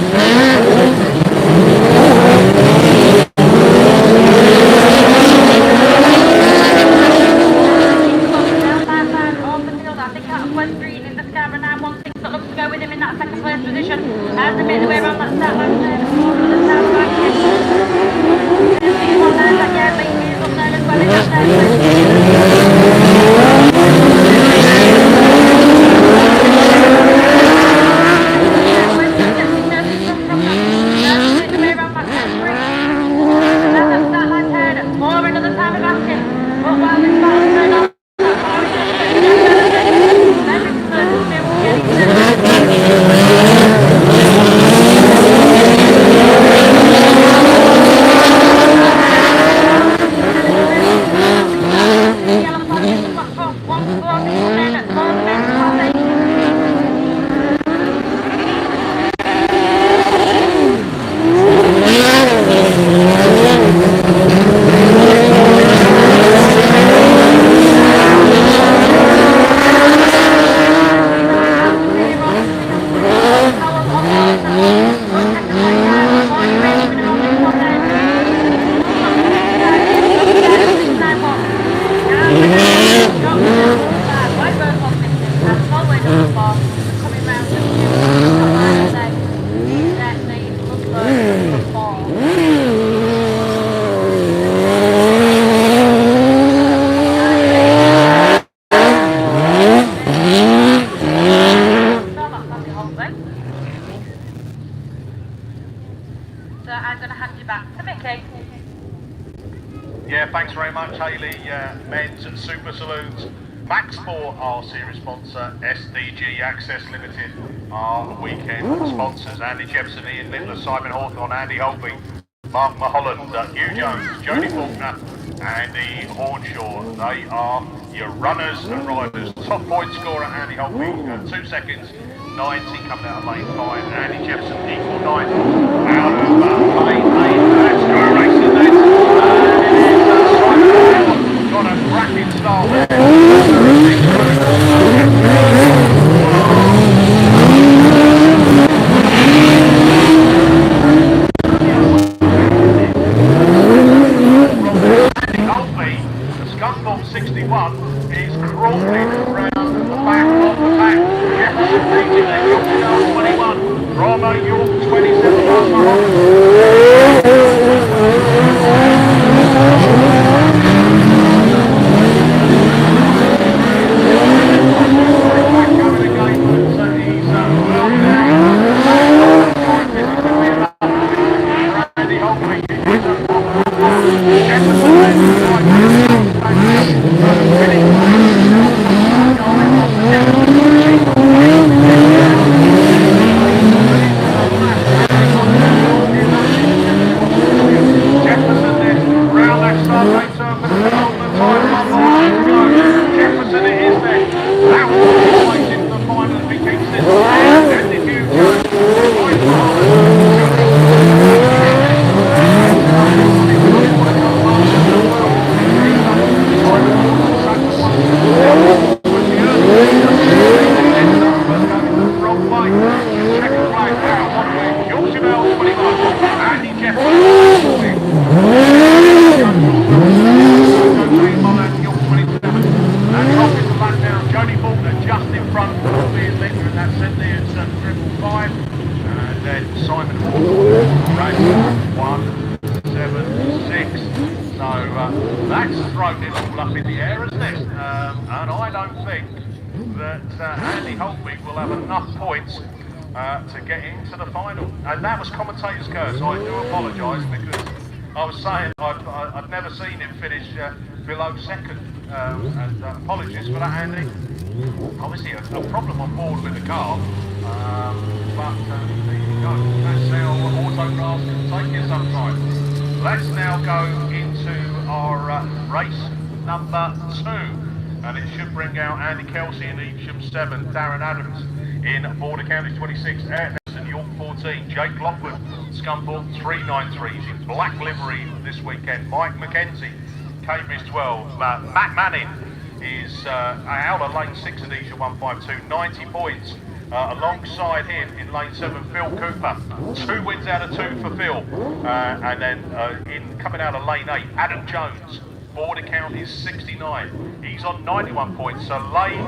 As they make their way around that start line there, the forward of the start back in. See one there, that yeah, Lee is up there as well in that more another time of asking, but while this battle's going on, Super Saloons. Max Sport, our series sponsor, SDG Access Limited, our weekend sponsors, Andy Jepson, Ian Littler, Simon Hawthorne, Andy Holby, Mark Mulholland, Hugh Jones, Jodie Faulkner, Andy Hornshaw. They are your runners and riders. Top point scorer, Andy Holby, 2 seconds, 90 coming out of lane 5. Andy Jepson, equal 9 out of lane 8. Let's go racing then. Got a cracking start there. The Scunny 61 is crawling around the back of the pack. Jefferson beating there, York 21, Bravo York 27. Jody Faulkner just in front of the leader in that set there, it's 555. And then Simon Hawthorne, race 176. So that's thrown it all up in the air, isn't it? And I don't think that Andy Holtby will have enough points to get into the final. And that was commentator's curse. I do apologise because I was saying I've never seen him finish below second. And apologies for that, Andy. Obviously a problem on board with the car, but there you go. That's how autographs can take you sometimes. Let's now go into our race number 2, and it should bring out Andy Kelsey in Evesham 7, Darren Adams in Border County 26, Ed Nelson, York 14, Jake Lockwood, Scunthorpe 393s in black livery this weekend, Mike McKenzie, Cambridge 12, Matt Manning is out of lane 6 at Evesham 152, 90 points. Alongside him in lane 7, Phil Cooper, 2 wins out of 2 for Phil. And then coming out of lane 8, Adam Jones, Border County 69. He's on 91 points. So lane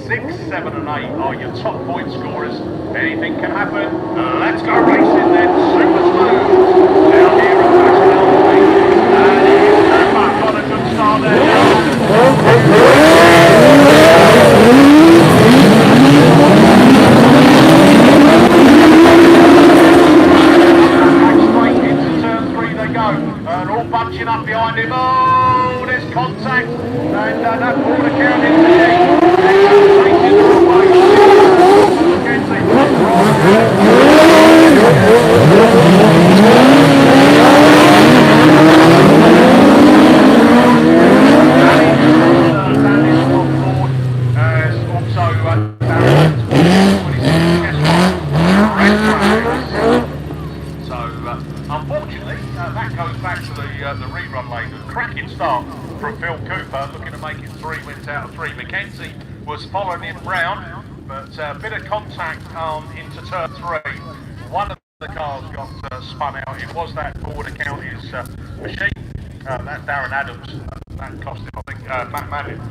6, 7 and 8 are your top point scorers. Anything can happen. Let's go racing then. Super smooth down here at National League. And here's Cooper, got a good start there. And all bunching up behind him. Oh, there's contact. And that Border County into the taking her away. Unfortunately, that goes back to the rerun lane. A cracking start from Phil Cooper, looking to make it 3 wins out of 3. Mackenzie was following him round, but a bit of contact into turn 3. One of the cars got spun out. It was that Border County's machine. That Darren Adams, that cost him, I think, Matt Manning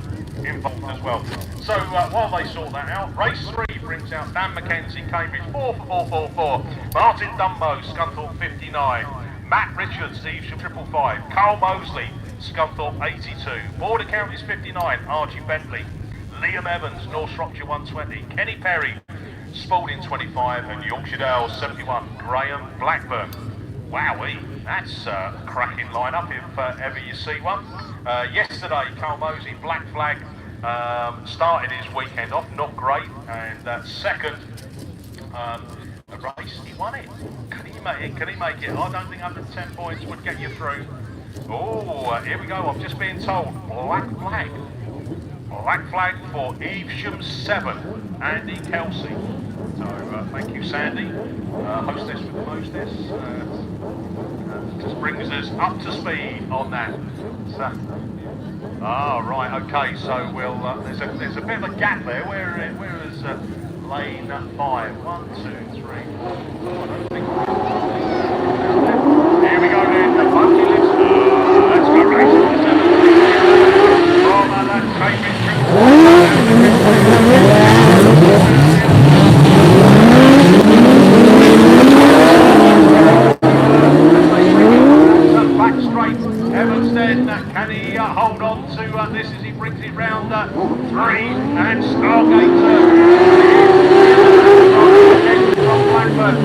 involved as well. So while they sort that out, race 3 brings out Dan McKenzie, Cambridge 4 for 444, Martin Dumbo, Scunthorpe 59, Matt Richards, Evesham 555, Carl Mosley, Scunthorpe 82, Border Counties 59, Archie Bentley, Liam Evans, North Shropshire 120, Kenny Perry, Spalding 25, and Yorkshire Dale 71, Graham Blackburn. Wowee, that's a cracking lineup if ever you see one. Yesterday, Carl Mosey, Black Flag, started his weekend off, not great, and second race, he won it. Can he make it? I don't think under 10 points would get you through. Oh, here we go, I'm just being told, Black Flag. Black Flag for Evesham 7, Andy Kelsey. So thank you, Sandy, hostess with the mostess. Just brings us up to speed on that. So, right, okay. So we'll there's a bit of a gap there. Where is lane 5? 1, 2, 3, 4. Here we go then. The bumpy list. Let's go racing for 7. From that Cambridge back straight. Evans then, can he hold on to this as he brings it round 3 and Stargate from Blackburn.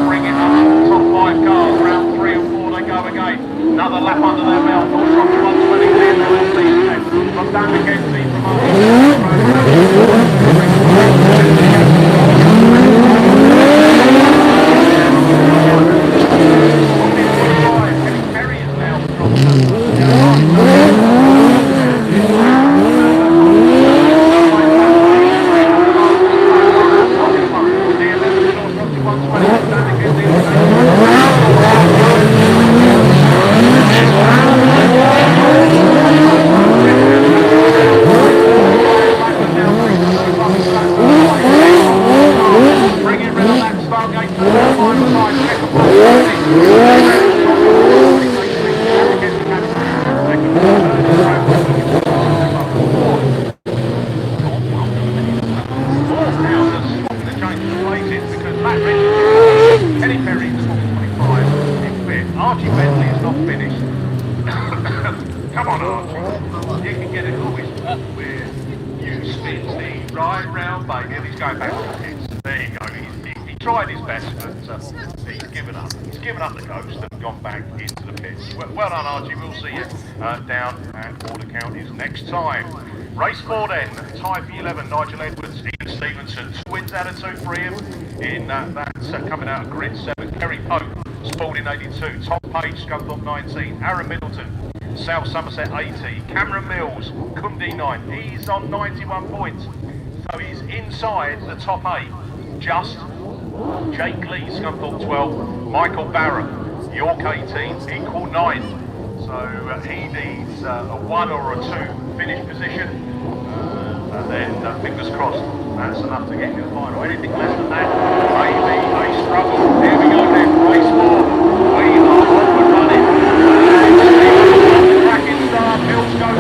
Bring it up, top 5 cars, round 3 and 4 they go again. Another lap under their belt, North Shropshire 120, from Dan McKenzie, from Kenny Perry is now from Archie Bentley is not finished. Come on, Archie. You can get it always where you spin the right round, baby. And he's going back to the pits. There you go. He tried his best, but he's given up. He's given up the ghost and gone back into the pits. Well done, Archie. We'll see you down at Order Counties next time. Race 4 then, tie for 11, Nigel Edwards, Ian Stevenson, 2 wins out of 2 for him. In that's coming out of grid 7, Kerry Pope, Spalding 82, Tom Page, Scunthorpe 19, Aaron Middleton, South Somerset 80, Cameron Mills, Cumdy 9, he's on 91 points. So he's inside the top 8, just Jake Lee, Scunthorpe 12, Michael Barrett, York 18, equal 9. So he needs a 1 or a 2 finish position, and then fingers crossed, that's enough to get to the final. Anything less than that, maybe a struggle. Here we go then, race 4. We are off and running. Cracking start, Mills goes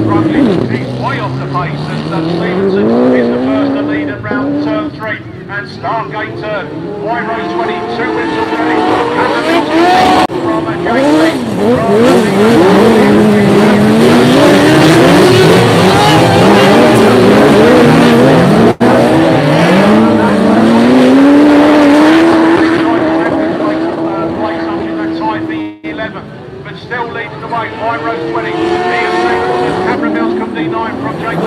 struggling, he's way off the pace, and Stevenson is the first to lead at round turn 3 and Stargate turn. White Rose 20, 2 wins already. Cameron Mills from Jake but still leading the way. White Rose 20, Ian Stevenson, Cameron Mills come D9 from Jake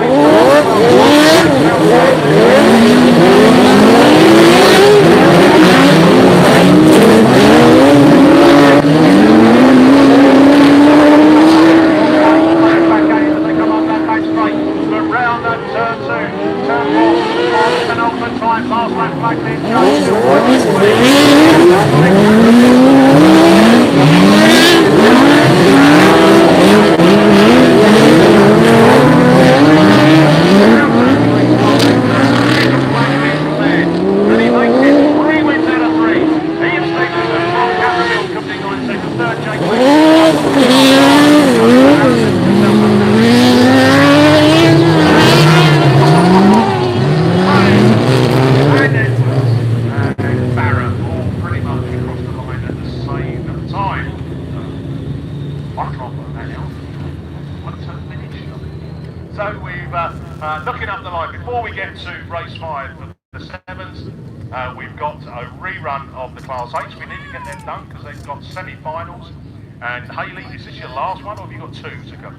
looking up the line, before we get to race 5 for the 7s, we've got a rerun of the Class 8s. We need to get them done because they've got semi-finals. And Hayley, is this your last one or have you got 2 to go?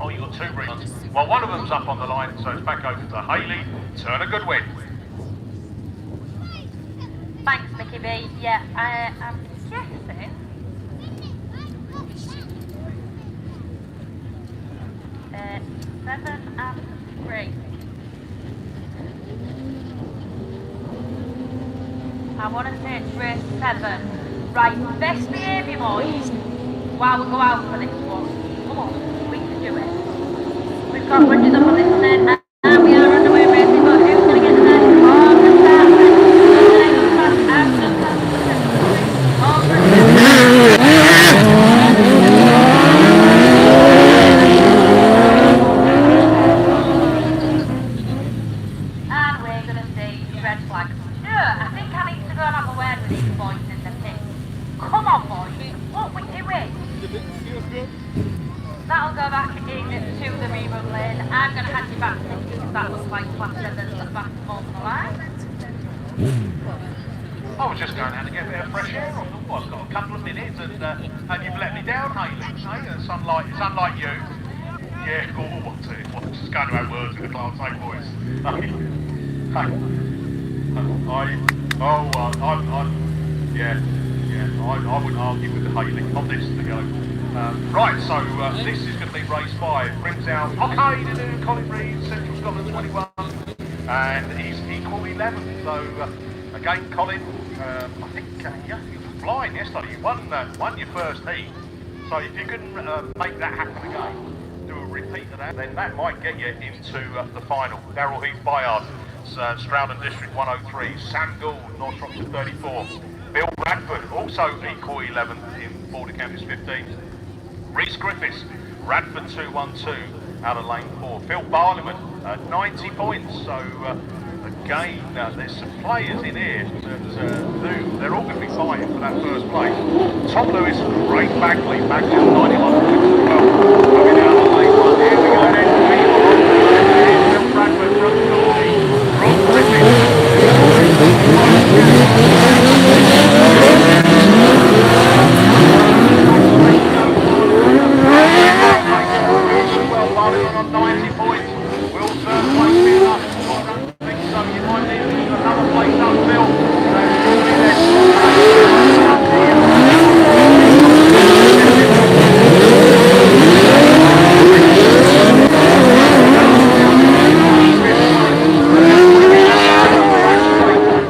Oh, you've got 2 reruns. Well, one of them's up on the line, so it's back over to Hayley. Turn a good win. Thanks, Mickey B. Yeah, I'm guessing. Seven and 3. I want to say it's race 7. Right, best behaviour, boys. While we go out for this one. Come on, we can do it. We've got Bridges up on this then, and we are underway racing, but who's going to get there? Oh, the start. And we're going to see red flag. No, I think I need to go and have a word with these boys in the pit. Come on, boys. What we doing? That'll go back into the rerun lane. I'm going to hand you back to Nicky because that looks like class 7's at the back of the line. I was just going out to get a bit of fresh air. I thought I've got a couple of minutes and you've let me down, Hayley. It's unlike you. Yeah, what's it? I'm just going to have words with the Class 8 boys. I wouldn't argue with the Hayley on this to go. Right, so this is going to be race 5. Brings out Hockey to do Colin Reed, Central Scotland 21, and he's equal 11. So again, Colin, I think you were flying yesterday. You won your first heat. So if you can make that happen again, do a repeat of that, then that might get you into the final. Darrell Heath Bayard, Stroudon District 103, Sam Gould, North Shropshire 34, Bill Bradford, also equal 11 in Border Counties 15, Reese Griffiths, Radford 212, out of lane 4. Phil Barliman, 90 points. So again, there's some players in here that they're all going to be fighting for that first place. Tom Lewis, Craig Bagley, back to 91 points as well. Coming out of lane 1. Here we go then. Phil Bradford from Geordie. Rob Griffin. Well, Barliman on 90 points. Will third place be enough? I don't think so. You might need to leave another place up, Phil.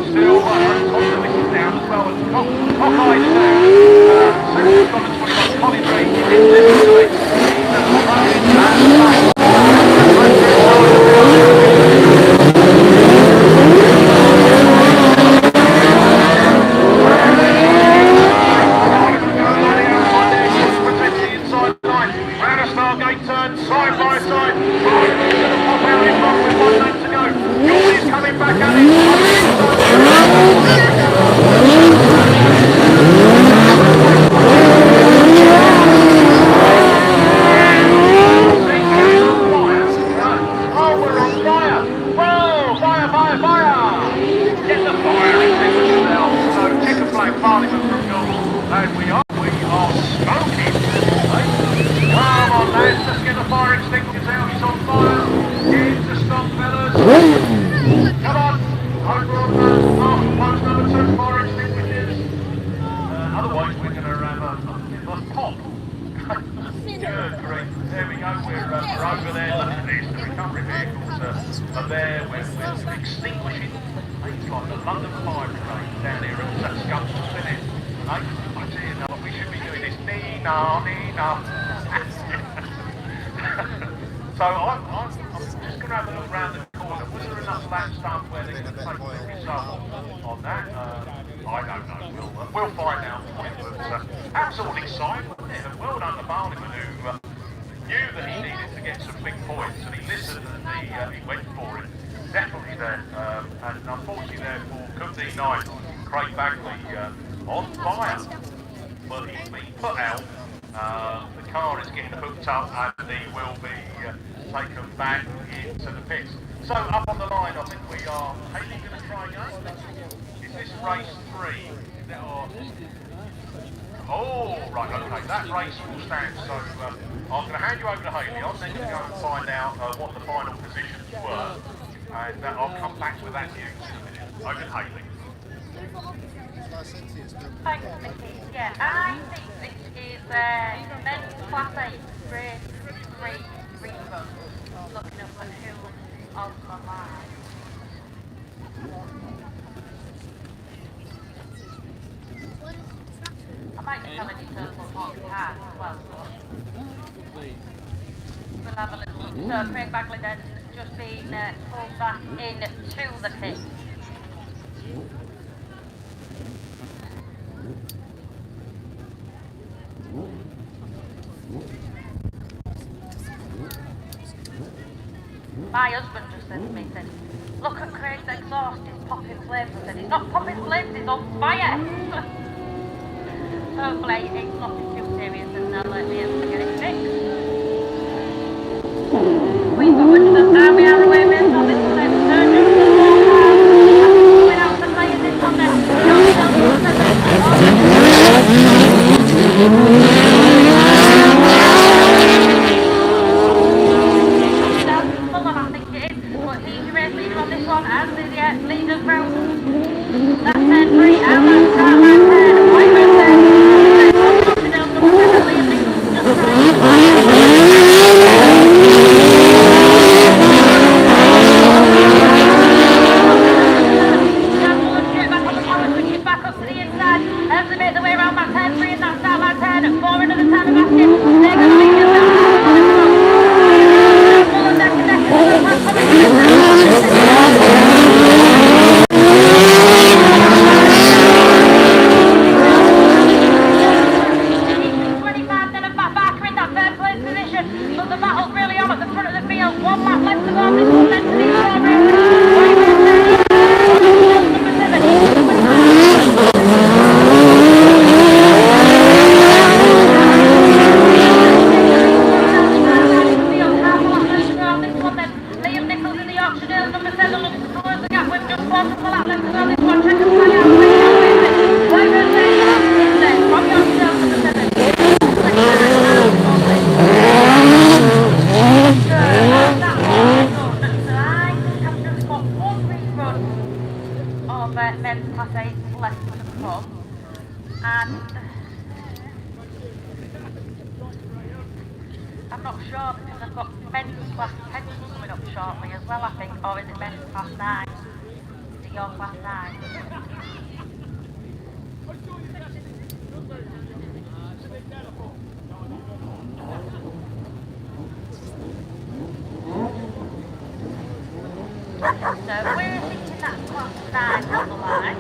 Still, Thompson is down as well. And Cockeyes down. Second Scott at 21. Colin Reid, he didn't listen to it. He's running that back. Side by side, going to pop out in front with 1 lap to go. Geordie's coming back at it. Oh, we're on fire! Whoa! Fire, fire, fire! Get the fire extinguisher now. So, chicken flag Parliament from Gold. And we are smoking. Come on, lads, let's get the fire extinguishers out. It's on fire. Get to stop, fellas. Come on. Over on post number 2, fire extinguishers. Otherwise, we're going to have a pop. Good grief. There we go. We're over there. Look at this. The recovery vehicles are there. We're extinguishing. It's like the London Fire Brigade down here at Scunny BAS. I tell you what we should be doing is Nina. So I'm just going to have a look round the corner. Was there enough laps done where they can take the result on that? I don't know. We'll find out for you. But absolutely exciting, wasn't it? And well done to Barliman, who knew that he needed to get some big points, and he listened and he went for it. Definitely there. And unfortunately therefore, come D9, Craig Bagley on fire. Well, he's been put out. The car is getting hooked up and he will be taken back into the pits. So up on the line, I think we are. Haley going to try again? Is this race 3? Is that our... Oh, right, okay, that race will stand. So I'm going to hand you over to Haley. I'm then going to go and find out what the final positions were. And I'll come back with that news in a minute. Over to Haley. Thanks, Mickey. Yeah, I think this is men's class 8 race 3 rerun. Looking up at who's on the line. I might be telling you total what we had as well, so we'll have a little look. So Craig Bagley then just been pulled back into the pit. My husband just said to me, he said, look at Craig's exhaust, he's popping flames. I said, he's not popping flames, he's on fire. Hopefully it's nothing too serious and they'll be able to get it fixed. We've got rid of the army out of the way with on this next turn. Going out to play this on there. Leaders round. That's 10-3 and that's start line 10. White round 10. back on the power switches back up to the inside as they make their way around back 10-3 and that's start line 10. 4 into the time of basket. They're going to lead us down. lap left to go on this one then to the strawberry. Number 7, each number 9. Liam Nichols in the Yorkshire Dale, number 7, looks to close the gap with just 4 lap left to go on this one. Check and find out. White Rose is there from Yorkshire Dale, number 7. Of men's class 8 left to come, and I'm not sure because I've got men's class 10 coming up shortly as well, I think, or is it men's class 9? Is it your class 9? So we're thinking that's class 9 on the line.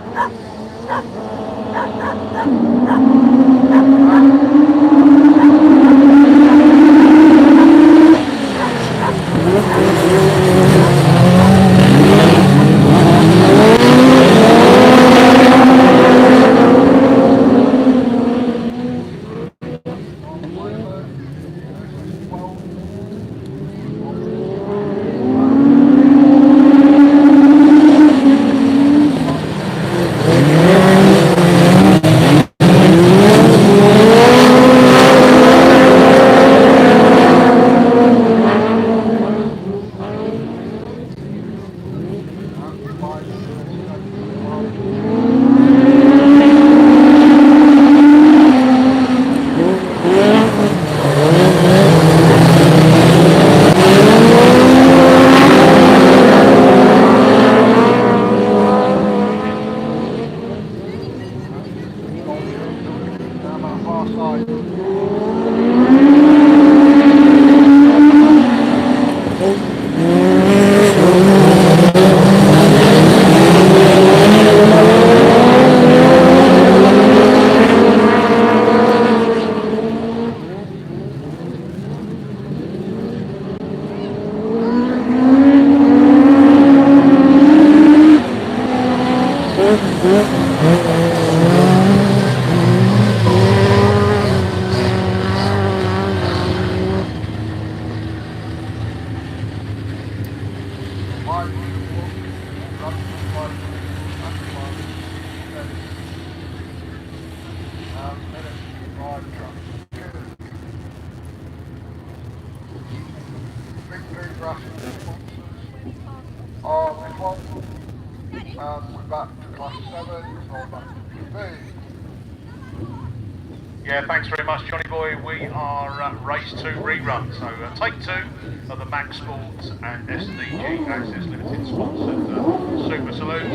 Yeah, thanks very much, Johnny Boy. We are race 2 rerun. So take 2 of the Max Sports and SDG Access Limited sponsored Super Saloons.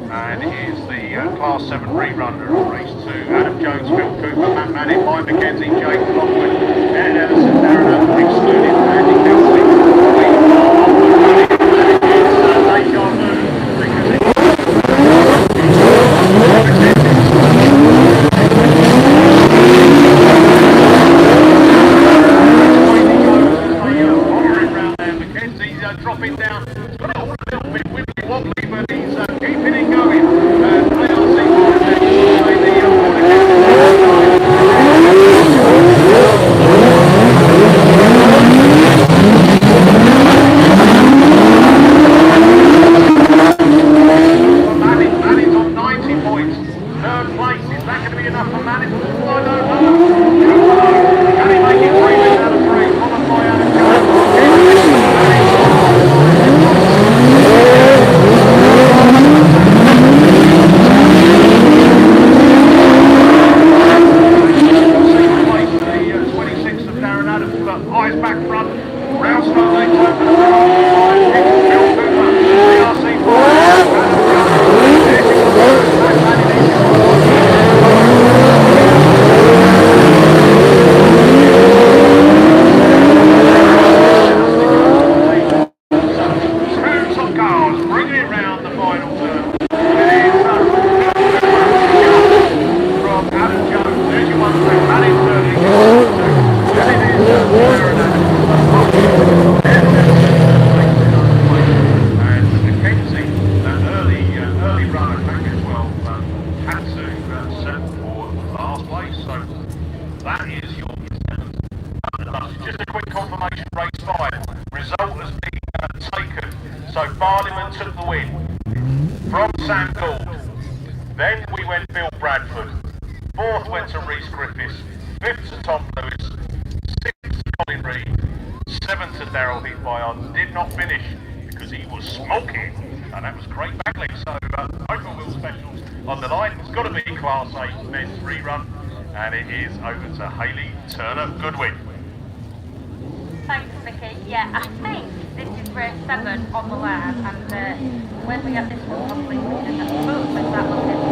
And here's the Class 7 rerun of race 2. Adam Jones, Phil Cooper, Matt Manning, Mike McKenzie, Jake Lockwood, Ed Ellison, Darren Allen, excluded Andy Kelsey. We are off and running, and it is late afternoon because it's dropping down. It's got it all a little bit wibbly wobbly, but he's keeping it going. Manning's on 90 points. Third place. Is that going to be enough for Manning? I don't know. Can he make it 3 wins out of 3? Followed by Adam Jones. Eyes back front, round slow they turn to the right, Phil Cooper, DRC forward, Adam Jones, there's your first, two top cars bringing it round the final turn. It is from Adam Jones, there's your 1 through, Manning turning, then it is Darren Allen. So Barliman took the win from Sam Gould. Then we went Bill Bradford. Fourth went to Rhys Griffiths. Fifth to Tom Lewis. Sixth to Colin Reid. Seventh to Daryl Heath-Bayard. Did not finish because he was smoking. And that was Craig Bagley. So open wheel specials on the line. It's got to be Class 8 men's rerun. And it is over to Hayley Turner-Goodwin. Thanks, Vicky. Yeah, I think this is race 7 on the line, and when we get this one completed, I suppose we start looking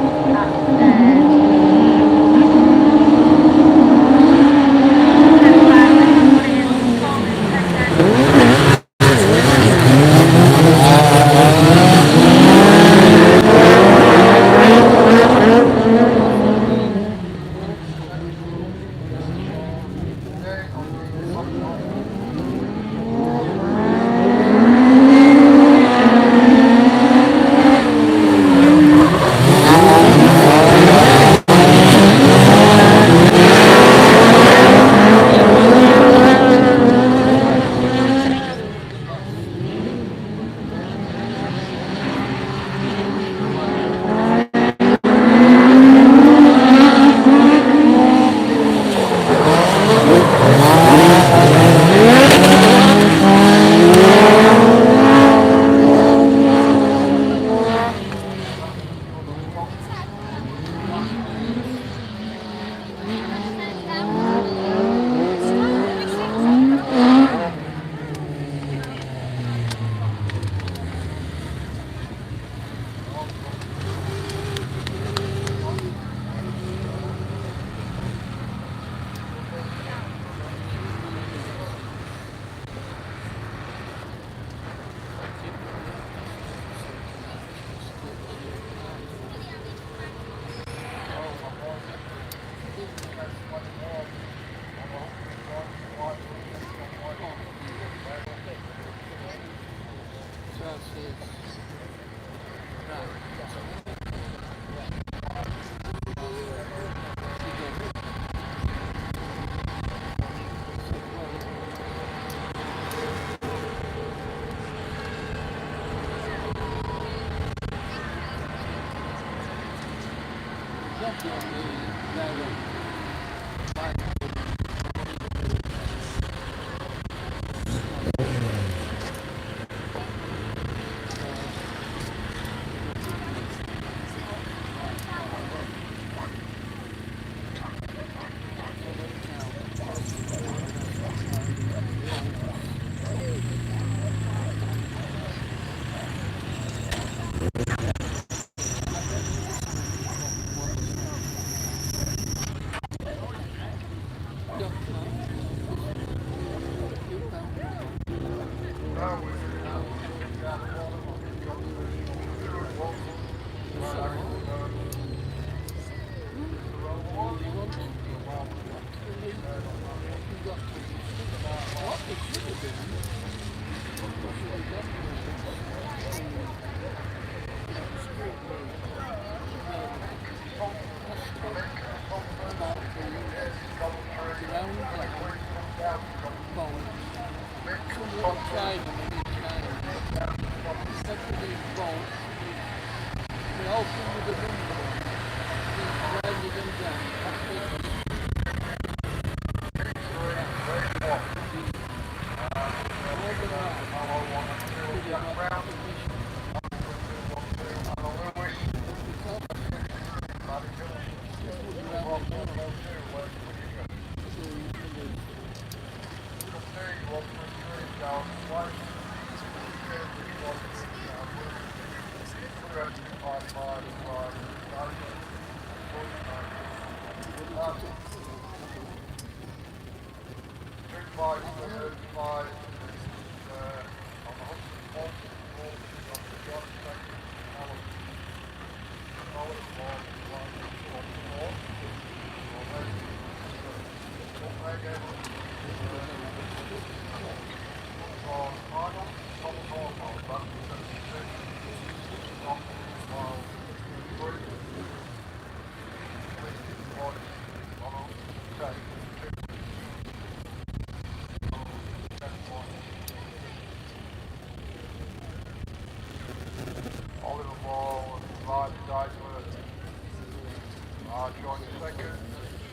joined second.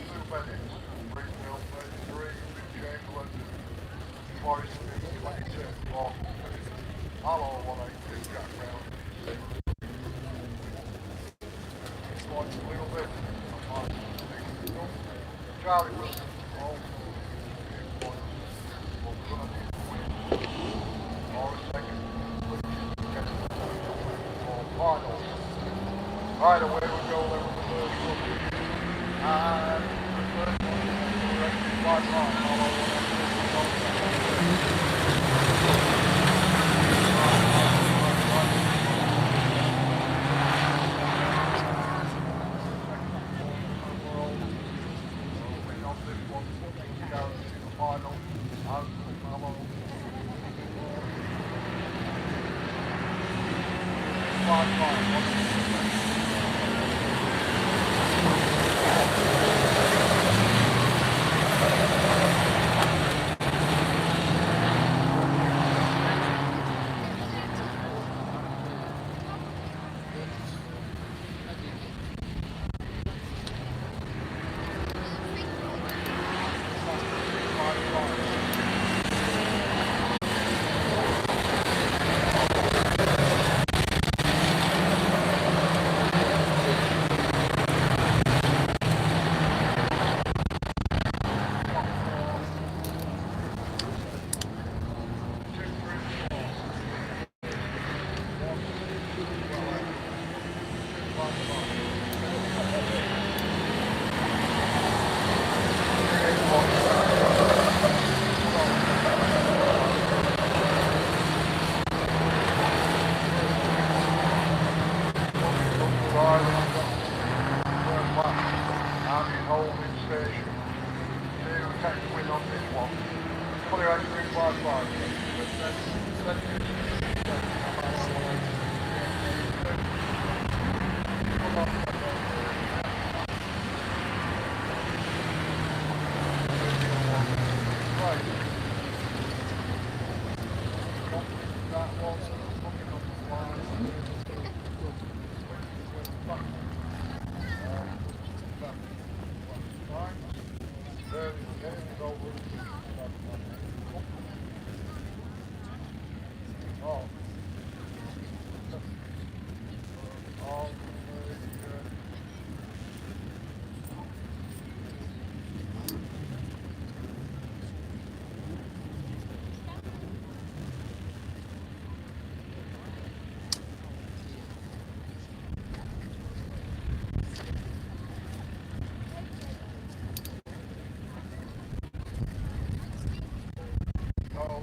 2 minutes. Greenfield 33, Chamberlain, Forest 22. Off. Hello 182, Jack Brown. Watch a little bit. Charlie Wilson, all 2 points. We're going to need to win. Or a second. Or final. Right, away we go then with the first one. And the first one is directed by Mark. Hello 182.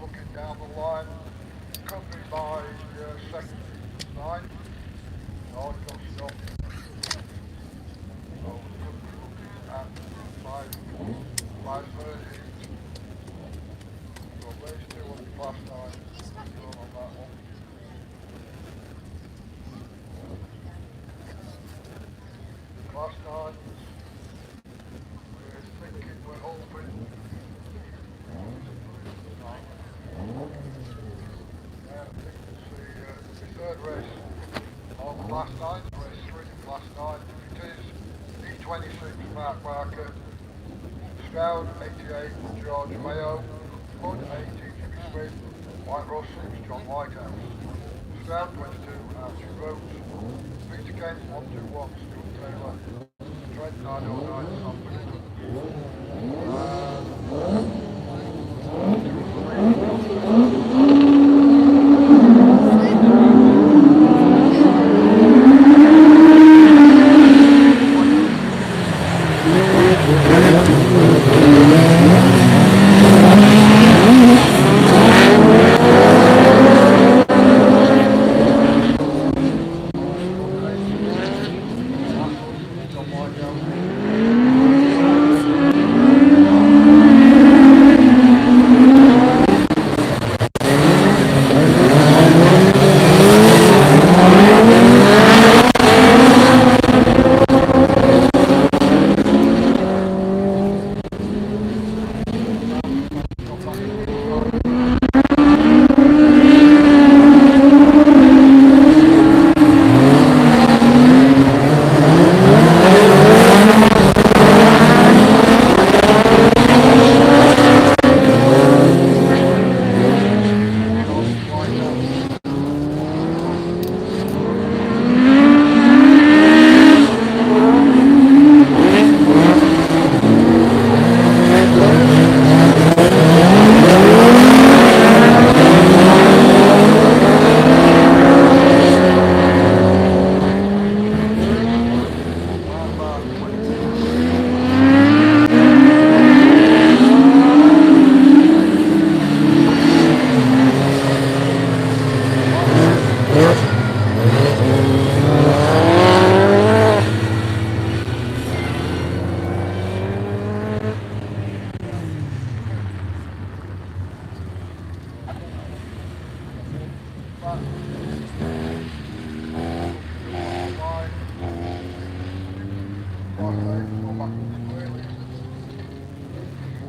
Looking down the line, accompanied by second line. Oh, it got stopped. So looking at 5:30. So there's two on the class 9. On that one. Class 9. We're thinking, we're hoping. The third race on class 9, race 3 class 9, it is E26 Mark Barker, Scout 88 George Mayo, Hood 80 Jimmy Smith, White Russ 6 John Whitehouse, Scout 22 Archie Rhodes, Peter Kent 121 Stuart Taylor, Trent 909 Sam John Whitehouse.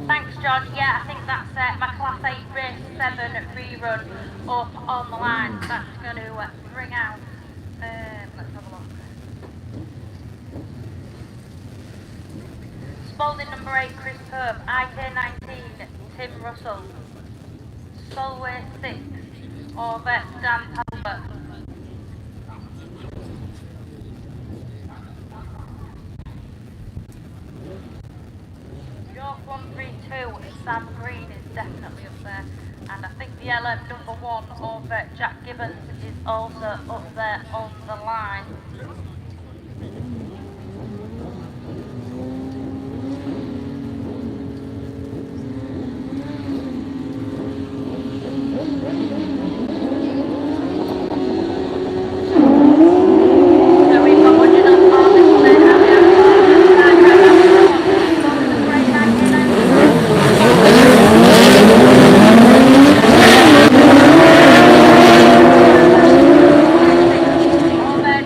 Thanks, George. Yeah, I think that's my Class 8 Race 7 rerun up on the line. That's going to bring out. Let's have a look. Spalding number 8, Chris Pope. IK19, Tim Russell. Solway 6, over Dan Talbot. York 132, Sam Green is definitely up there. And I think the LM number 1 of Jack Gibbons is also up there on the line. So we've got 100 on all this then, and we have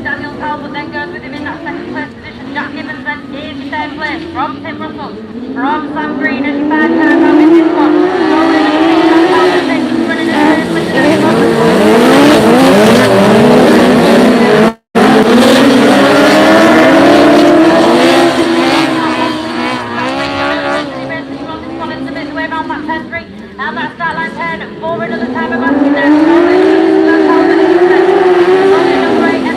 Daniel Talbot then goes with him in that second place position. Jack Gibbons then is third place from Tim Russell, from Sam Green as he finds time out in this one. Rolling up to Dan Talbot then running at third place at the moment. And that start line turn for another time of asking there. Dan Talbot is rolling up right and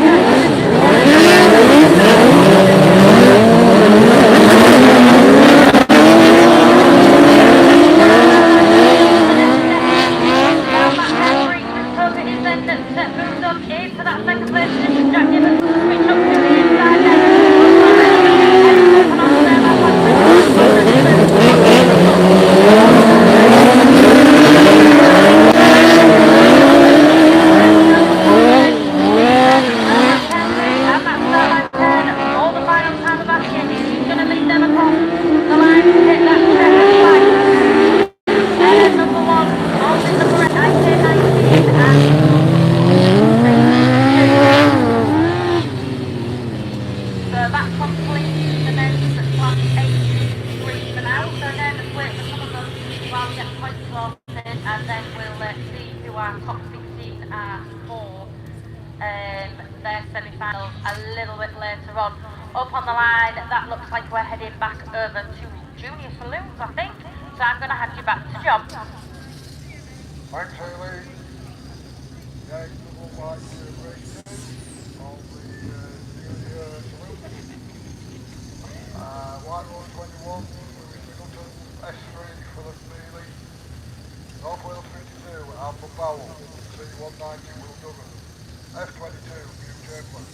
moves up into that second place position. Jack Gibbons switch up to the inside there. Open on there, that and then we'll see who our top 16 are for their semi-finals a little bit later on. Up on the line, that looks like we're heading back over to Junior Saloons, I think. So I'm going to hand you back to John. Thanks, Haley. Yeah, double back to race 2 of the Junior Saloon. White Road 21, Lewis Middleton, S3 for the Mealy. North Wales 52, Alpha Powell, C190, Will Duggan. F22, Hugh Chamberlain.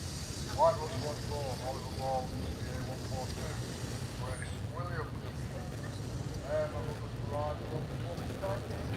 White Road 24, Oliver Wall, CA142, Grace Williams. And I look at the ride from the 29.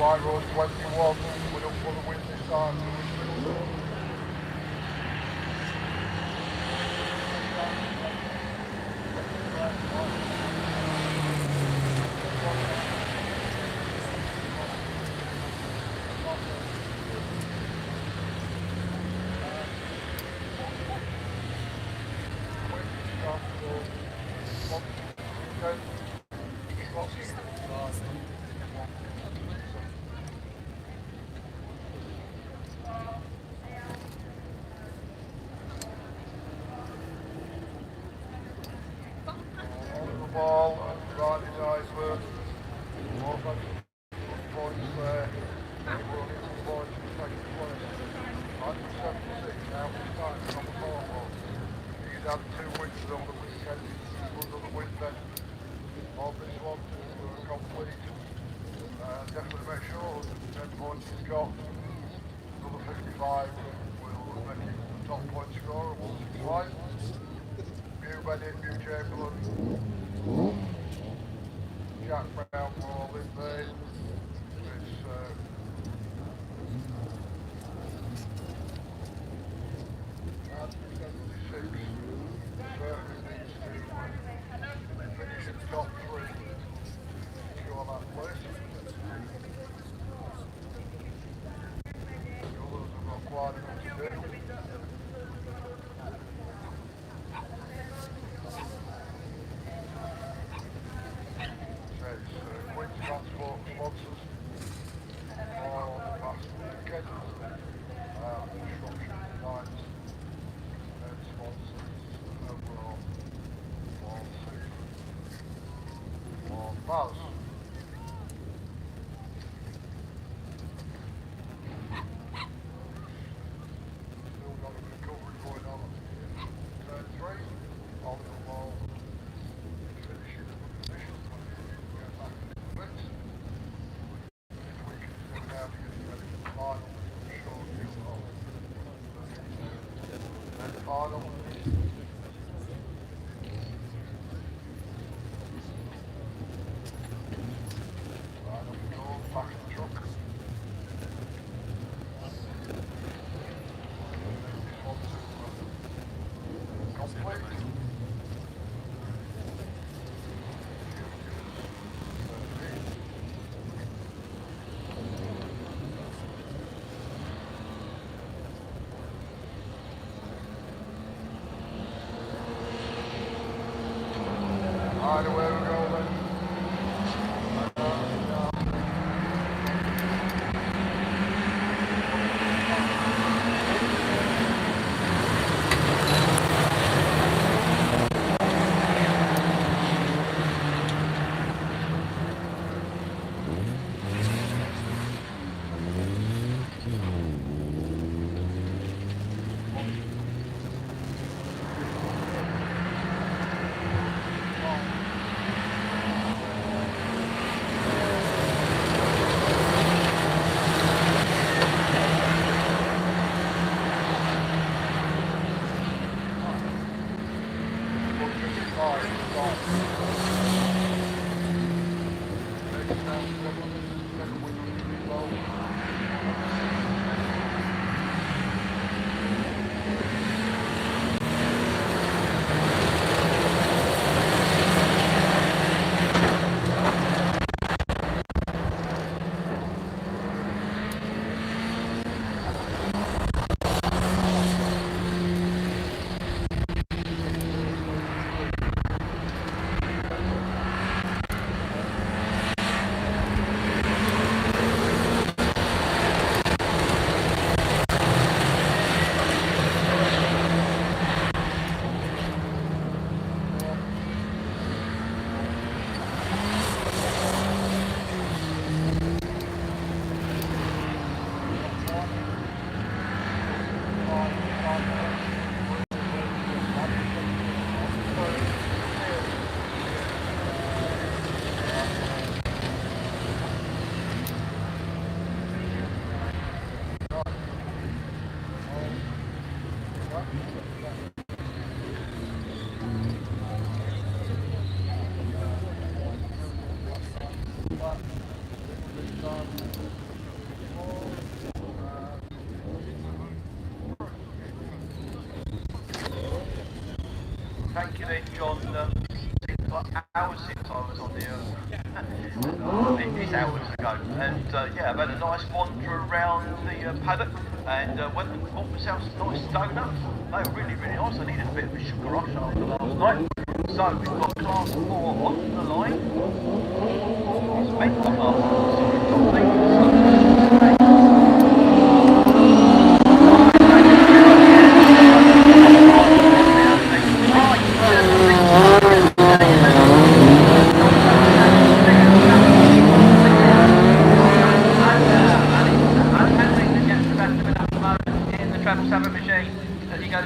White Road 21, we're up for the win this time. Ball and right his eyes were offensive points there. We're only 2 points in second place. 176 now this time on the scoreboard. He's had 2 wins over the weekend. He was on the win then on this one to complete. Definitely make sure 10 points he's got. Another 55 will make him the top point scorer 165. Mew Bennett, Mew Chamberlain, Jack Brown were all in there. It's and 76 certainly needs to finish in the top 3 to secure that place. The others have got quite enough to do. Queen's Transport sponsors for the past weekend. Construction Designs and sponsors overall for season for BAS. Still got a recovery going on at turn 3. All in all, finishing in the position. Get back in the mix. This week is going to have to get ready for the final. Short deal of the final. Right up the door, back in the truck. This one to complete. Right, away we go then. Thank you then, John. hours since I was on the it's hours ago, and yeah, I've had a nice wander around the paddock and went and bought myself some nice donuts. They were really, really nice. I needed a bit of a sugar rush after last night. So we've got class 4 on the line. It's meant to last, so we've got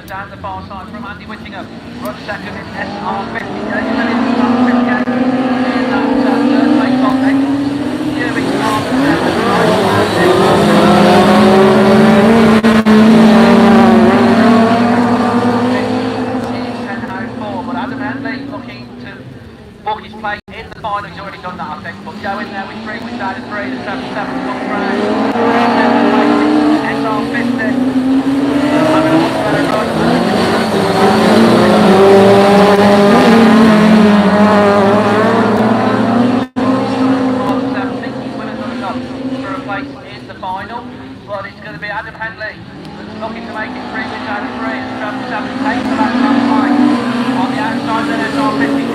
down the far side from Andy Whittingham. Run second is SR50. Third place on then. Ewing after 10.04, but Adam Henley looking to book his place in the final. He's already done that, I think, but go in there with 3 without a 3. The 7-7's gone round. SR50. But it's going to be Adam Henley that's looking to make it 3 wins out of 3 as Travel 7 takes the back line. On the outside then SR50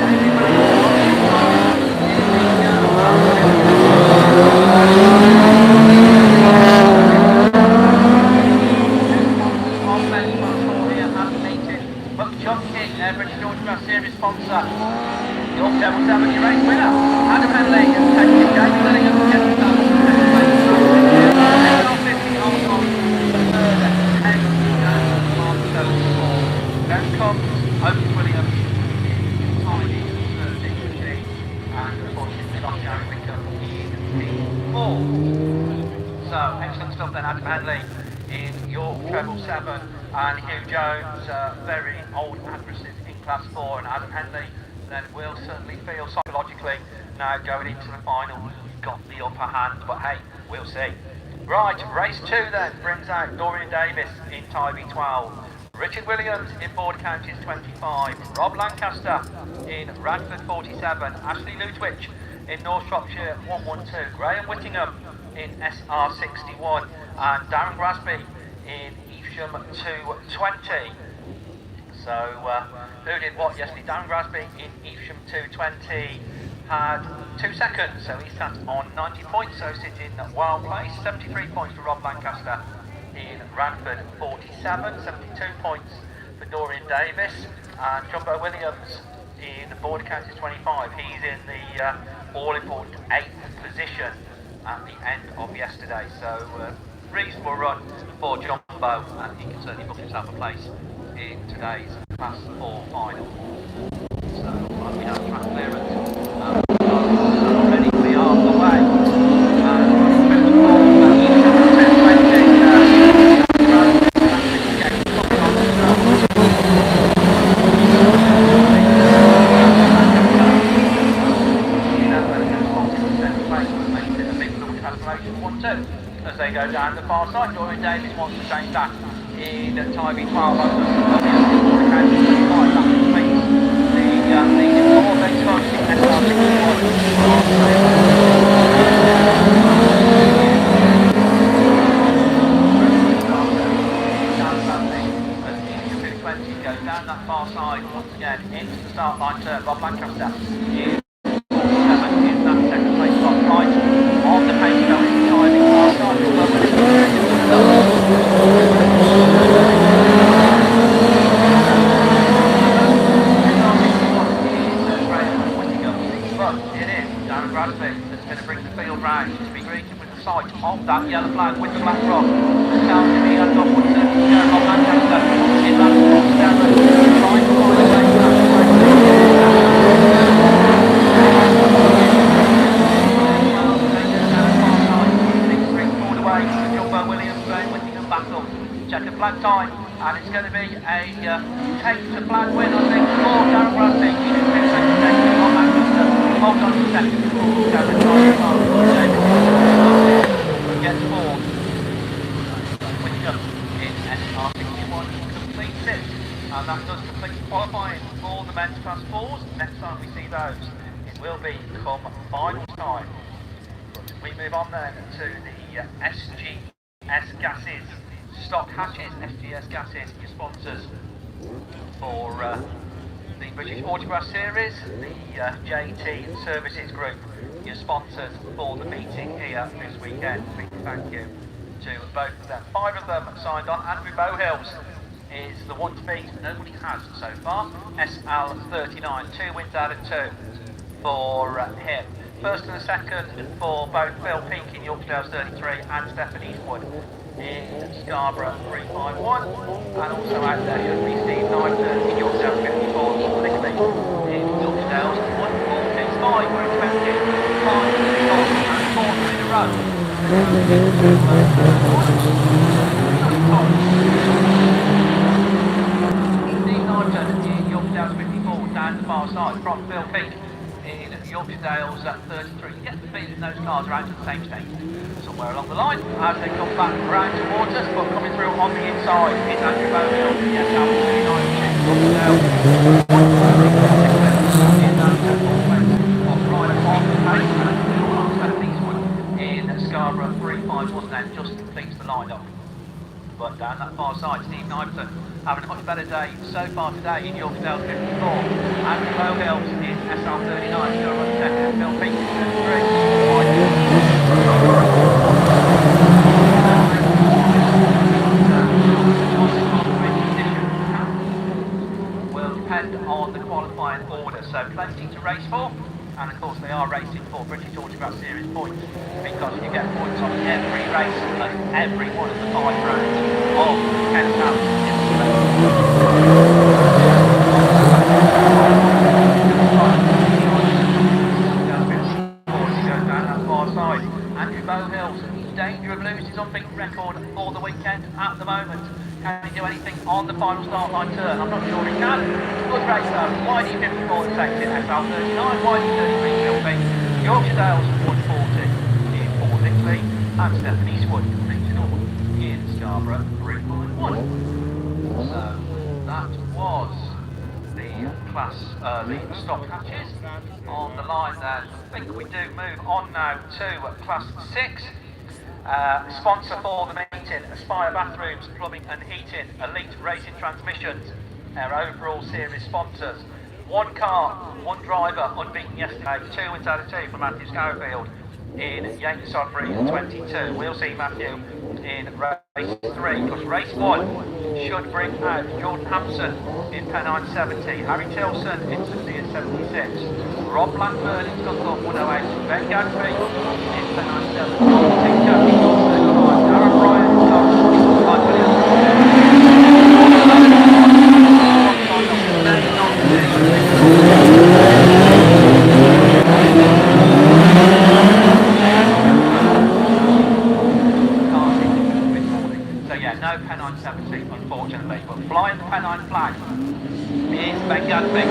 British George Grass Series sponsor. Your Travel 7, your race winner. Adam Henley is taking it. Jamie Lillingham gets the then comes Owen Williams, Tiny, 13G, and unfortunately not Gary Wickham in P4. So, excellent stuff then, Adam Henley in York Treble 7, and Hugh Jones, very old adversaries in Class 4, and Adam Henley then will certainly feel psychologically now going into the final, he's got the upper hand, but hey, we'll see. Right, race 2 then brings out Dorian Davis in Tybee 12. Richard Williams in Board Counties 25, Rob Lancaster in Radford 47, Ashley Lutwich in North Shropshire 112, Graham Whittingham in SR 61, and Darren Grasby in Evesham 220. So who did what yesterday? Darren Grasby in Evesham 220 had 2 seconds, so he sat on 90 points, so sitting well placed. 73 points for Rob Lancaster in Radford 47, 72 points for Dorian Davis, and Jumbo Williams in Border Counties 25. He's in the all-important 8th position at the end of yesterday, so reasonable run for Jumbo, and he can certainly book himself a place in today's Class 4 final. So we have track clearance ready, we are on the way. As they go down the far side, Dorian Davis wants to change that in Tybee 12. That makes the leading 4 legs on goes down that far side once again into the start line turn. Rob Lancaster in 7 in that second place spot, right on the pace going to Tybee far side. But it is Darren Grasby that's going to bring the field round to be greeted with the sight of that yellow flag with the black cross. Tells him he has got one to Rob Lancaster in that 7, trying to find a way back. Jumbo Williams going Whittingham battle. Checkered flag time, and it's going to be a take to flag win, I think, for Darren Grasby. He is going to take on Manchester. Hold on to second. Gets 4. Whittingham in SR61 completes it, and that does complete qualifying for the men's Class 4s. Next time we see those move on then to the SGS Gases stock hatches. SGS Gases, your sponsors for the British Autograph Series, the JT Services Group, your sponsors for the meeting here this weekend. Big thank you to both of them. 5 of them signed on. Andrew Bowhills is the one to beat. Nobody has so far. SL39, 2 wins out of 2 for him. First and the second for both Phil Peake in Yorkdale's 33 and Stephen Eastwood in Scarborough 351. And also out there should be Steve Knighton in Yorkdale's 54, Lickley in Yorkdale's 140. 5 were expected, 5 and 4 in a row. Steve Knighton in Yorkdale's 54 down the far side from Phil Peake in Yorkdale's 33. You get the feeling those cars are out at the same stage somewhere along the line as they come back round towards us, but coming through on the inside is Andrew Bowhill, the SL39 Yorkdale. In Scarborough 351 then just completes the line-up. But down that far side, Steve Knighton having a much better day so far today in Yorkdale 54. Andrew Bowhills in SL39, still on second. Phil Peake in 3. Will depend on the qualifying order, so plenty to race for. And of course they are racing for British Autograph Series points, because you get points on every race plus every one of the 5 rounds of 10,000 in the race. Goes down that far side. Andrew Bowhills in danger of losing his unbeaten record for the weekend at the moment. Can he do anything on the final start line turn? I'm not sure he can. Good race though. YD54 takes it. SL39, YD33 Phil Peake. Yorkshire 140 in for Lickley. And Stephen Eastwood completes it all in Scarborough 3.1. So that was the class, the stock hatches on the line there. I think we do move on now to class 6. Sponsor for the meeting, Aspire Bathrooms, Plumbing and Heating, Elite Racing Transmissions, our overall series sponsors. 1 car, 1 driver, unbeaten yesterday, 2 wins out of 2 for Matthew Scofield in Yankee Sodbury 22. We'll see Matthew in race 3, because race 1 should bring out Jordan Hampson in Pennine 70, Harry Tilson in St. 76, Rob Blackburn in Scunthorpe 108, Ben Gadsby in Pennine 70, Tinker in York 35, Darren Bryan in Scunthorpe 5 So yeah, no Pennine 70 unfortunately, but flying the Pennine flag is Ben Gadsby in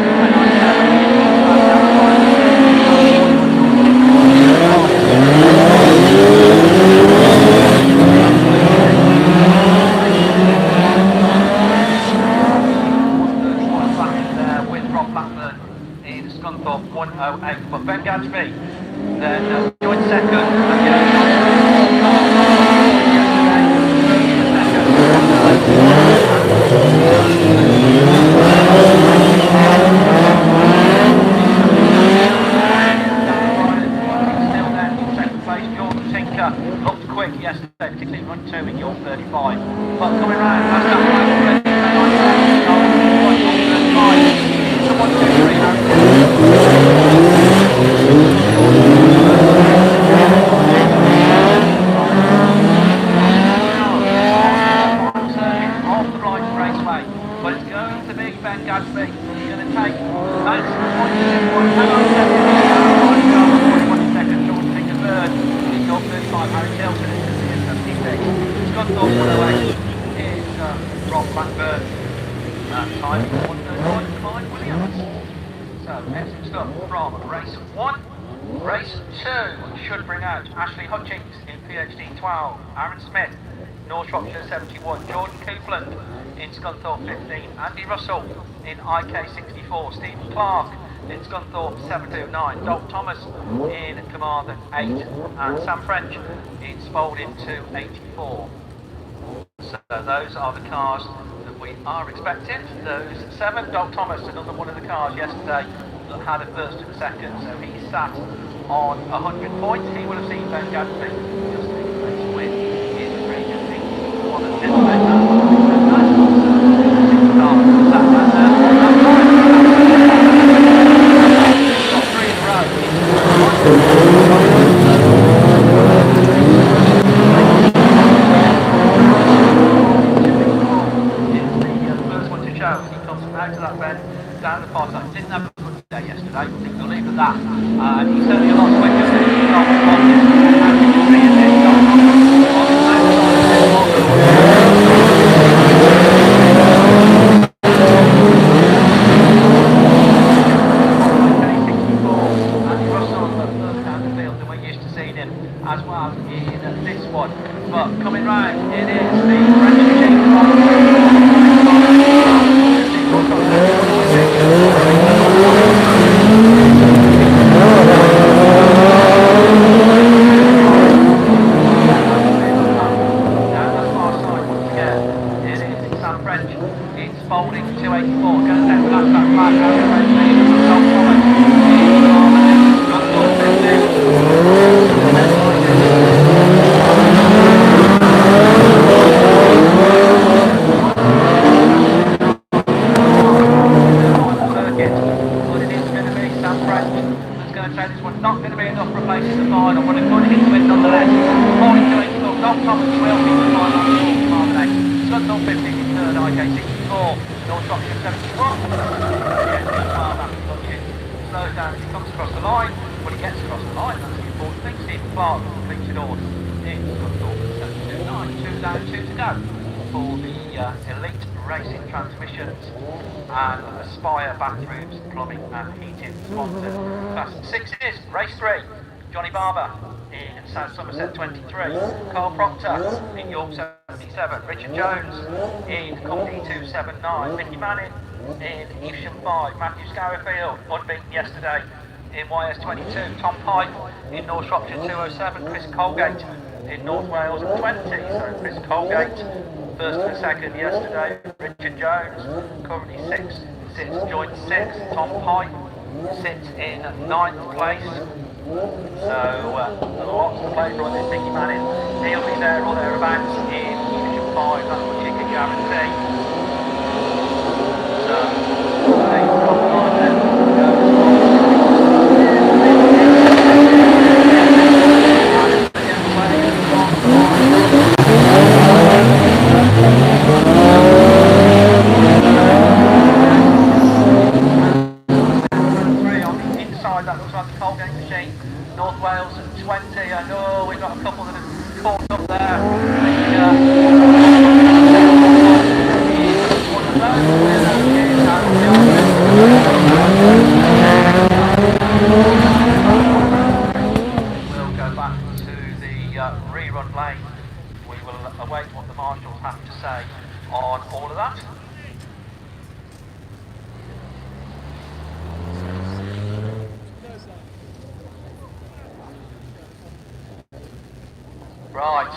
Pennine 7. With Rob Blackburn in Scunthorpe 108, but Ben Gadsby then joined second still then in second place. Jordan Tinker looked quick yesterday, particularly run 2 in York 35, but coming round past that flag off the Blighty Raceway, but it's going to be Ben Gadsby. He's going to take that's second, Jordan Tinker third, in York 35, Harry Tilson in 76. Scunthorpe 108 is Rob Blackburn. Time 1:31, Clyde Williams. So excellent stuff from race 1. Race 2 should bring out Ashley Hutchings in PhD 12, Aaron Smith, North Shropshire 71, Jordan Coupland in Scunthorpe 15, Andy Russell in IK 64, Stephen Clark in Scunthorpe 729, Doc Thomas in command at 8, and Sam French in Spalding 284. So those are the cars that we are expecting. Those 7, Doc Thomas, another one of the cars yesterday that had a first and second, so he sat on 100 points. He will have seen Ben Gadsby just take a place win in the region. He's one of the best out to that bend, down the far side. Didn't have a good day yesterday, I think we'll leave it at that. He's certainly a lot quicker than he was on this, as you can see in this on the left side of this block. Andy Russell further down the field than we're used to seeing him, as well in this one. But coming round, it is the French machine. Folding 284, going to take the last back flag out of French lead, Tom Thomas circuit, but it is going to be Sam French that's going to take this one. Not going to be enough for a place in the final, but a good hit win nonetheless. Folding 284, Tom Thomas will be the final on the Marvin 8, Scunthorpe 50 in third, IK 64. North Shropshire 71. Again, slows down as he comes across the line, but he gets across the line. That's the important thing. Stephen Clark completes it all in Scunthorpe 729. 2 down, 2 to go for the Elite Racing Transmissions and Aspire Bathrooms, Plumbing and Heating sponsors. Class 6 is race 3. Johnny Barber in South Somerset 23, Carl Proctor in York 77, Richard Jones in Company 279, Mickey Manning in Evesham 5, Matthew Scarfield, unbeaten yesterday in YS 22, Tom Pipe in North Shropshire 207, Chris Colgate in North Wales 20, so Chris Colgate first and second yesterday, Richard Jones currently 6, sits joint 6, Tom Pipe sits in 9th place. So lots to play for on this Mickey Manning. He'll be there or thereabouts in Evesham 5, that's what you can guarantee. So they've got the line there. That looks like the Colgate machine. North Wales 20. I know we've got a couple that have caught up there. One of those. We'll go back to the rerun lane. We will await what the marshals have to say on all of that. Right,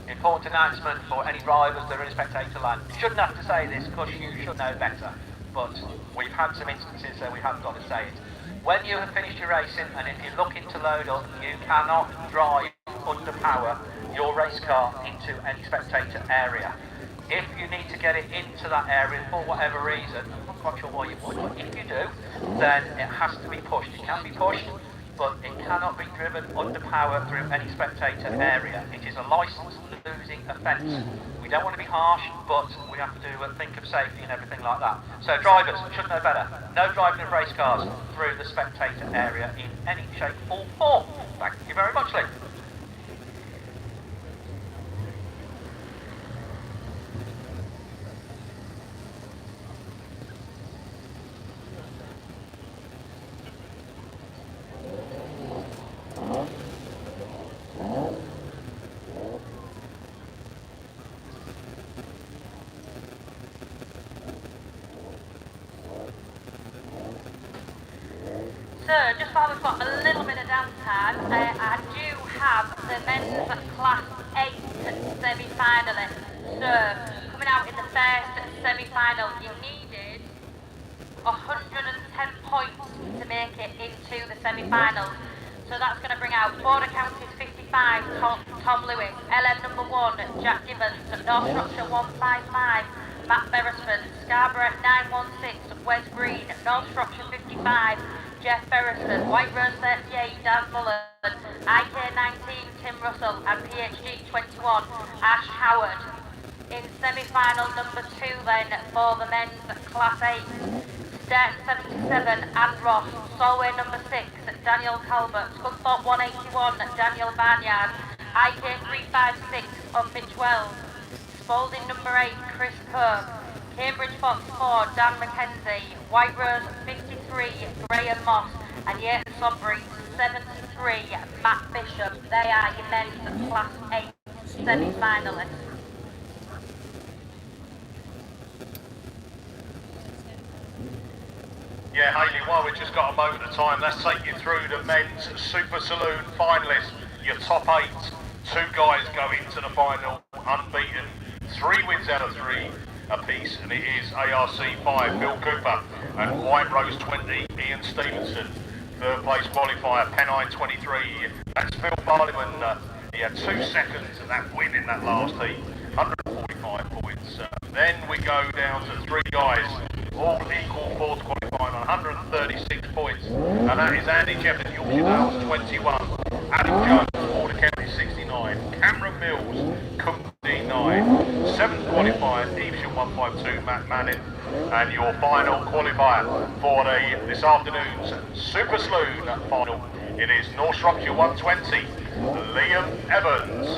important announcement for any drivers that are in spectator land. You shouldn't have to say this because you should know better, but we've had some instances so we haven't got to say it. When you have finished your racing and if you're looking to load up, you cannot drive under power your race car into any spectator area. If you need to get it into that area for whatever reason, I'm not quite sure why you would, but if you do, then it has to be pushed. It can be pushed, but it cannot be driven under power through any spectator area. It is a licence losing offence. We don't want to be harsh, but we have to think of safety and everything like that. So drivers should know better. No driving of race cars through the spectator area in any shape or form. Thank you very much, Lee. So, just while we've got a little bit of downtime, I do have the men's Class 8 semi-finalists. So, coming out in the first semi-final, you needed 110 points to make it into the semi-finals. So that's going to bring out Border Counties 55, Tom Lewis, LM number 1, Jack Gibbons, North Shropshire 155, Matt Beresford, Scarborough 916, Wes Green, North Shropshire 55, Jeff Beresford, White Rose 38, Dan Mullen, IK 19, Tim Russell, and PhD 21, Ash Howard. In semi-final number 2 then for the men's Class 8, Stetton 77, Anne Ross, Solway number 6, Daniel Calvert, Scunthorpe 181, Daniel Barnyard, IK 356 of Mitch Wells, Spalding number 8, Chris Coe, Cambridge 44, Dan McKenzie, White Rose 53, Graham Moss, and Yeaton Sobry 73, Matt Bishop. They are your men's Class 8 semi-finalists. Yeah, Hayley, while we've just got a moment of time, let's take you through the men's Super Saloon finalists. Your top 8, 2 guys go into the final unbeaten, 3 wins out of 3 apiece, and it is ARC 5, Bill Cooper, and White Rose 20, Ian Stevenson. Third place qualifier, Pennine 23, that's Phil Barliman. He had 2 seconds of that win in that last heat, 145 points. Then we go down to 3 guys, all equal fourth qualifying on 136 points, and that is Andy Jeppin, Yorkshire Dales 21, Adam Jones, Border County 69, Cameron Mills, Cook 9, 7th qualifier, Evesham 152, Matt Manning, and your final qualifier for this afternoon's Super Saloon final, it is North Shropshire 120, Liam Evans.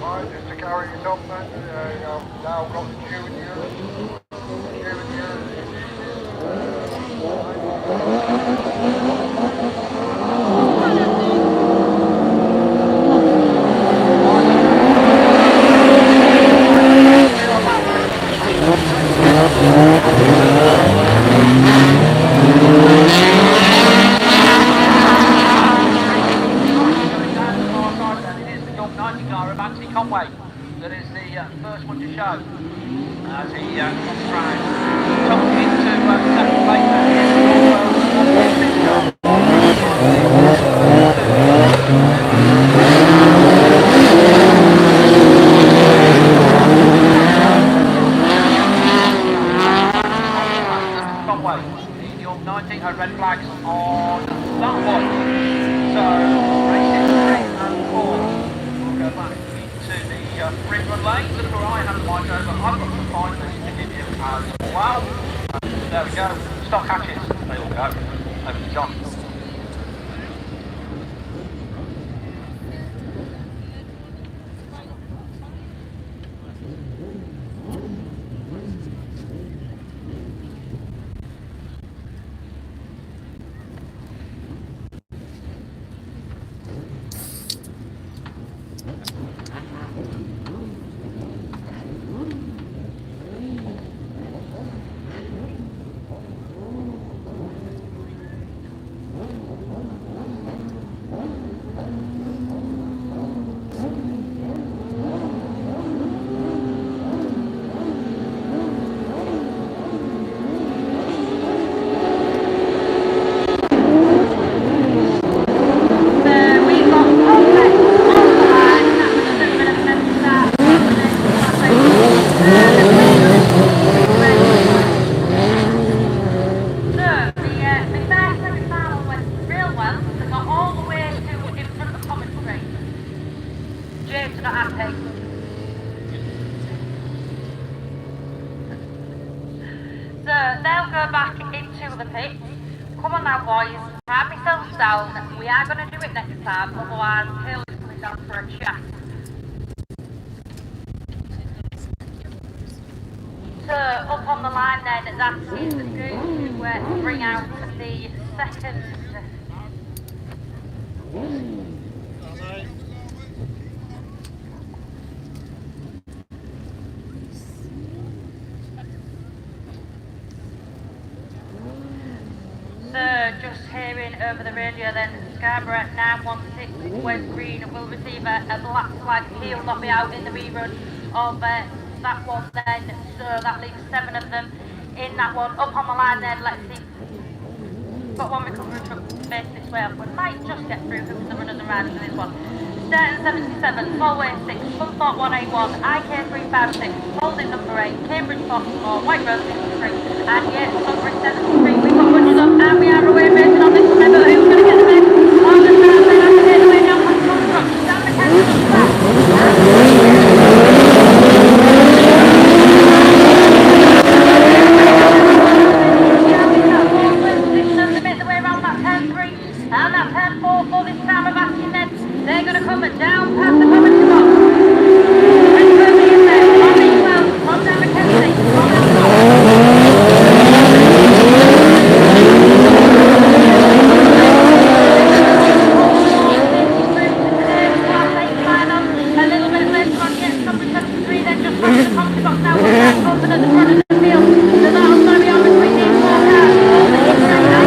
Right, just to carry it on then, I've now got the juniors. Conway, that is the first one to show as he comes round. Top into second place Conway, the York 19 had red flags on that one. So races 3 and 4 will go back into the rerun lanes. Look where I have mine over. I've got some finalists to give you as well. And there we go. Stock hatches. They all go. Over to John. We are going to do it next time, otherwise Taylor's coming down for a chat. So up on the line then, that is going to bring out the second. just hearing over the radio then Scarborough 916 West Green will receive a black flag. He'll not be out in the rerun of that one then, so that leaves 7 of them in that one. Up on the line then, let's see. Got one recovery truck based this way. We might just get through who's the runners and riders of this one. Starting 77, Solway 6, Scunthorpe 181, IK 356, Holding number 8, Cambridge 44, White Rose 63, and yes, Sudbury 73. We've got runners up and we are away racing on this one. Remember who's going to get the best? On the start line, I'm taking away down from the truck. Down the canyon on the back. And that turn 4 for this time of asking then. They're going to come down past the commentary box. Chris Burley is there. On the 12. From down McKenzie. On the top. A little bit later on, yes, number 73 then just past the commentary box now. We're down closer at the front of the field. So that'll slow me on between these 4 cars. All the hits right now.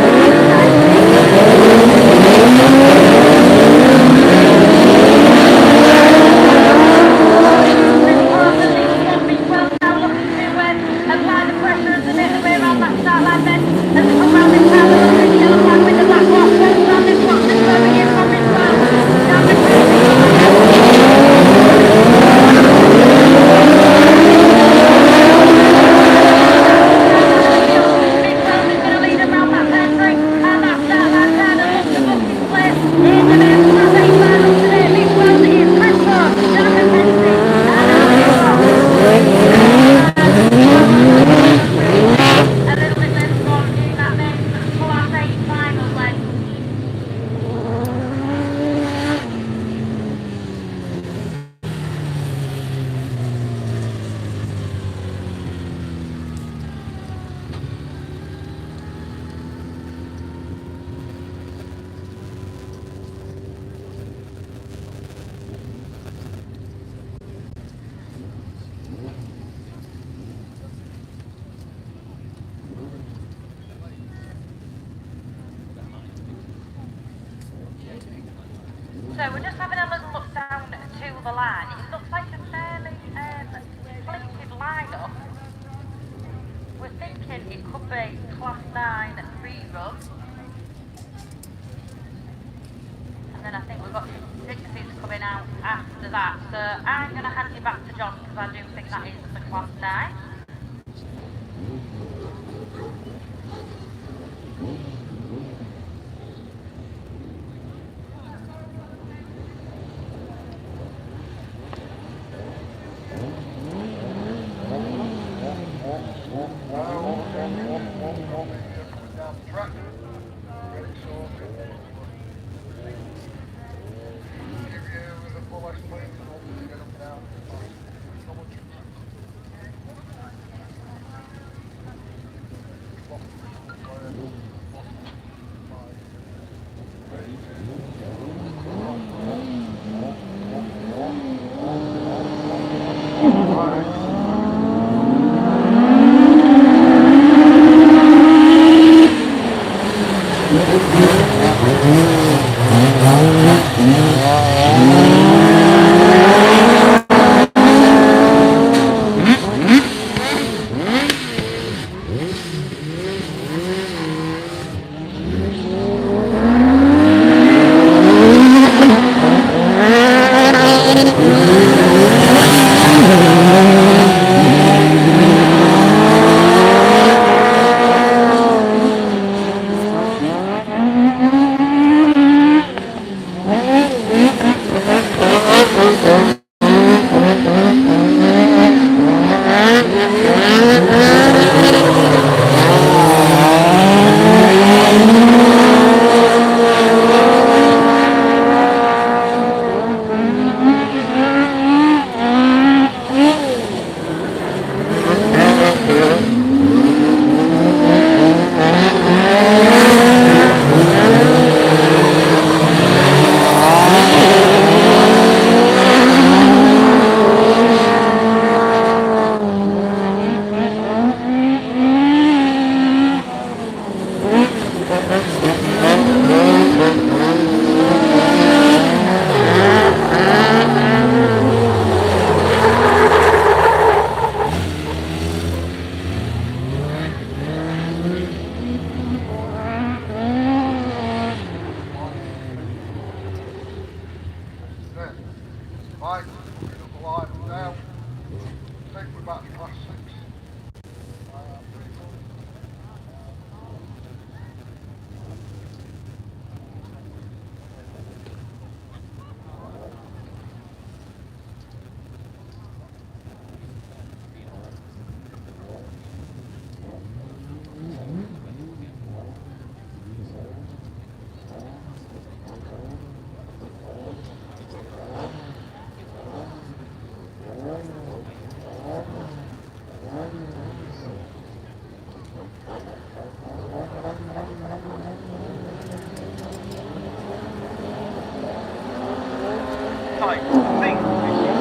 So we're just having a little look down to the line. It looks like a fairly completed lineup. We're thinking it could be Class 9 rerun. And then I think we've got 60s coming out after that. So I'm going to hand you back to John because I do think that is the Class 9. I think this is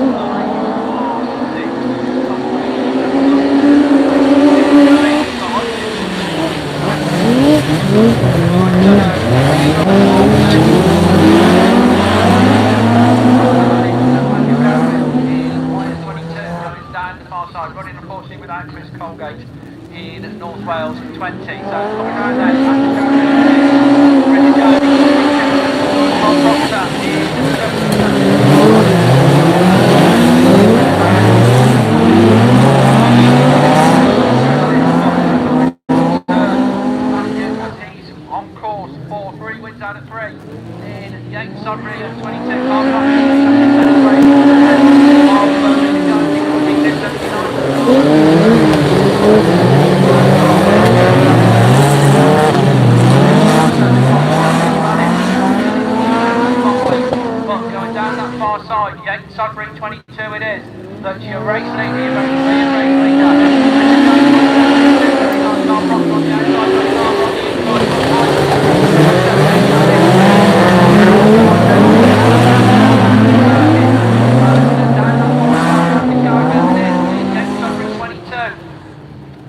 down the far side, running unfortunately without Chris Colgate in North Wales 20. So coming around there, Richard Jones, he's on course for 3 wins out of 3 in Yates Sudbury at 22. Going down that far side, Yates Sudbury 22 it is. That's your race leader, your race leader.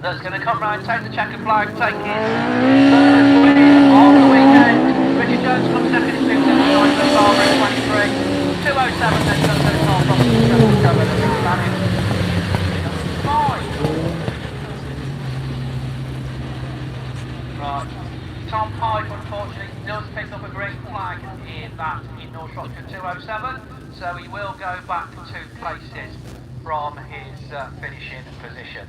That's going to come round, take the checkered flag, take his third win of the weekend. Richard Jones comes second in 279 for Barbara at 23. 207 then comes to Tom Ross and cover the big Spanish. 5. Right. Tom Pipe unfortunately does pick up a green flag in North Shropshire 207, so he will go back 2 places from his finishing position.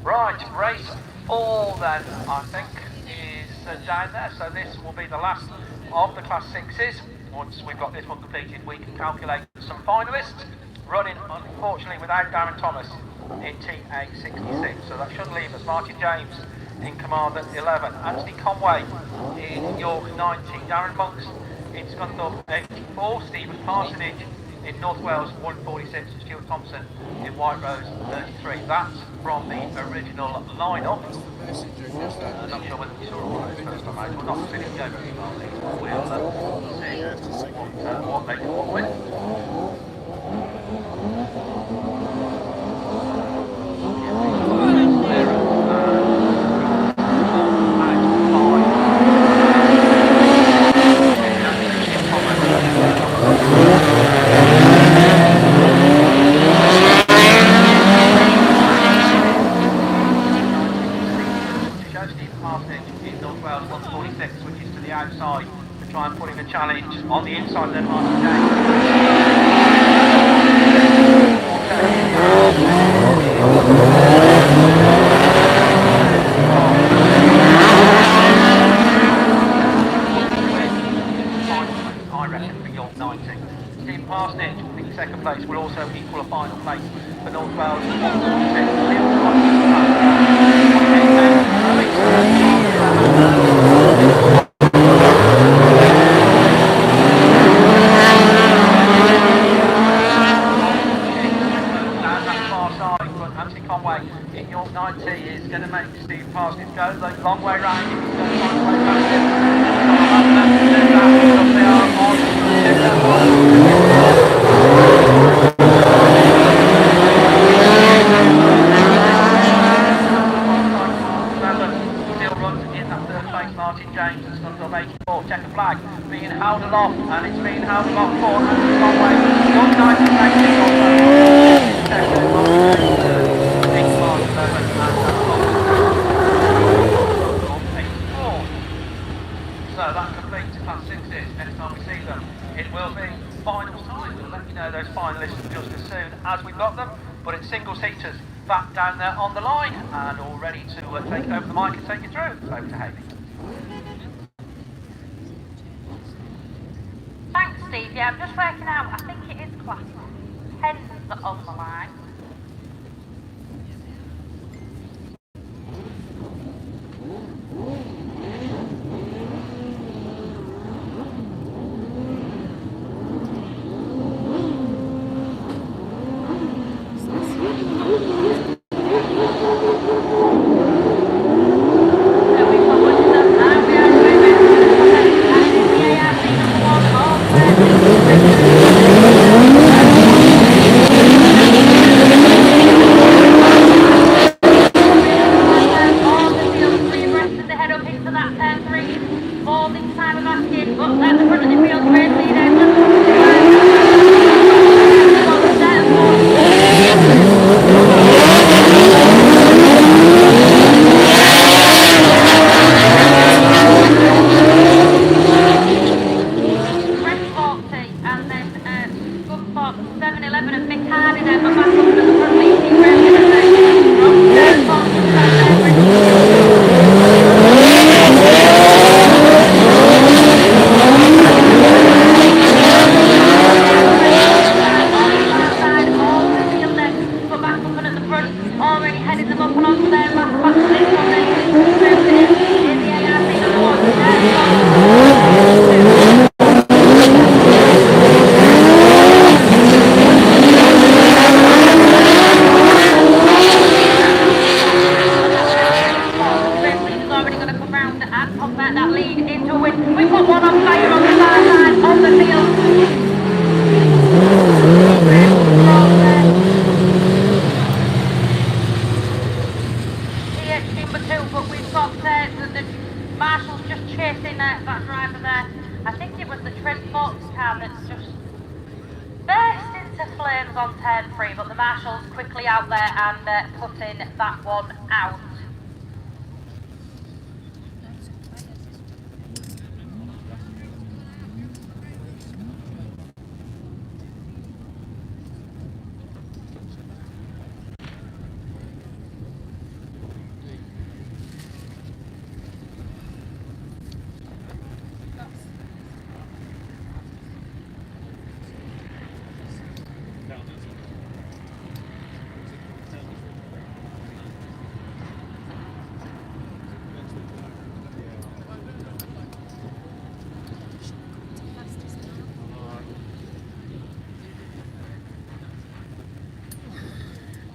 Right, race 4 then, I think, is down there. So this will be the last of the Class 6s. Once we've got this one completed, we can calculate some finalists. Running, unfortunately, without Darren Thomas in TA66. So that should leave us Martin James in command at 11. Anthony Conway in York 19. Darren Monks in Scunthorpe 84. Stephen Parsonage in North Wales 146. Stuart Thompson in White Rose 33. That's from the original lineup. I'm not sure whether we saw it right first time out. We're not really going very far. We'll see what they come up with. Which is to the outside to try and put in a challenge on the inside of their Martin James. I reckon for York 90. Steve Parsonage, I think second place, will also equal a final place for North Wales. Anthony Conway in York 90 is going to make Steve Parsonage go the long way round. He's going to find a way back in. They are on still runs in that third place. Martin James and Scunthorpe 84. Checker flag being held aloft, and it's being held aloft for Anthony Conway. York 90 takes it off. So that completes Class 6s. Next time we see them, it will be finals time. We'll let you know those finalists just as soon as we've got them. But it's single seaters back down there on the line and all ready to take over the mic and take you through. Over to Haley. Thanks, Steve. Yeah, I'm just working out. I think it is Class 10 on the line. But at the front of the field, race leader, and then Scunthorpe 7-11 and Mick Hardy then are back up at the front leading racing at the from turn 4 just down there. All the field then, but back up and at the front, already heading them up and onto their last back to this one then, in the ARC number 1, already going to come round and convert that lead into a win. We've got one on fire on the far side of the field. TH number 2, but we've got the Marshall's just chasing that driver there. I think it was the Trent Fox car that's just burst into flames on turn 3, but the Marshall's quickly out there and putting that one out.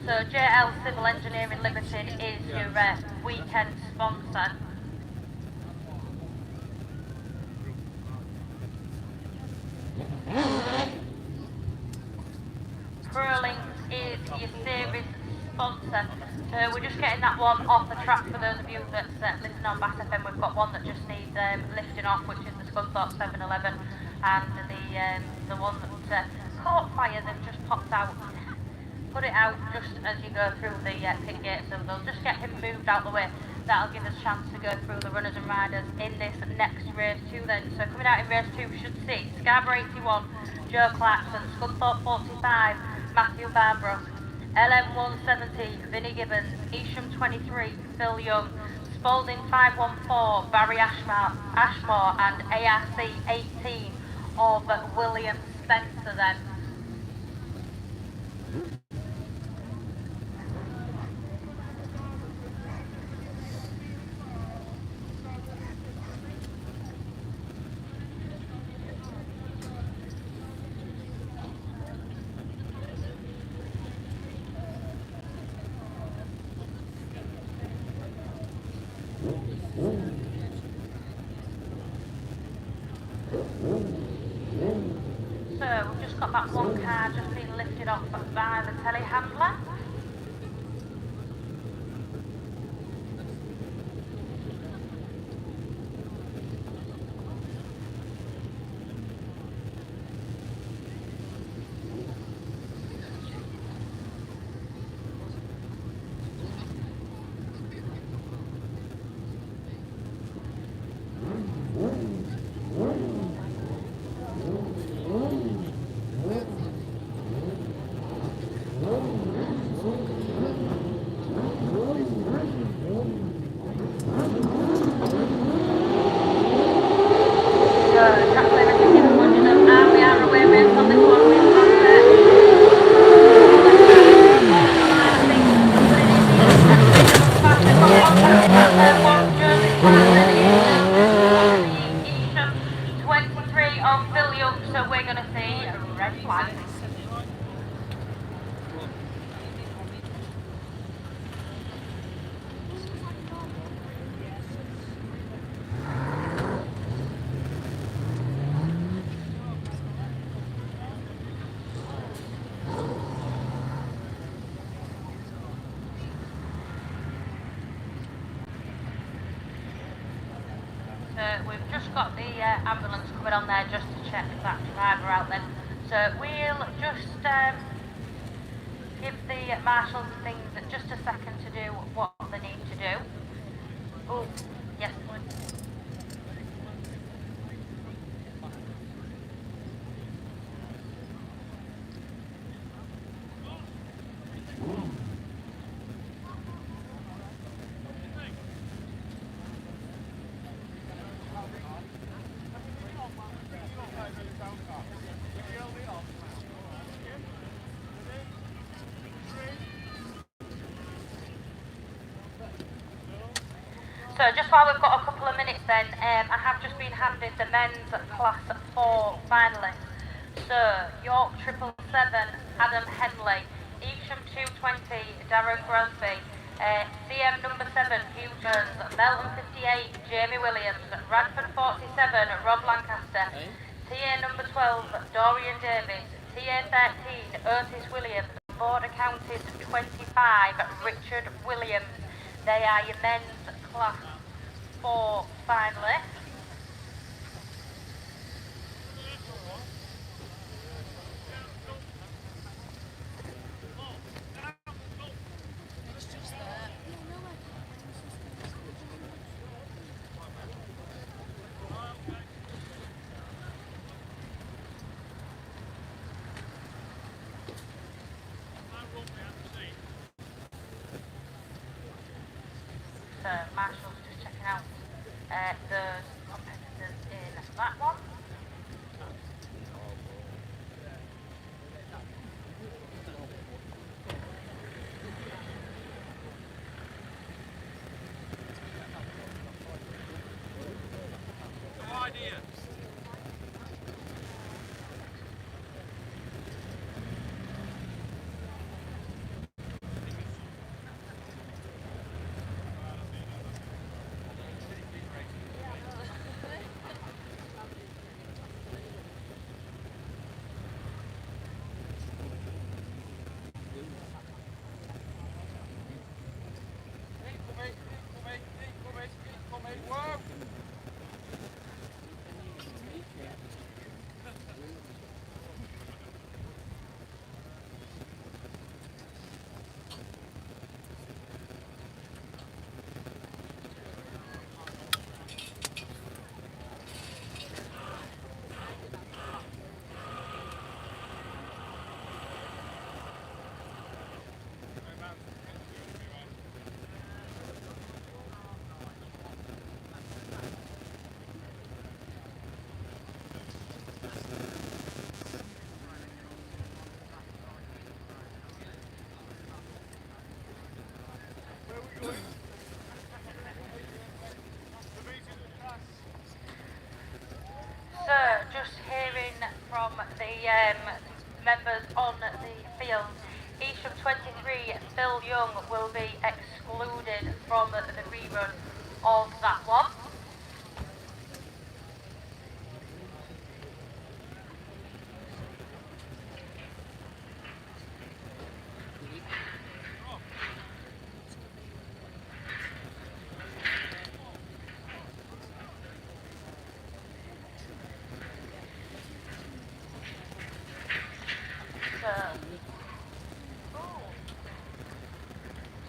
So JL Civil Engineering Limited is your weekend sponsor. Burling is your series sponsor. We're just getting that one off the track for those of you that's listening on BAS FM. We've got one that just needs lifting off, which is the Scunthorpe 7-11, and the one that caught fire that just popped out. Put it out just as you go through the pit gate, so they'll just get him moved out the way. That'll give us a chance to go through the runners and riders in this next race 2 then. So coming out in race 2 we should see Scarborough 81, Joe Clarkson, Scunthorpe 45, Matthew Barbara, LM 170, Vinnie Gibbons, Isham 23, Phil Young, Spalding 514, Barry Ashmore and ARC 18 of William Spencer then. So we've just got that one car just being lifted off by the telehandler. we've just got the ambulance coming on there just to check that driver out then. So we'll just give the marshals and things just a second to do what they need to do. Oh, yes. So just while we've got a couple of minutes then, I have just been handed the men's class 4 finalists. So York 777, Adam Henley, Evesham 220, Darren Grosby, CM number 7, Hugh Burns, Melton 58, Jamie Williams, Radford 47, Rob Lancaster, TA number 12, Dorian Davis, TA 13, Otis Williams, Border Counties 25, Richard Williams. They are your men's class 4 finalists. So Marshall's just checking out those competitors in that one. So, just hearing from the members on the field, Evesham 23, Phil Young will be excluded from the rerun of that one.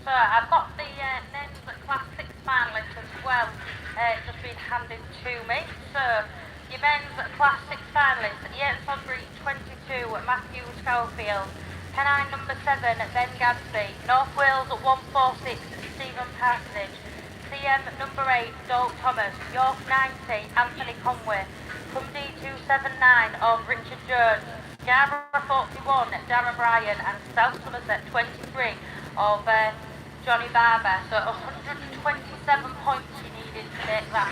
So I've got the men's class 6 finalists as well, just been handed to me. So your men's class 6 finalists, Yates Sodbury 22, Matthew Schofield, Pennine number 7, Ben Gadsby, North Wales 146, Stephen Parsonage, CM number 8, Doug Thomas, York 90, Anthony Conway, Cumdee 279 of Richard Jones, Scarborough 41, Darren Bryan, and South Somerset 23 of Johnny Barber. So 127 points you needed to make that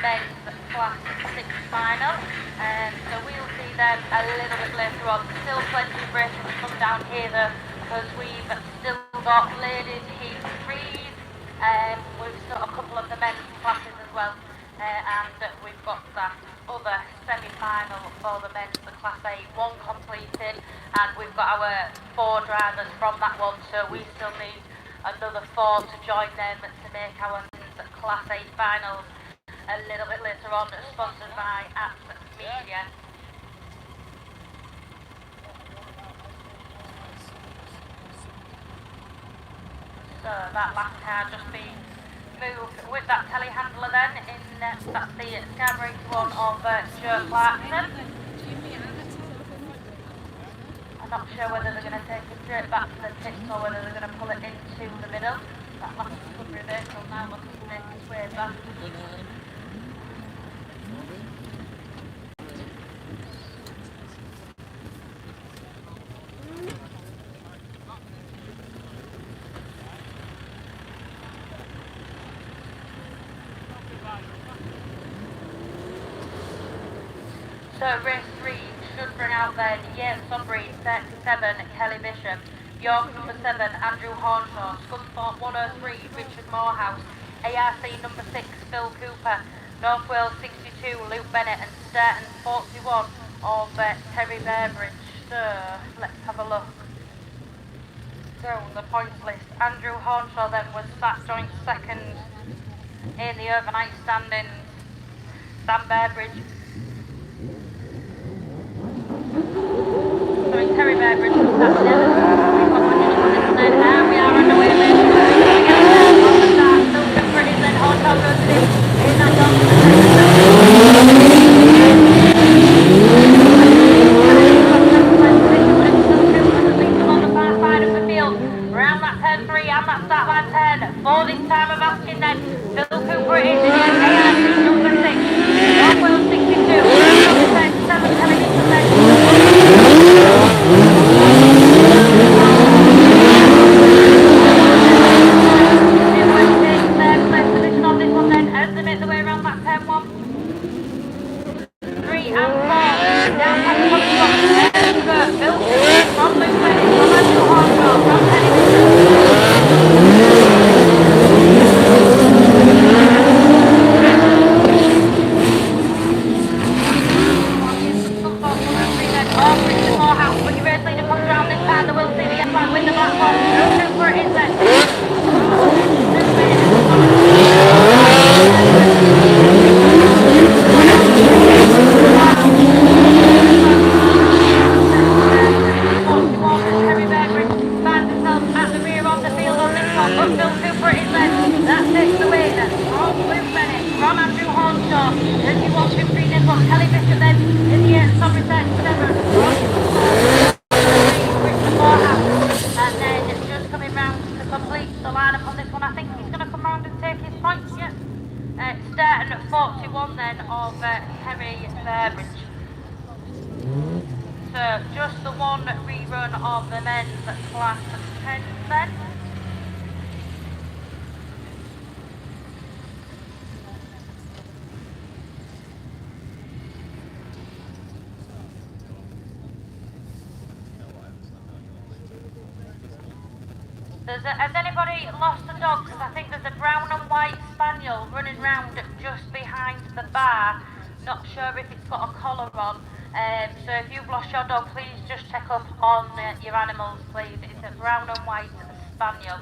men's class 6 final. So we'll see them a little bit later on. Still plenty of racing to come down here though, because we've still got ladies heat 3s, we've still got a couple of the men's classes as well, and we've got that other semi-final for the men's class 8, one completed, and we've got our 4 drivers from that one, so we still need another 4 to join them to make our men's class 8 finals. a little bit later on, sponsored by App Media. So that last car just being moved with that telehandler then, that's the Scarborough one of Joe Clarkson. I'm not sure whether they're going to take it straight back to the pits or whether they're going to pull it into the middle. That last recovery vehicle now looking to make its way back. So race 3 should bring out then Yates Sunbury 37, Kelly Bishop, York number 7, Andrew Hornshaw, Scunthorpe 103, Richard Morehouse, ARC number 6, Phil Cooper, North Wales 62, Luke Bennett, and Sturton 41 of Terry Bearbridge. So let's have a look. So the points list, Andrew Hornshaw then was sat joint second in the overnight standings. Sam Bearbridge. Sorry, Terry Bearbridge was sat 11th. We've got one unit on this then. We are underway with on the start. Phil Cooper is then Hornshaw goes in that on the far side of the field. Round that turn 3 and that start line turn. For this time of asking then, Phil Cooper is in ARC number 6. North Wales 62. Number 37 television then. Sturton 41 then of Terry Bearbridge. So just the one rerun of the men's class 10 then. Has anybody lost a dog? Because I think there's a brown and white spaniel running round just behind the bar. Not sure if it's got a collar on. So if you've lost your dog, please just check up on your animals, please. It's a brown and white spaniel.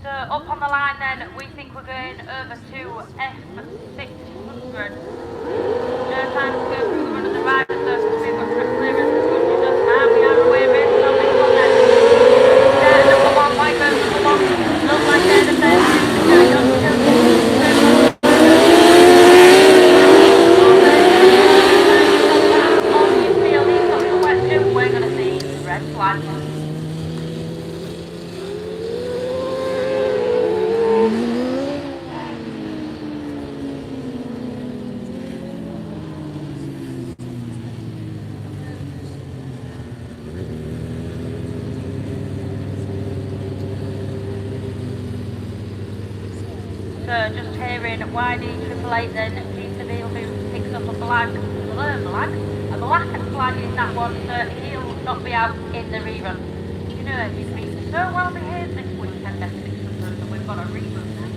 So up on the line then, we think we're going over to F600. No time to go through the run of the rider surface. We've got track clearance. We are away racing on this one then. Number 1, white goes number 1. Looks like they're the first to carry on. On you feel he's got the wet too. We're going to see red flag. So just hearing YD888 then, G Seville who picks up a black flag in that one, so he'll not be out in the rerun. You know, he's been so well behaved this weekend, F600, and we've got a rerun now.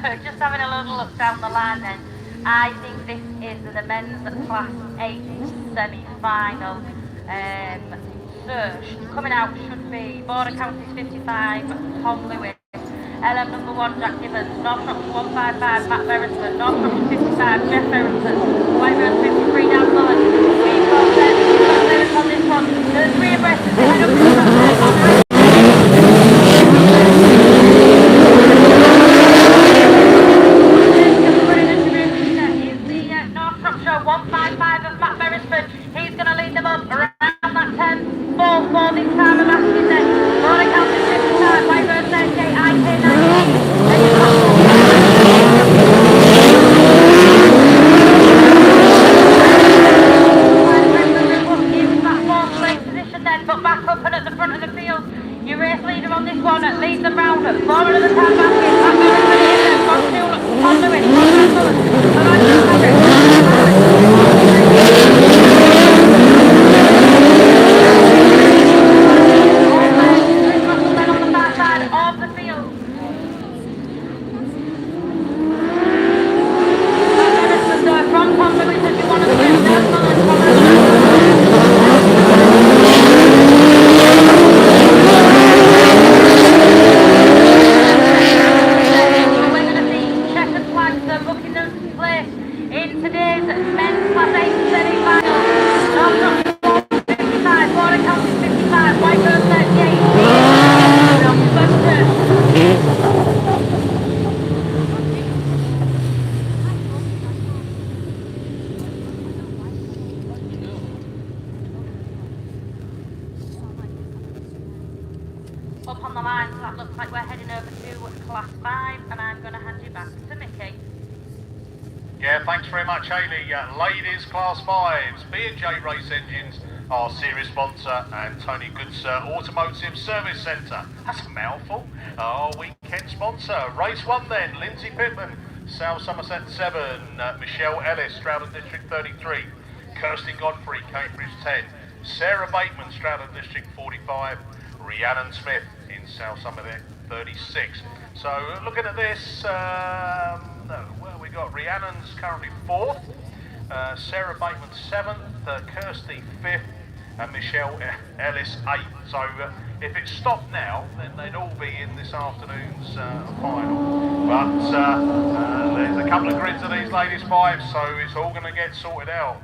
just having a little look down the line then, I think this is the men's class 8 semi-final. Search coming out should be Border Counties 55, Tom Lewis, LM number 1, Jack Gibbons, North Shropshire 155, Matt Beresford, North Shropshire 55, Jeff Beresford, White Rose 53, down Mullen. We've got Lewis on this one. There's 3 abreast as they head up to the front. North Shropshire 155 of Matt Beresford. He's going to lead them up around that 10. 4 this time of asking them. Border Counties 55, White Rose 38, IK 98. Then you've got in that 4th place position then, but back up and at the front of the field. Your race leader on this one leads them round. 4 of the time basket. Matt Beresford in there. Tom Lewis, up on the line, so that looks like we're heading over to Class 5, and I'm going to hand you back to Mickey. Yeah, thanks very much, Hayley. Ladies Class 5s, B&J Race Engines, our series sponsor, and Tony Goods Automotive Service Centre. That's a mouthful. Our weekend sponsor. Race 1 then, Lindsay Pittman, South Somerset 7, Michelle Ellis, Stroud District 33, Kirsty Godfrey, Cambridge 10, Sarah Bateman, Stroud District 45, Rhiannon Smith in South Somerset 36. So looking at this, well, we got Rhiannon's currently 4th, Sarah Bateman 7th, Kirsty 5th, and Michelle Ellis 8th. So if it stopped now, then they'd all be in this afternoon's final. But there's a couple of grids of these ladies' 5s, so it's all going to get sorted out.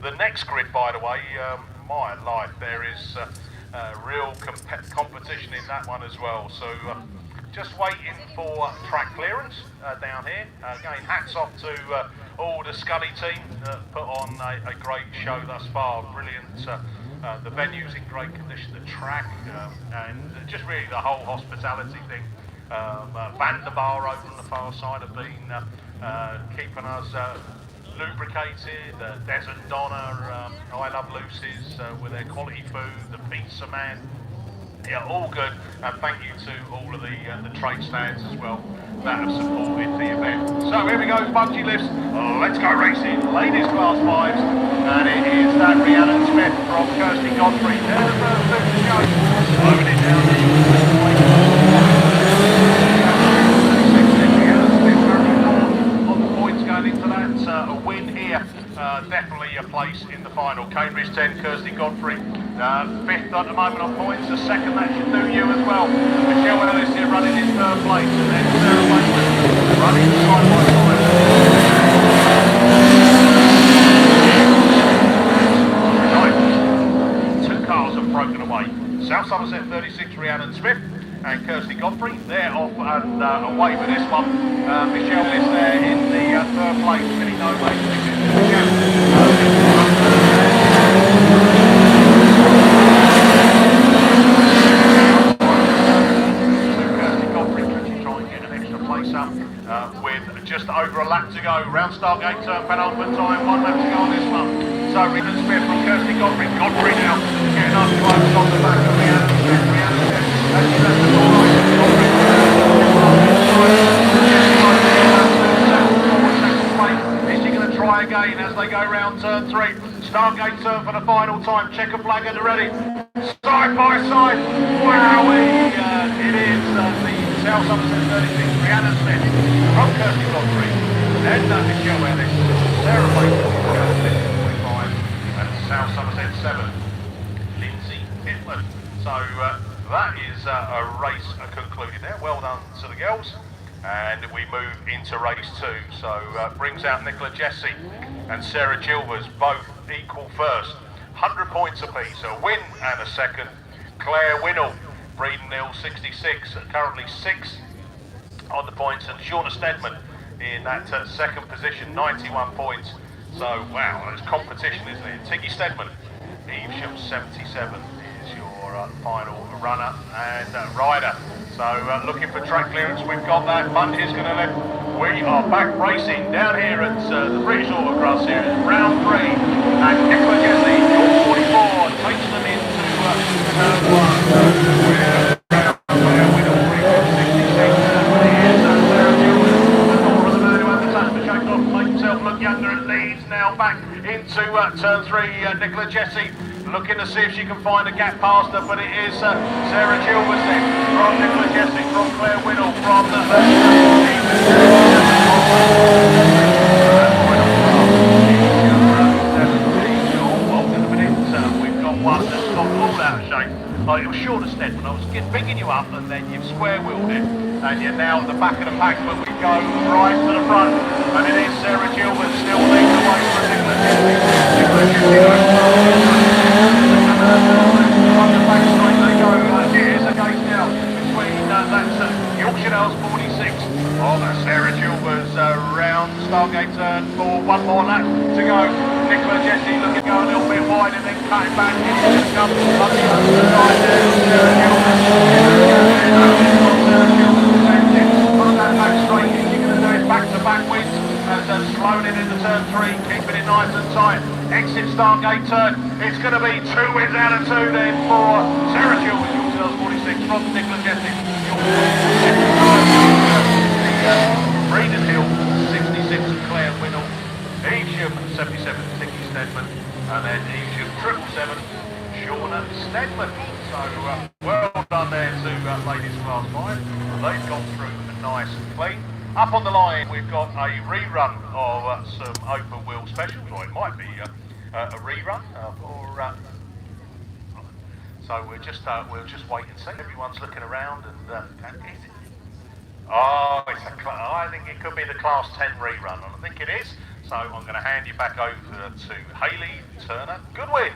The next grid, by the way, my life, there is real competition in that one as well. So just waiting for track clearance down here. Again, hats off to all the Scunny team that put on a great show thus far. Brilliant. The venue's in great condition, the track, and just really the whole hospitality thing. Van der Bar over on the far side have been keeping us lubricated. Desert Donna, I Love Lucy's with their quality food, the Pizza Man. Yeah, all good, and thank you to all of the trade stands as well that have supported the event. So here we go, bungee lifts. Let's go racing, ladies class 5s, and it is that Rhiannon Smith from Kirsty Godfrey. They're the first two to go. Slowing it down. On the points going into that, a win here. Definitely a place in the final. Cambridge 10, Kirsty Godfrey. 5th at the moment on points. The 2nd, that should do you as well. Michelle Ellis here running in 3rd place. And then Sarah Bateman running side by side. Right. 2 cars have broken away. South Somerset 36, Rhiannon Smith and Kirsty Godfrey. They're off and away with this one. Michelle Ellis there in the 3rd place. Really no way to think with just over a lap to go. Round Stargate turn, penultimate time, 1 lap to go on this one. So Rhiannon Smith from Kirsty Godfrey. Godfrey now getting up close on the back of Rhiannon Smith. Rhiannon Smith as she left the door right. Godfrey is she going to try again as they go round turn 3? Stargate turn for the final time. Checker flag at the ready. Side by side. Wowee! It is the South Somerset 36, Rhiannon Smith. from Kirsty Godfrey, then Michelle Ellis, Sarah Baker, 25, and South Somerset 7, Lindsay Pittman. So that is a race concluded there. Well done to the girls. And we move into race 2. So brings out Nicola Jesse and Sarah Chilvers, both equal first. 100 points apiece, a win and a second. Claire Winnell, Breeden Hill 66, currently 6 on the points, and Shauna Stedman in that second position, 91 points. So wow, it's competition, isn't it? Tiggy Stedman, Evesham 77 is your final runner and rider. So looking for track clearance, we've got that. Bundy's going to let. We are back racing down here at the British Autocross Series, round 3, and Nicola Jesse, your 44, takes them into turn 1. Claire Winnell, 66, but it is Sarah Gilbert, the daughter of the man who had the touch to shake off, make himself look younger, and leads now back into turn 3. Nicola Jesse looking to see if she can find a gap past her, but it is Sarah Chilvers then, from Nicola Jesse, from Claire Winnell, from the we've got one that's got all out of shape. It was short of Stedman. I was picking you up, and then you've square wheeled it, and you're now at the back of the pack, but we go right to the front, and it is Sarah Chilvers still leading the way for Nicola Jesse. Nicola Jesse on the back straight they go. Here's a gate now between that's Yorkshire Dales 46 on Sarah Chilvers round Stargate turn for one more lap to go. Nicola Jesse looking to go a little bit wide and then cutting back. It's going to come on the other side there. Sarah Chilvers. Sarah Chilvers on that back straight. She's going to do it back to back wins as slowing it into turn 3, keeping it nice and tight. Exit Stargate turn. It's going to be 2 wins out of 2 then for Sarah Chilvers, Yorkshire 46 from Nicola Jesse. Breeden Hill 66, Claire Winnell. Evesham 77, Tiggy Stedman. And then Evesham 777, Shauna Stedman. So well done there to ladies class 5. They've gone through nice and clean. Up on the line, we've got a rerun of some open wheel specials, or it might be a rerun, so we'll just wait and see. Everyone's looking around, and is it? Oh, I think it could be the Class 10 rerun, and I think it is. So I'm going to hand you back over to Hayley Turner. Good win.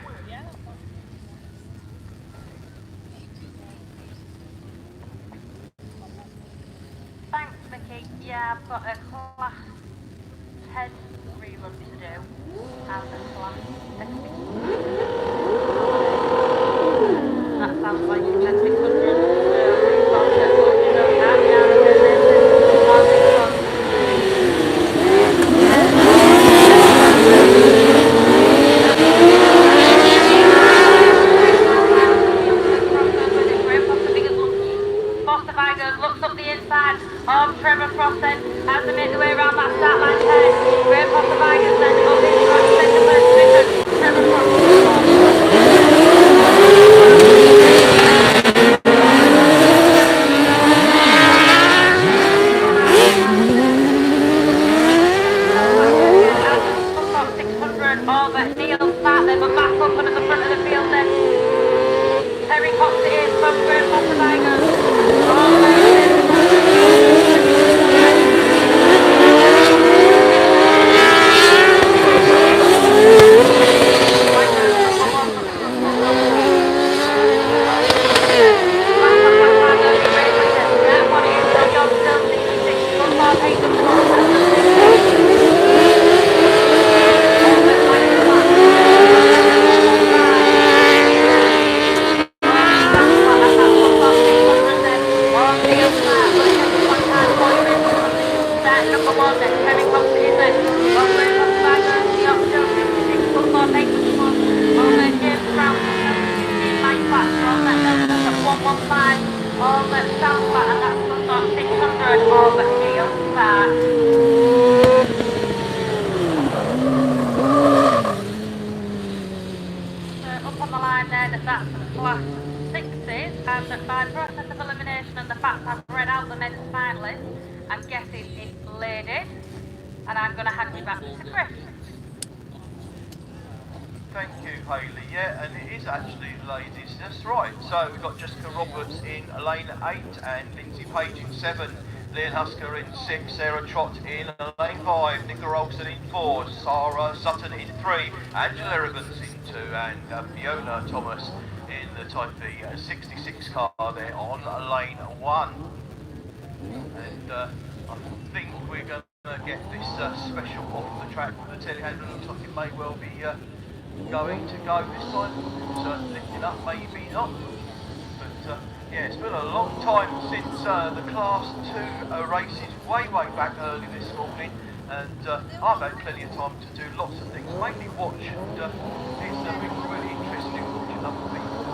Thanks, Vicky. Yeah, I've got a Class 10 rerun to do and a Class 600. That sounds like you said 600. Looks up the inside of Trevor Frosted as they make their way around that start line turn. Great Foster Vigers then up in front, second position. Trevor over Neil Smart then, but back up under the front of the field then. Terry Cox it is from Great Foster Vigers. ladies, and I'm going to hand you back to Chris. Thank you, Hayley. Yeah, and it is actually ladies. That's right. So we've got Jessica Roberts in lane 8 and Lindsay Page in 7. Leon Husker in 6, Sarah Trott in lane 5, Nicola Olsen in 4, Sarah Sutton in 3, Angela Evans in 2, and Fiona Thomas in the Type B 66 car there on lane 1. And I think we're going to get this special off the track with the telehandler. Looks like it may well be going to go this time. It's lifting up, maybe not. But yeah, it's been a long time since the Class 2 races, way back early this morning, and I've had plenty of time to do lots of things, mainly watch, and it's been really interesting watching other people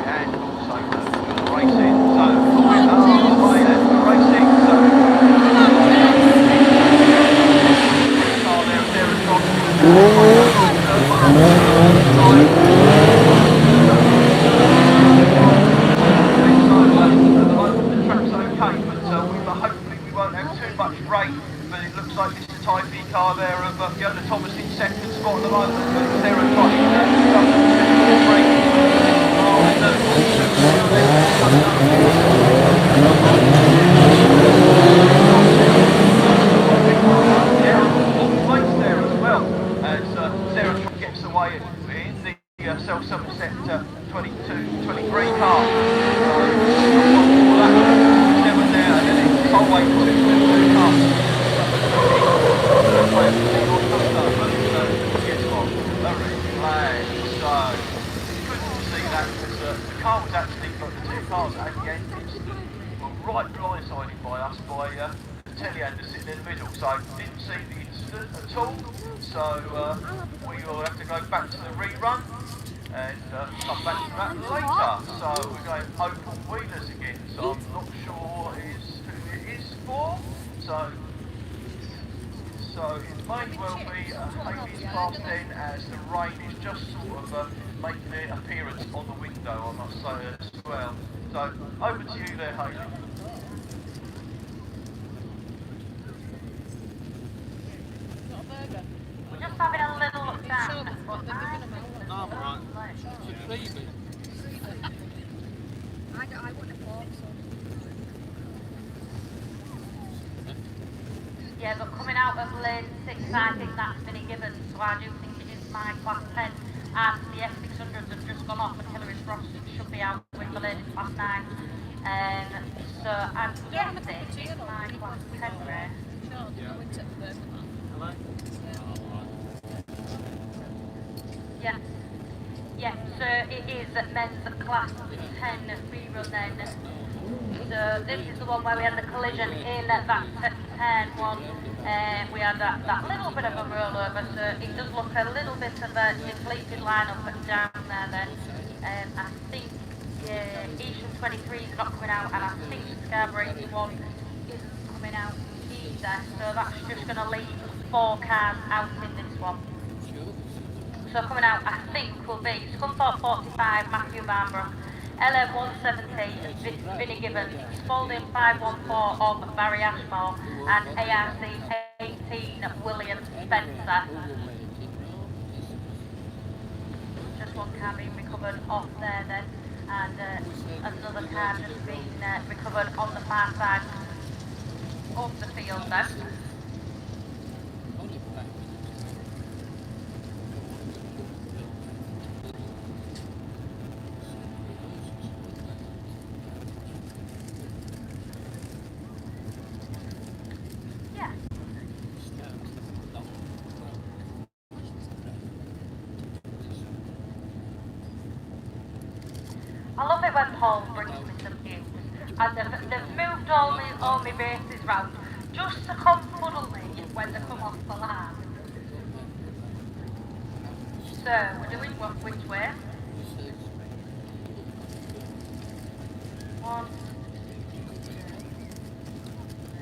and also the racing. So we're away at the racing. So like this is a Type B car there of Fiona Thomas in second spot at the moment, and Sarah Trott in place there as well, as Sarah Trott gets away in the Cell Somerset 22-23 car. Seven there, and then it's whole way to the car. The car was actually, the two cars at the end were right blindsided by us by the telehandler sitting in the middle, so didn't see the incident at all. So we will have to go back to the rerun and come back to that later. So we're going open wheelers again, so I'm not sure who it is for. So it may well be Hayley's Class 10, as the rain is just sort of making an appearance on the window, I must say as well. So over to you there, Hayley. We're just having a little look down. No, I'm right. Should be me. I wouldn't have thought so. Yeah, but coming out of lane 6, I think that's Vinnie Gibbons, so I do think it is my Class 10. And the F600s have just gone off, and Hilary Frost should be out with the ladies Class 9. So I'm guessing it's my Class 10 race. Yeah. Yeah, so it is men's Class 10 rerun then. So this is the one where we had the collision in that turn 1. We had that little bit of a rollover, so it does look a little bit of a depleted lineup down there then. I think Eastern 23 is not coming out, and I think Scarborough 81 isn't coming out either. So that's just going to leave 4 cars out in this one. So coming out, I think, will be Scunthorpe 45, Matthew Barnbrook, LM 170, Vinnie Gibbons, Spalding 514 of Barry Ashmore, and ARC 18, William Spencer. Just one car being recovered off there then, and another car just being recovered on the far side of the field then. I love it when Paul brings me some news, and they've moved all my races round just to confuddle me when they come off the line. So, we're doing which way? 1, 2,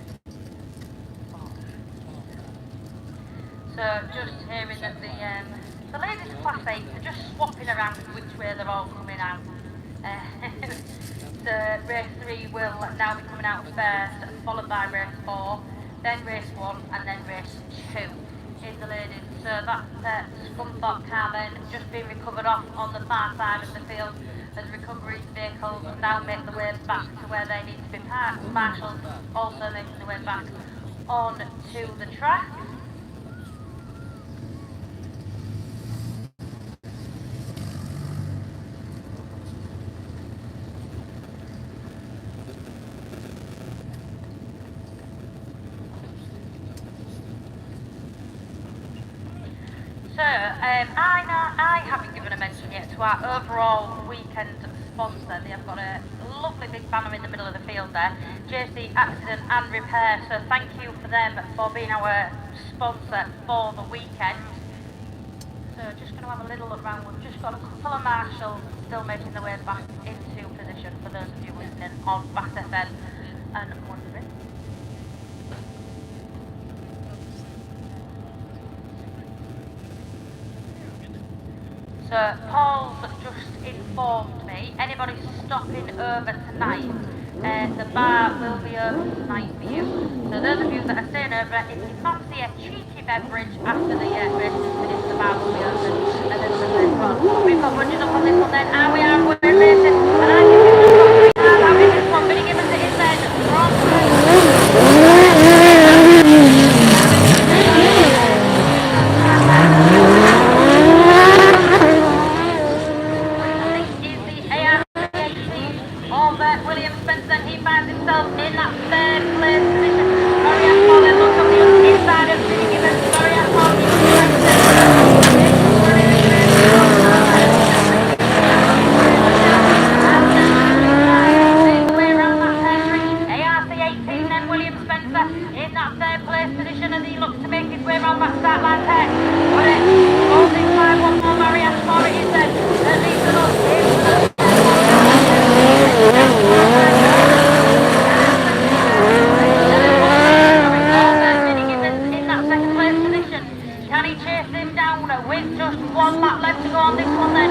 3, 4. So, just hearing that the ladies Class 8 are just swapping around which way they're all coming out. So race 3 will now be coming out first, followed by race 4, then race 1, and then race 2 in the ladies. So that Scunthorpe car then just being recovered off on the far side of the field as recovery vehicles now make the way back to where they need to be parked. Marshals also making the way back on to the track. So, I haven't given a mention yet to our overall weekend sponsor. They have got a lovely big banner in the middle of the field there, JC Accident and Repair. So thank you for them for being our sponsor for the weekend. So just going to have a little look around. We've just got a couple of marshals still making their way back into position for those of you listening on BAS FM and wondering. So Paul's just informed me, anybody stopping over tonight, the bar will be open tonight for you. So those of you that are staying over, if you fancy a cheeky beverage after the race is finished, the bar will be open and then the later on. We've got budget up on this one then, and we are going racing, and I think we've just got 3 cars out in this one, Billy Gibbons it is then, from William Spencer, he finds himself in that 3rd place position. Very Asphalt then looks on the inside of Billy Gibbons. Very Asphalt is way around that territory. ARC 18 then William Spencer in that 3rd place position as he looks to make his way around that start line there. Got it. Holding by one more. Very Asphalt it is then. At least enough. Can he chase him down with just 1 lap left to go on this one then?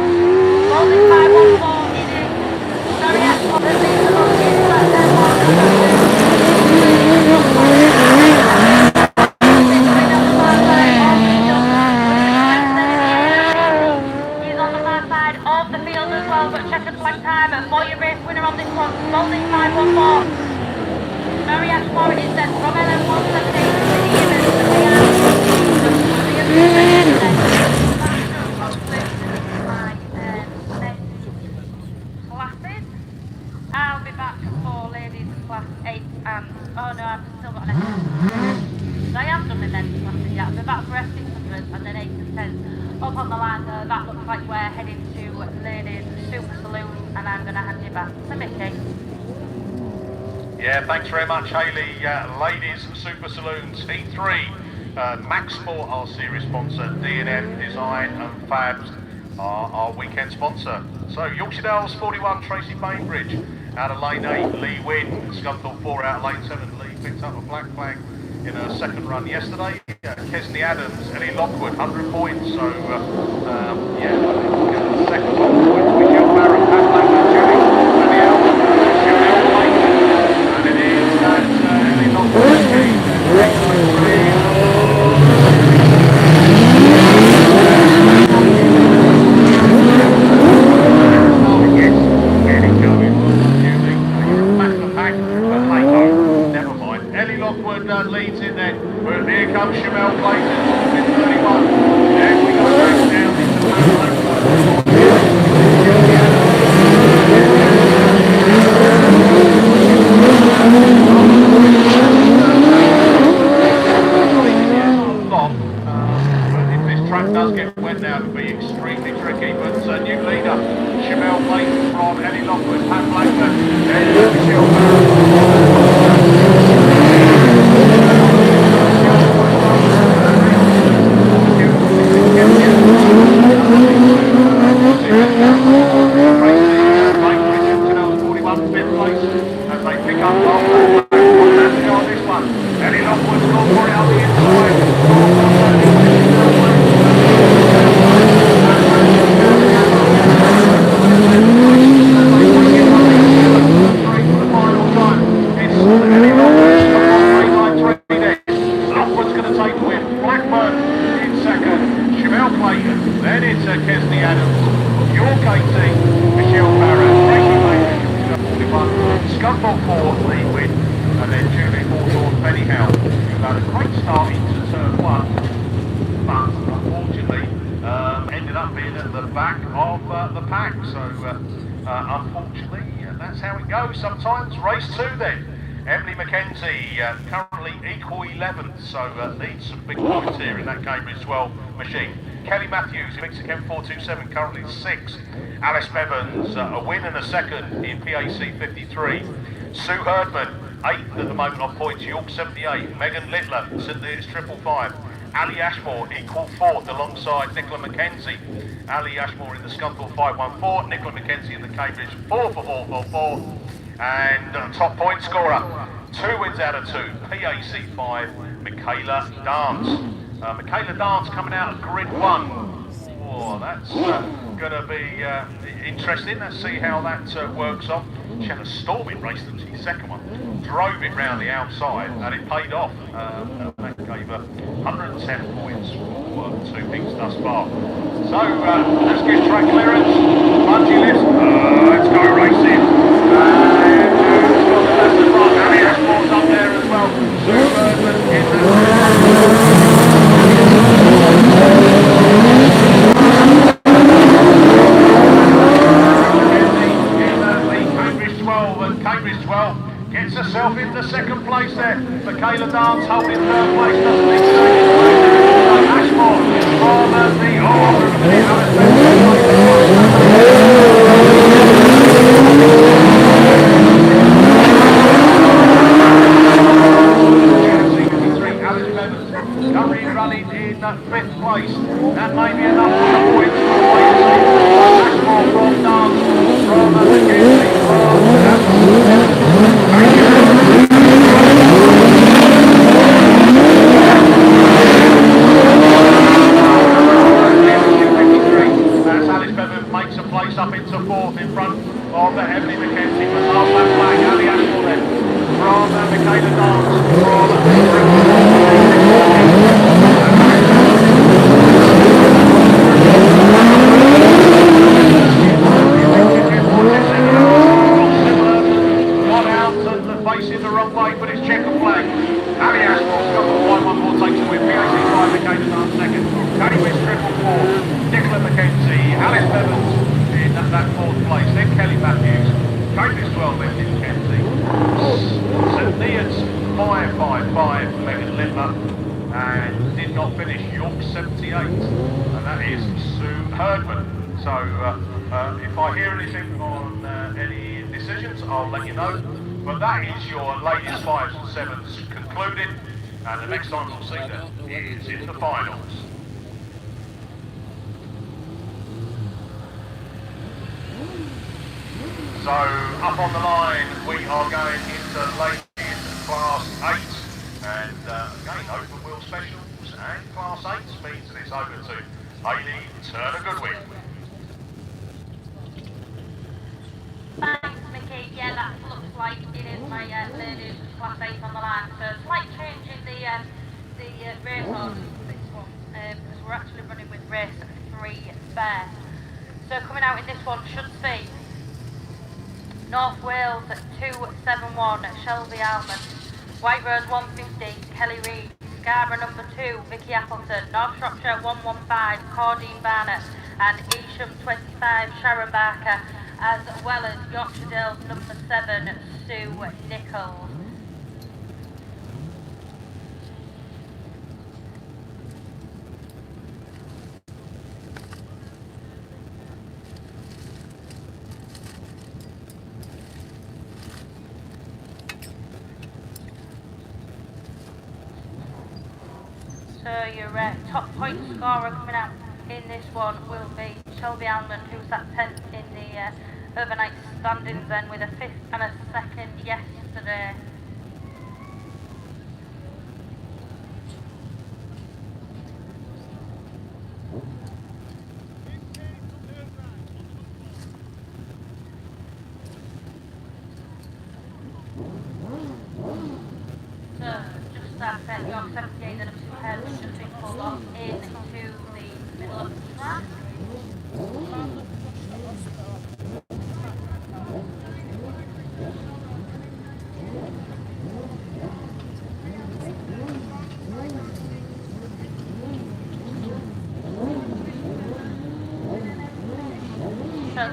Holding by 1-4 it is. Very Asphalt at least enough into that third one. He's on the far side of the field as well, but checkered flag time for your race winner on this one. Holding by 1-4. Very Asphalt it is then from LM117. Classes. I'll be back for ladies class 8 and oh no, I've still got an S. So I have done the men's classes, yeah. I'll be back for F600 and then 8 and 10. Up on the line though, that looks like we're heading to ladies super saloon and I'm going to hand you back to Mickey. Yeah, thanks very much, Hayley. Ladies Super Saloons, Heat 3. Max Sport, our series sponsor, D&M Design and Fabs, our weekend sponsor. So Yorkshire Dales 41, Tracy Bainbridge out of lane 8, Lee Wynn, Scunthorpe 4 out of lane 7. Lee picked up a black flag in her 2nd run yesterday. Kesney Adams, Ellie Lockwood, 100 points. So yeah, I think we'll get the 2nd points. Michelle Barrett, Pat Blackman, Julie Chanel Clayton, and it is Ellie Lockwood, leads in then, but here comes Chanel Clayton in 31. Then we go back down into the if this track does get wet now, it will be extremely tricky, but new leader, Chanel Clayton from Ellie Lockwood, Pat Blackman, and Michelle Anyway, So unfortunately, that's how it goes sometimes. Race 2 then. Emily Mackenzie currently equal 11th, so needs some big points here in that Cambridge 12 machine. Kelly Matthews in Mexican 427, currently 6th. Alice Bevans, a win and a second in PAC 53. Sue Herdman, 8th at the moment on points, York 78. Megan Littler, St. Leonard's 555. Ali Ashmore equal 4th alongside Nicola Mackenzie. Ali Ashmore in the Scunthorpe 514, Nicola Mackenzie in the Cambridge 444. And top point scorer, 2 wins out of 2, PAC 5, Michaela Dance. Michaela Dance coming out of grid 1. Oh, that's going to be interesting. Let's see how that works off. She had a storming race, didn't she? Second one. Drove it round the outside and it paid off. That gave her 110 points for 2 picks thus far. So let's get track clearance. Bungee lifts. Let's go racing. That's the front. Ali Ashmore's up there as well. Sue Herdman in the Cambridge 12 gets herself into second place there. Michaela Dance holding third place, doesn't need to take it away. Ashmore from the Alice Bevans currently running in 5th place. That may be enough for the points for the way to see. Ashmore from Dance, from Mackenzie, from that's Alice Bevan makes a place up into 4th in front of Emily Mackenzie. But last lap flag, Ali Ashmore then from Michaela Dance, from facing the wrong way, but it's checker flag. Ali Ashmore's got the 1-1-4 takes a win. PAC 5, Michaela Dance second. Tony West 444. Nicola Mackenzie, Alice Bevans in that 4th place. Then Kelly Matthews. Cambridge 12, Emily Mackenzie. St. Leonard's 555, Megan Littler. And did not finish, York 78. And that is Sue Herdman. So if I hear anything on any decisions, I'll let you know. But that is your ladies 5s and 7s concluded, and the next time we'll see them is in the finals. So up on the line we are going into ladies class 8, and again open wheel specials and class 8s means it's over to Hayley Turner-Goodwin. Thanks, Mickey. Yeah, that looks like it is my ladies class 8 on the line. So slight change in the race order for this one, because we're actually running with race 3 spare. So coming out in this one should see North Wales at 271, Shelby Almond, White Rose 150, Kelly Reid, Scarborough number 2, Vicky Appleton, North Shropshire 115, Cordine Barnett, and Isham 25, Sharon Barker, as well as Yorkshire Dales number 7, Sue Nichols. So your top point scorer coming out in this one will be Shelby Almond, who was at 10th in the overnight standings then, with a 5th and a 2nd yesterday. So just that York 78 that have prepared has just been pulled off into the middle of the track. So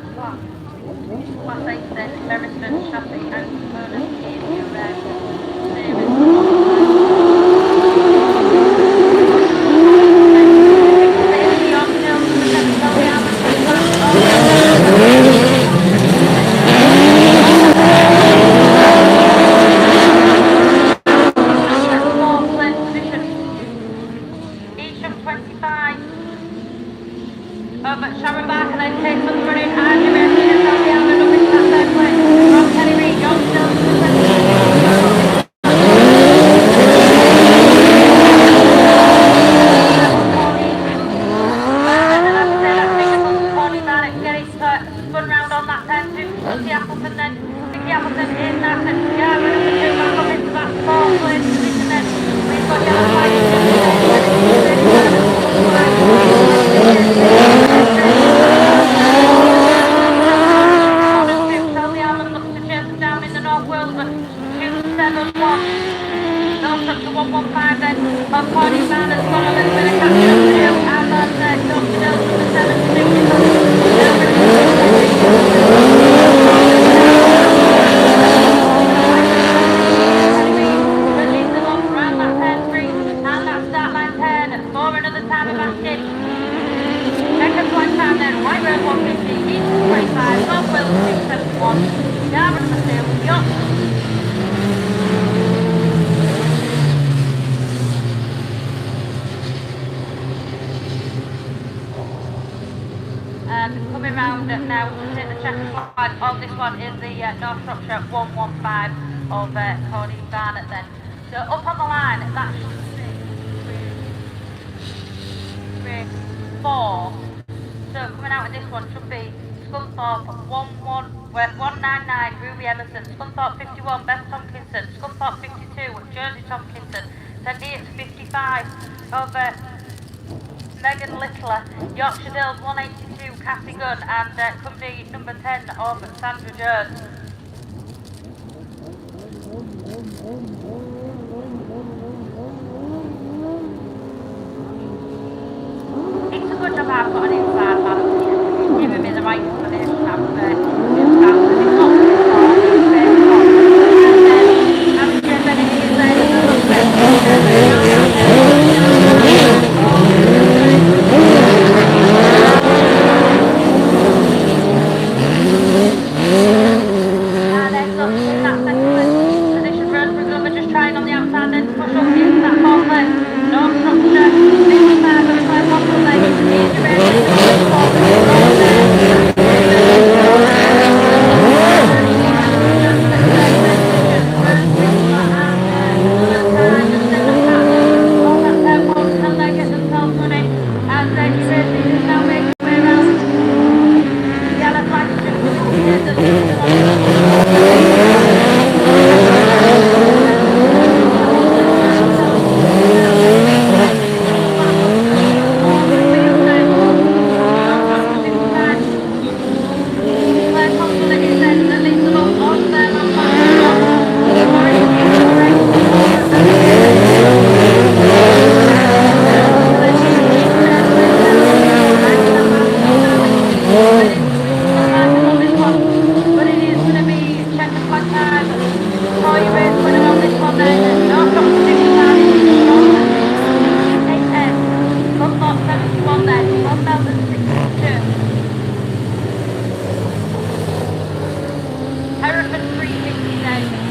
5 then of Connie Van has got a little bit of catching up to do, and that's Dr. Dill's number 7 signature. Release the lock round that turn 3, and that start line turn for another time of basket. Second point time then, White Rose 150, East 25, North Wales 271, Darwin number 2, York. And coming round now to take the checkered flag on this one is the North Shropshire 115 of Connie Barnett then. So up on the line, that should be 4. So coming out of this one should be Scunthorpe 199, Ruby Emerson, Scunthorpe 51, Beth Tomkinson, Scunthorpe 52, Jersey Tomkinson, St. Neots 55 of Megan Littler, Yorkshire Dales 182, Cassie Gunn, and company number 10 of Sandra Jones. It's a good job I've got an inside balance here. It's giving me the right combination of it's not just trying on the outside then to push up into that fourth leg. North Shropshire, 55 of Claire Bottle leg. Easy race, and then you basically now make your way around. Yellow flag strip to the end of the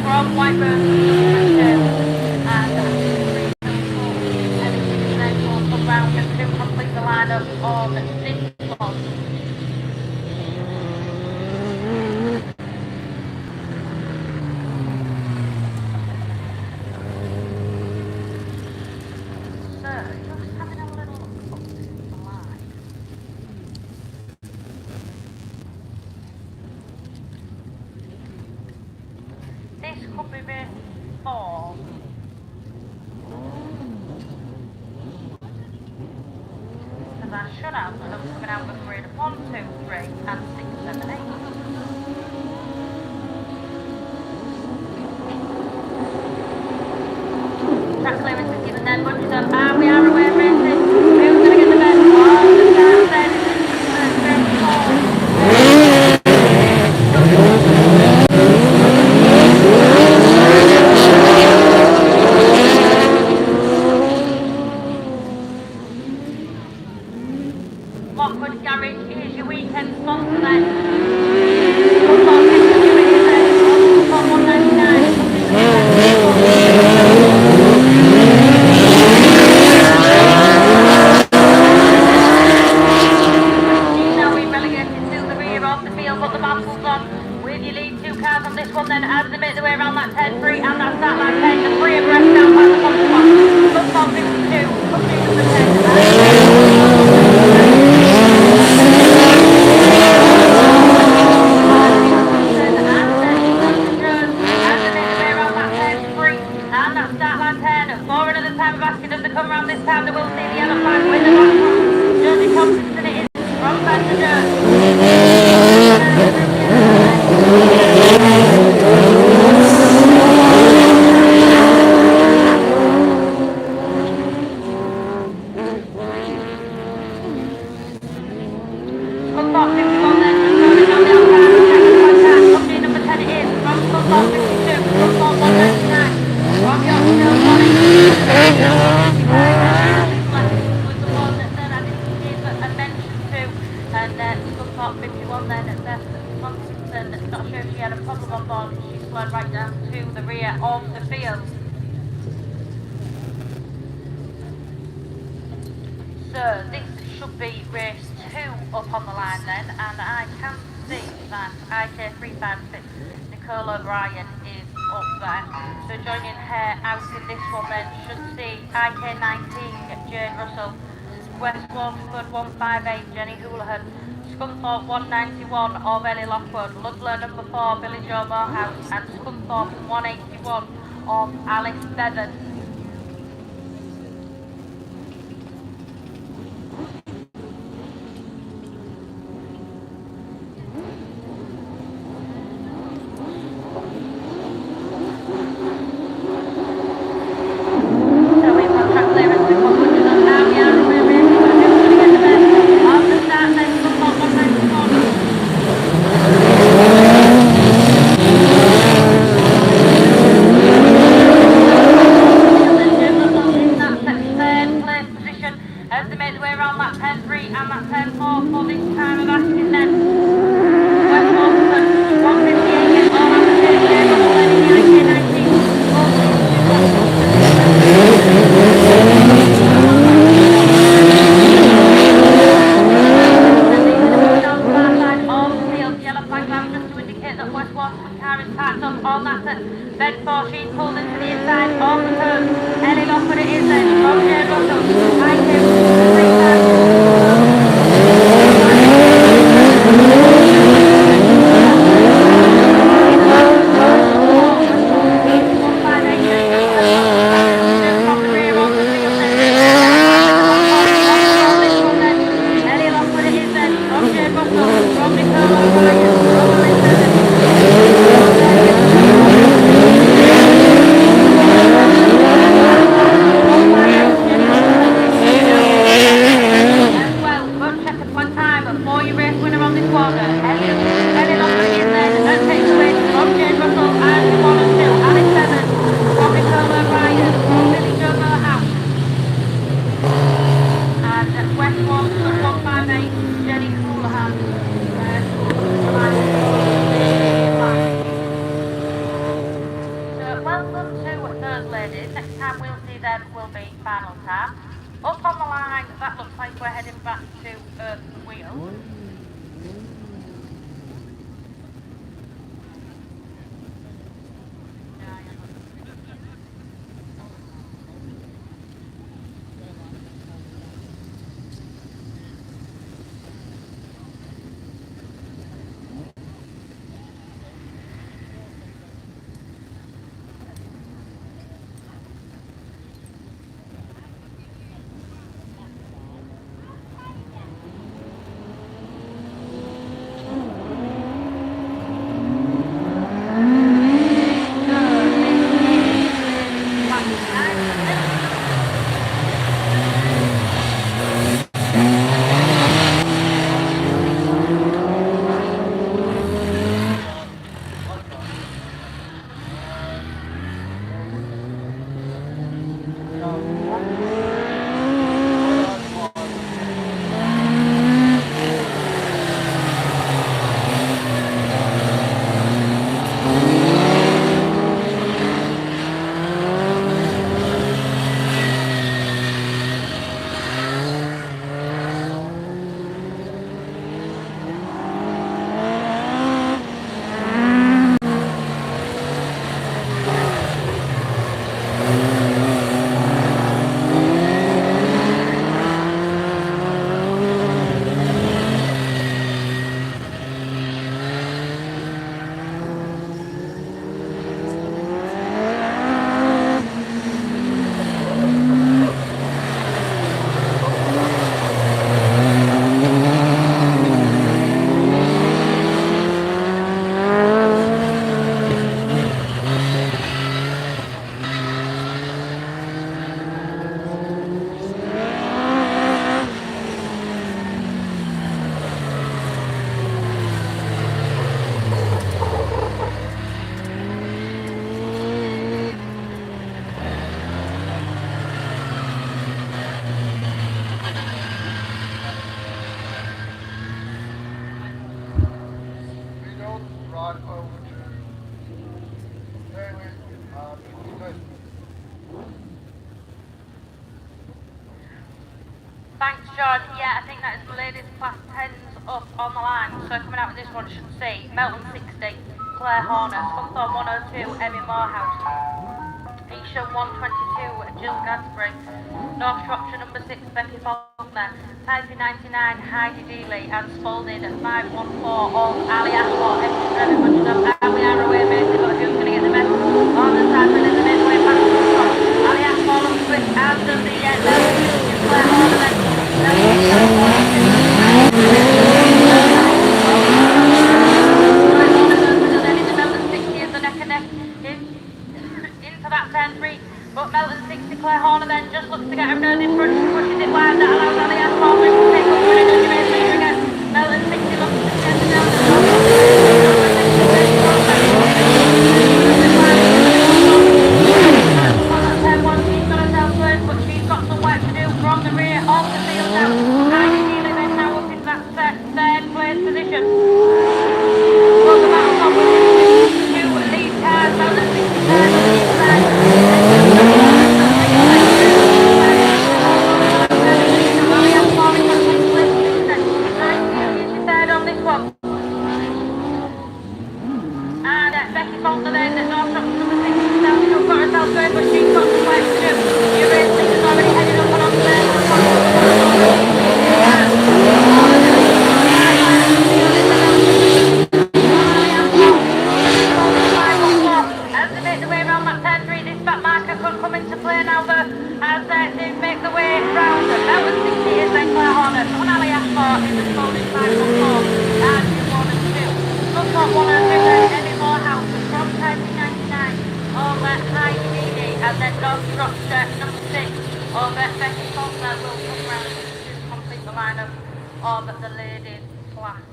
from White Rose and will come round to complete the lineup of this one. So, just having a little look at the line. This could be race 4. Because I should have, and I'm coming out with grade 1, 2, 3, and 6, 7, 8. Track clearance is given then, bunches up, and we are away racing. Who's going to get the best? Oh, the start then. Race 4. Lockwood Garage is your weekend sponsor then. Football 52 is then. Football 199. Now we've relegated to the rear of the field, but the battle's on. With your lead 2 cars on this one then, as they make their way around that 10-3 and that start line 10, the 3 abreast down by the bottom one. Football 52, company number 10. For another time of asking us to come around this time, they will see the yellow flag with the black one. Josie Thompson it is from Sandra Jones. and right down to the rear of the field. So this should be race 2 up on the line then, and I can see that IK356 Nicole O'Brien is up there. So joining her out in this one then should see IK19 Jane Russell, West Waterford 158 Jenny Houlihan, Scunthorpe 191 of Ellie Lockwood, Ludlow number 4 Billy Joe Morehouse, and Scunthorpe 181 of Alice Bevan. As they make their way around that 10-3 and that 10-4 for this time of asking then. West Waterford, 158 all out of the game, but already the IK19. Yellow flag down just to indicate that West Waterford car is parked up on that then 4 she's pulled into the inside of the curve. Ellie Lockwood it is then from Jane Russell. Ellie Lockwood it is then from Jane Russell, from Nicole O'Brien, from Alice Bevan. Next time we'll see them will be final time. Up on the line, that looks like we're heading back to the wheel. Thanks, John. Yeah, I think that is my ladies class 10s up on the line. So coming out of this one, should see Melton 60, Claire Horner, Scunthorpe 102, Emmy Morehouse, Isham 122, Jill Gadsbury, North Shropshire number 6, Becky Faulkner, Typey 99, Heidi Dealey, and Spalding 514, all Ali Ashmore, everybody knows how we are away, basically, who's going to get the best on the side, but in the midway back to the top. Ali Ashmore looks quick out of the end, Claire Horner then. Into that 10-3, but Melton 60, Claire Horner then just looks to get her nose in front, she pushes it wide, that allows Ali Ashmore to take up running on your here again. Melton 60 looks to get the down she's got herself close, but she's got some work to do from the rear of the field now. Heidi Dealey then now up in that third place position. Well, the battle's on with two lead cars, Melton 60 cars on each side. Third on this one. And Becky Faulkner then, North Shropshire number 6, now she's got herself going, but she's got some work to do. Your race lead is already headed up and on there. As they make the way around that 10-3, this back marker could come into play now though, as they make the way round. Melton 60 is then Claire Horner, on Ali Ashmore in the Spalding 514, and 1 and 2. Scunthorpe 102 then Emmy Morehouse from Typey 99 over Heidi Dealey, and then North Shropshire number 6 over Becky Faulkner will come round to complete the lineup of the ladies class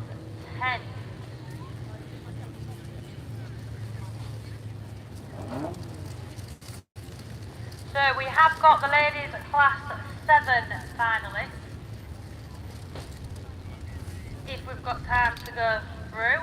10. So we have got the ladies class 7 finalists. If we've got time to go through.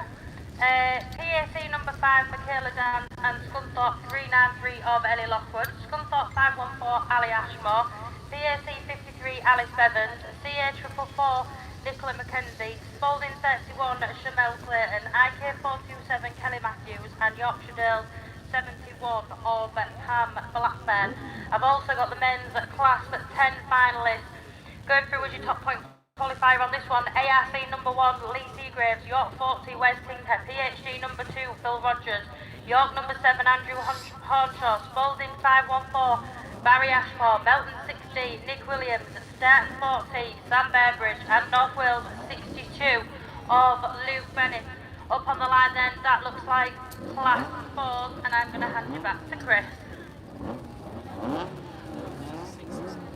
PAC number 5, Michaela Dan, and Scunthorpe 393 of Ellie Lockwood. Scunthorpe 514, Ali Ashmore. PAC 53, Alice Evans. CA 444, Nicola McKenzie. Spalding 31, Shamel Clayton. IK 427, Kelly Matthews. And Yorkshire Dales 71 of Pam Blackburn. I've also got the men's class 10 finalists. Going through as your top point qualifier on this one, ARC number 1, Lee Seagraves, York 40, Wes Tinker, PhD number 2, Phil Rogers, York number 7, Andrew Hornshaw, Spalding 514, Barry Ashmore, Melton 60, Nick Williams, Starton 40, Sam Bearbridge, and North Wales 62 of Luke Bennett. Up on the line then, that looks like class 4s, and I'm going to hand you back to Chris.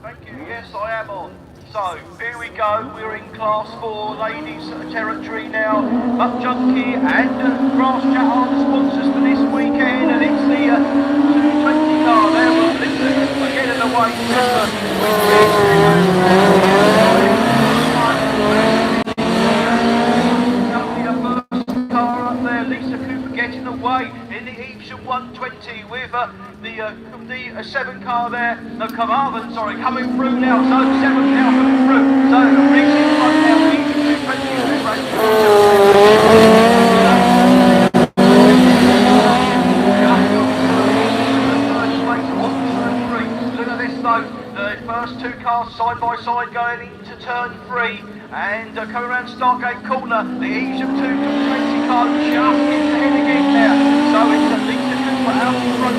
Thank you, yes I am on. So, here we go, we're in class 4 ladies territory now. Buck Junkie and Grass Chat are the sponsors for this weekend, and it's the 220 car there. We'll get in the way. First car up there, Lisa Cooper getting away in the Evesham 120 with the 7 car there, no, Carmarthen, sorry, coming through now, so 7 now coming through, so racing front now, Evesham 220, look at this though, the first 2 cars side by side going into turn 3, and coming around Stargate corner, the Evesham 220 car just gets ahead again there, so it's a Lisa Cooper out in front.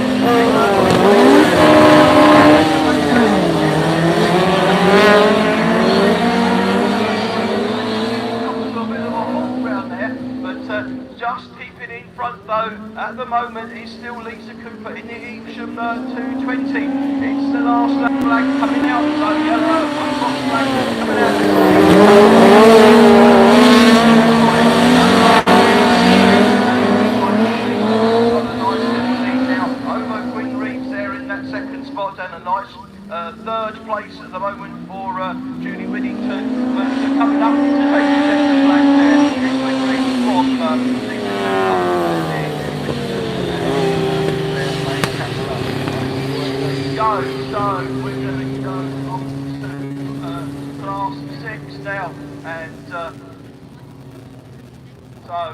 Just keeping in front though, at the moment is still Lisa Cooper in the Evesham 220. It's the last flag coming out, so yellow, one box flag coming out. Over Queen Reeves there in that second spot, and a nice third place at the moment for Julie Whittington. But coming up to take the second flag there is Queen Reeves from so we're going to go on to class now, and so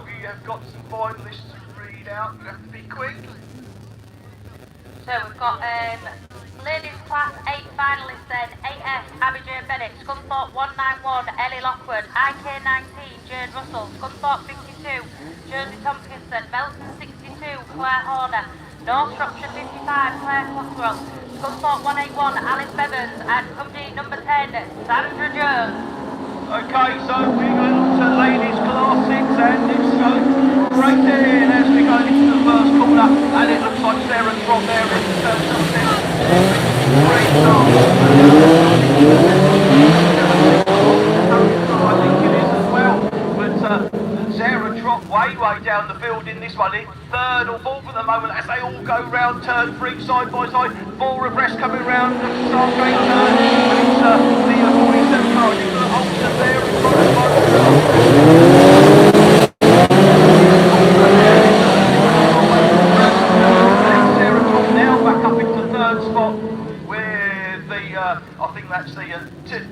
we have got some finalists to read out. You have to be quick. So we've got ladies class 8 finalists then. 8F, Abby Jane Bennett. Scunthorpe 191, Ellie Lockwood. IK 19, Jade Russell. Scunthorpe 52, Josie Tompkinson. Melton 62, Claire Horner. North Shropshire 55, Claire Cockrell. Scunthorpe 181, Alice Bevans. And company number 10, Sandra Jones. Okay, so we're going to ladies class 6, and it's right in as we go into the first corner, and it looks like Sarah Trott there in turn number 10. Great start. I think it is as well, but Sarah Trott way down the field in this one. It's third or fourth at the moment as they all go round turn 3 side by side. 4 abreast coming round the start gate turn. It's the 47 car, Nicola Olsen there in front of Sarah Trott now back up into third spot with the, I think that's the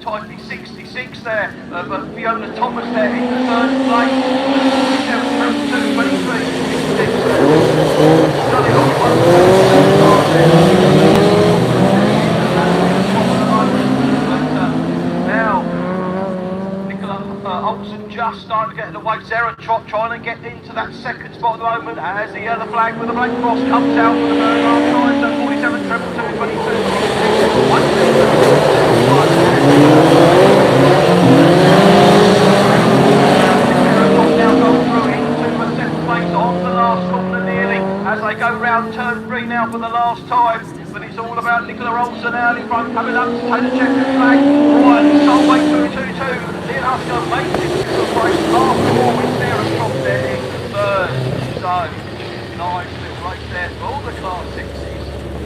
Type 66 there, but Fiona Thomas there in the third place. 7, 23, now, Nicola Olsen just starting to get away. Sarah Trott trying to get into that second spot at the moment as the yellow flag with the black cross comes out for the very last time. So 47, as they go round turn 3 now for the last time, but it's all about Nicola Olsen out in front, coming up to take the checkered flag. Right, Solway 222, Leon Husker makes it to the race after all with Sarah Trott there in third. So, nice little race there for all the class 6s.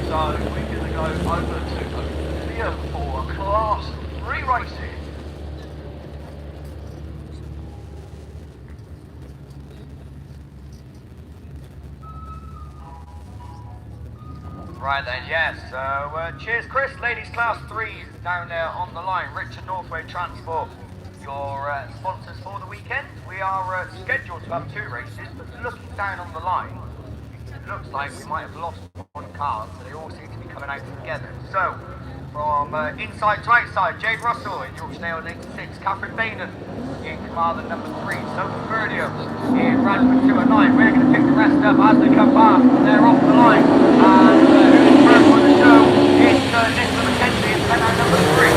So, we're going to go over to Olivia for class 3 racing. Right then, yes. So, cheers, Chris. Ladies class 3 down there on the line. Richard Northway Transport, your sponsors for the weekend. We are scheduled to have 2 races, but looking down on the line, it looks like we might have lost one car, so they all seem to be coming out together. So, from inside to outside, Jade Russell in Yorkshire 86, Catherine Baden in command number 3, Sophie Verdio in Radford 209. We're going to pick the rest up as they come past. They're off the line, and who's first on the show? It's Nicola McKenzie in pen number 3.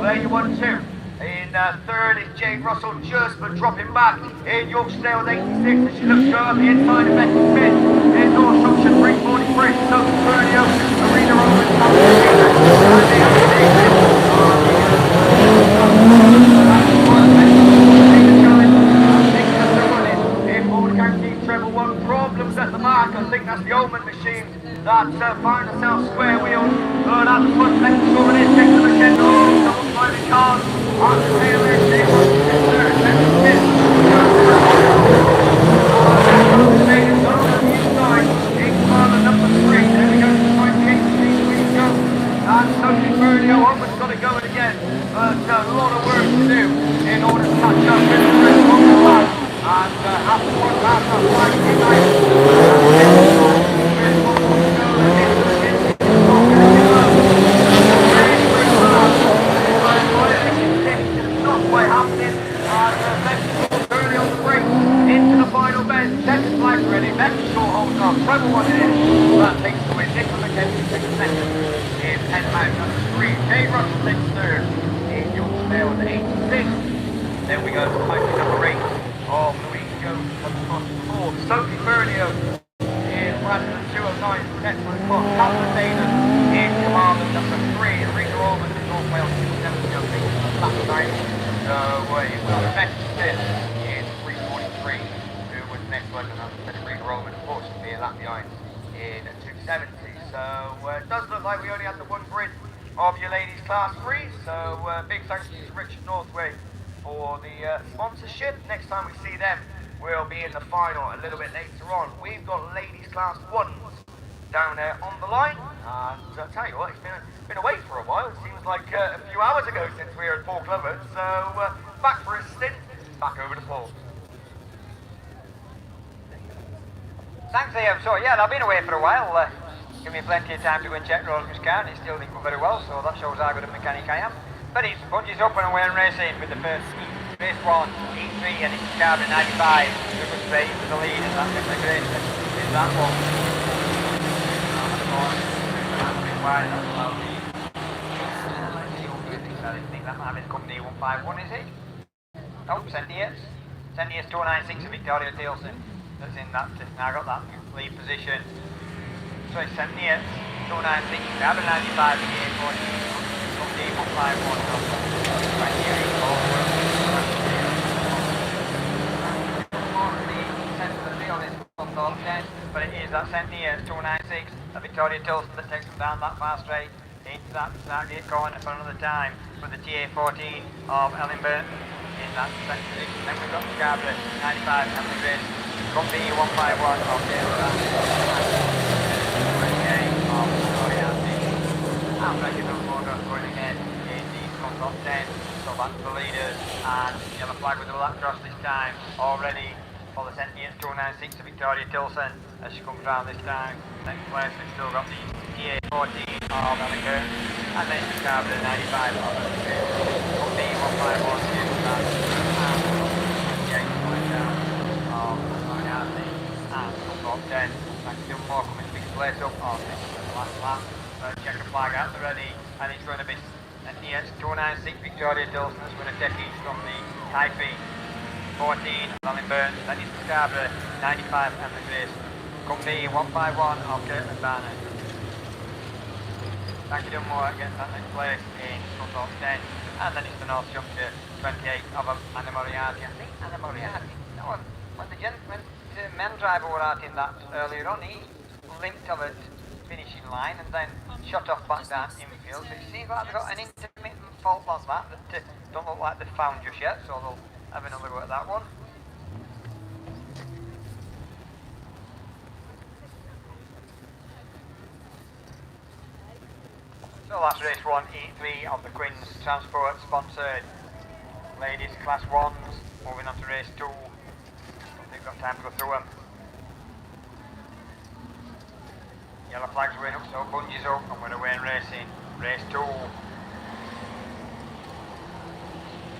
There you 1-2. In third is Jade Russell, just but dropping back in Yorkshire 86 as she looks to go up the inside of Becky Smith. In North Shropshire 343, Sophie Verdio, Arena Roman, Treble 1 problems at the mark. I think that's the Omen machine that found herself square wheeled. But at the front, let's go it is next to the Ken. Oh, double sliding cars on the tail there. Jade Russell in third, second fifth. In corner number 3. There we go to the 98 speed we go. And Sophie Verdio almost got it going again. But a lot of work to do in order to catch up with the rest of the pack. And at the front lap, that's like not quite happening. Early on the break into the final bend. Second flag ready. Becky Shaw holds on. Treble 1 in. That takes the win. Nicola McKenzie takes second in pen mount number 3. Jade Russell takes third in Yorkshire 86. Then we go to country number 8 of Louise Jones comes across the fourth. Sophie Verdio in Bradford 209. Next one across. Catherine Baden in command of number 3. Arena Roman in North Wales 270. I think last night. So you've got Becky Smith in 343, who was next one, and that's Arena Roman, unfortunately, a lap behind in 270. So it does look like we only had the one grid of your ladies class 3. So big thanks to Richard Northway for the sponsorship. Next time we see them, will be in the final a little bit later on. We've got ladies class 1s down there on the line, and I'll tell you what, it's been away for a while. It seems like a few hours ago since we were at Paul Clovers, so back for a stint, back over to Paul. Thanks, Liam. So yeah, I've been away for a while. Give me plenty of time to go and check Roseman's car, and it still didn't go very well, so that shows how good a mechanic I am. But it's bunches up and away and racing with the first race 1, E3, and it's Scarborough 95. Super straight into the lead, and that's the great is that one. Wide, that's allowed lead. I think that might be the company 151, is it? Oh, St. Yates 296 of Victoria Tailson. That's in that, I got that lead position. So it's 78, 296, Scarborough 95, the A40, company 151, but it is that 78, 296, the Victoria Tilson that takes them down that far straight into that gate corner for another time with the TA14 of Ellen Burton in that second position. Then we've got Scarborough 95, Emily Grace. Company 151 of Dale and regular order going ahead in the front top 10. So back to the leaders, and yellow flag with the black cross this time already for the St. Yates 296 of Victoria Tilson as she comes round this time. Next place we've still got the TA14 of Ellen Curtin, and then Scarborough 95 of Ellen Curtin. Company 151 and 28 going down of and top 10. Thanks to more coming to pick the place up on this last lap. Checker flag out the ready, and it's going to be at the 296 Victoria Tilson that's going to take it from the Taipei 14 Alan Burns, then it's Scarborough 95 and the Grace. Company 151 of Kirtland Barnett. Thank you more against that next place in front of 10, and then it's the North Shropshire 28 of Anna Moriarty. I think Anna Moriarty, no, when the men driver were out in that earlier on, he limped over the finishing line and then shot off back down infield. So it seems like they've got an intermittent fault on that don't look like they've found just yet, so they'll have another go at that one. So that's race 1, E3 of the Queen's Transport sponsored ladies class 1s. Moving on to race 2. They've got time to go through them. Yellow flags going up, so bungees up, and we're away in racing. Race 2.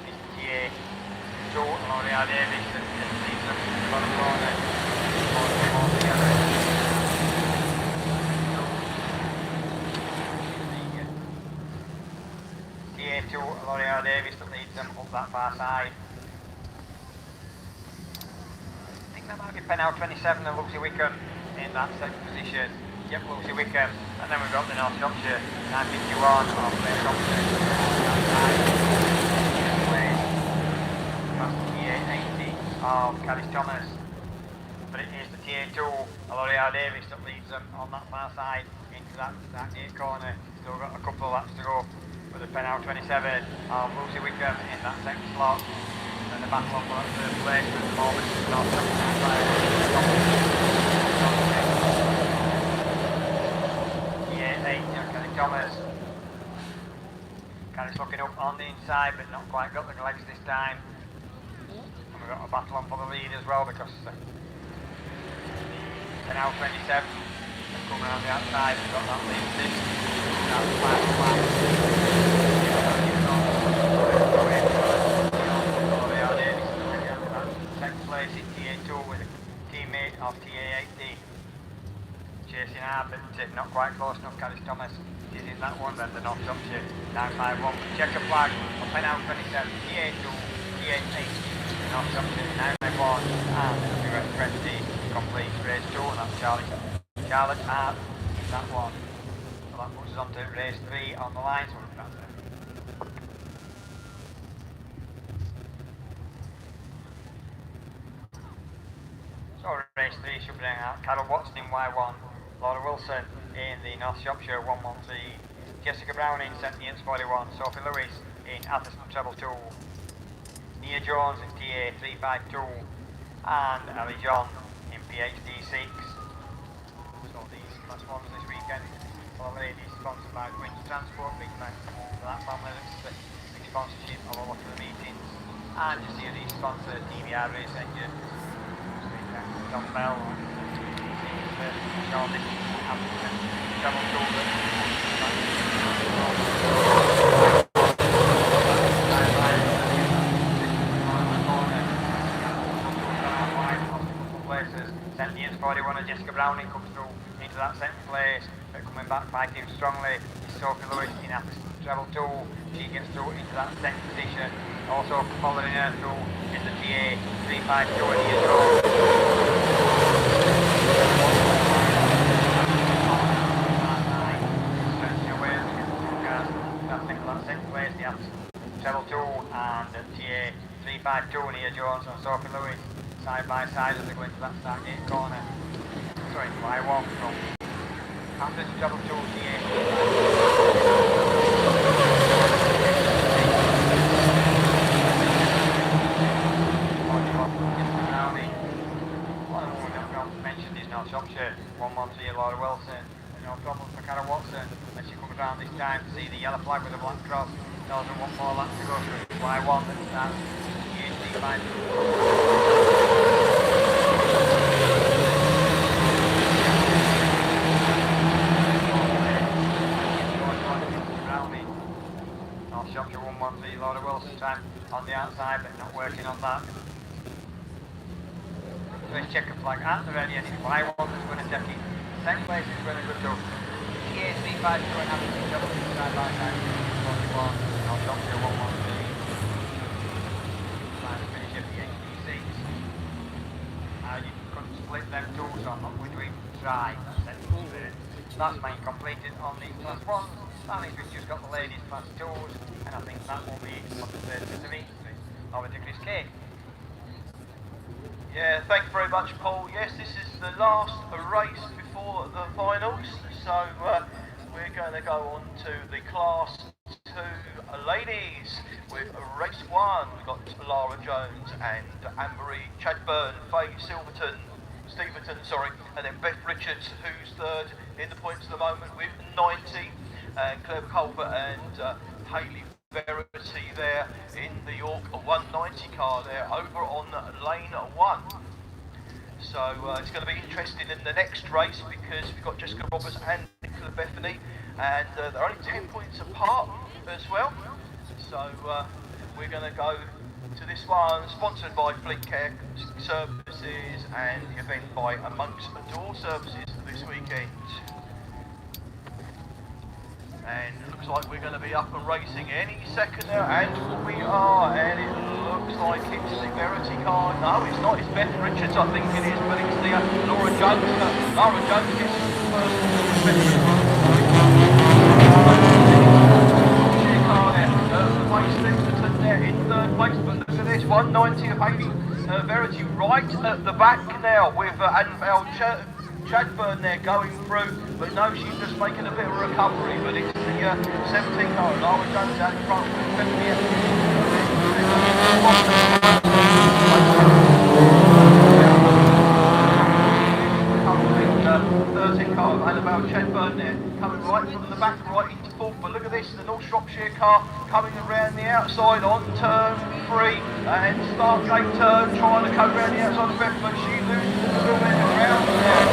It's TA2, L'Oreal Davis, and leads them to the bottom corner. All together. TA2, L'Oreal Davis that leads them up that far side. That might be Penal 27 and Lucy Wickham in that second position. Yep, Lucy Wickham. And then we've got the North Shropshire 951 of Blair Thompson. Past the TA80 of Callis Thomas. But it is the TA2, L'Oreal Davis, that leads them on that far side into that gate corner. Still got a couple of laps to go with the Penal 27 of Lucy Wickham in that second slot. And the battle on the third place at the moment is not Yeah, 8, Kelly Thomas. Kelly's looking up on the inside, but not quite got the legs this time. And we've got a battle on for the lead as well, because they're now 27. They've come around the outside, we've got that lead 6. That's the final lap. Place in TA2 with a teammate of TA80 chasing hard, but not quite close enough. Callis Thomas is in that one, then the North Shropshire 951. Checker flag on Penal 27, TA2, TA80, North Shropshire 951, and the rest of the complete race 2, and that's Charlotte Hart in that one. So that puts us on to race 3 on the line. So So race 3 should bring out Carol Watson in Y1, Laura Wilson in the North Shropshire 113, Jessica Brown in St. Yates 41, Sophie Lewis in Atherstone Treble 2, Nia Jones in TA 352, and Ali John in PhD 6. So these class ones this weekend for ladies sponsored by Queen's Transport, big thanks to that family that's the big sponsorship of a lot of the meetings. And just here these sponsor DVR race engine, John Bell, Sean this travel tool places. St. Ian's 41 and Jessica Browning comes through into that second place, but coming back fighting strongly is Sophie Lewis in Athens Travel 2. She gets through into that second position. Also following her through is the TA 352 and Ian Jones. That second place, the Athens Travel 2 and the TA 352 and Ian Jones and Sophie Lewis side by side as they go into that start gate corner. Sorry, fly one from Athens Travel 2 TA 352. Mentioned is not Shropshire, 113 Laura Wilson, and no problem for Cara Watson as she comes around this time to see the yellow flag with the black cross. Tells her one more lap to go through. Fly one that starts UHD 5. North Shropshire 113 Laura Wilson time on the outside, but not working on that. First checker flag at the ready, and it's Y1 that's going to check it. Second place is going to go to TA 352 and Athens Travel side by side. 41, North Shropshire 113. Trying to finish at the HD6. You couldn't split them two, so I'm not going to even try. That's mine completed on the class 1. That means we've just got the ladies class 2s, and I think that will be it for the third bit of it. Over to Chris K. Yeah, thank you very much, Paul. Yes, this is the last race before the finals, so we're going to go on to the Class 2 ladies with race 1. We've got Lara Jones and Anne-Marie Chadburn, Faye Steventon, and then Beth Richards, who's third in the points at the moment with 90, and Claire Culver and Hayley Verity there in the York 190 car there over on lane 1. So it's going to be interesting in the next race because we've got Jessica Roberts and Nicola Bethany, and they're only 10 points apart as well. So we're going to go to this one, sponsored by Fleet Care Services and the event by Amongst the Door Services this weekend. And it looks like we're going to be up and racing any second now, and we are, and it looks like it's the Verity car. No, it's not, it's Beth Richards, I think it is, but it's the Laura Jones. Laura Jones gets first car there. Faye Steventon there in third place, but look at this, 190 of Hayley Verity right at the back now with Annabelle Chadburn there going through, but no, she's just making a bit of a recovery, but it's the 17 car, Lara Jones out in front with 50. Car, Annabelle Chadburn there, coming right from the back, right into fourth, but look at this, the North Shropshire car coming around the outside on turn 3, and start gate turn, trying to come around the outside of Beth, but she loses a little bit of ground there.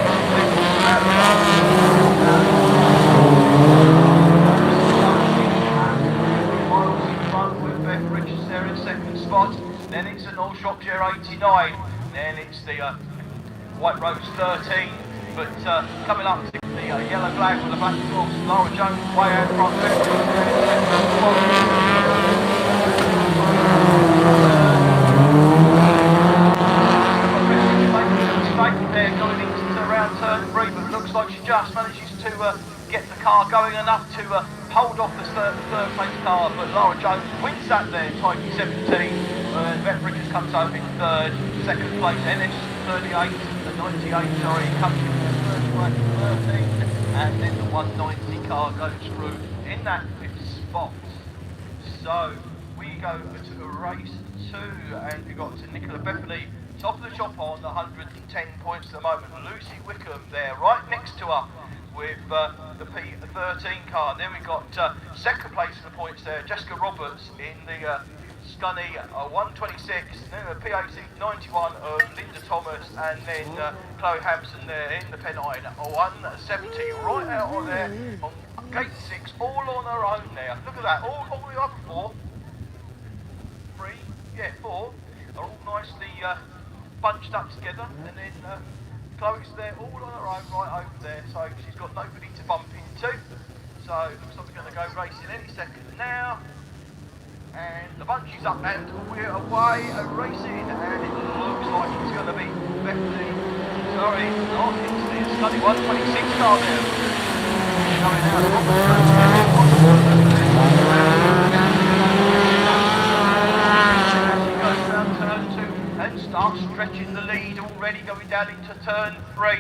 With Beth Richards there in second spot, then it's the North Shropshire 89, then it's the White Rose 13, but coming up to the yellow flag with the black cross, Lara Jones way out front, Beth Richards there in second spot. There going into around turn 3, but it looks like she just manages to get the car going enough to hold off the third place car, but Lara Jones wins that there, taking 17, and Beth Richards comes home in third, second place, NS38, the 98, sorry, comes in third place, 13, and then the 190 car goes through in that 5th spot. So we go to race 2, and we've got Nicola Bethany Top of the chop on 110 points at the moment. Lucy Wickham there, right next to her with the P13 car. Then we got second place in the points there, Jessica Roberts in the Scunny 126, then the PAC 91 of Linda Thomas, and then Chloe Hampson there in the Pennine 170, right out on there on gate 6, all on her own there. Look at that, all the other four, four are all nicely bunched up together, and then Chloe's there all on her own right over there, so she's got nobody to bump into. So looks like we're going to go racing any second now. And the bunch is up and we're away racing, and it looks like it's going to be Bethany. Sorry, not it's Scunny 126 car there. Coming out of she goes round turn 2 and starts stretching the lead, already going down into turn 3.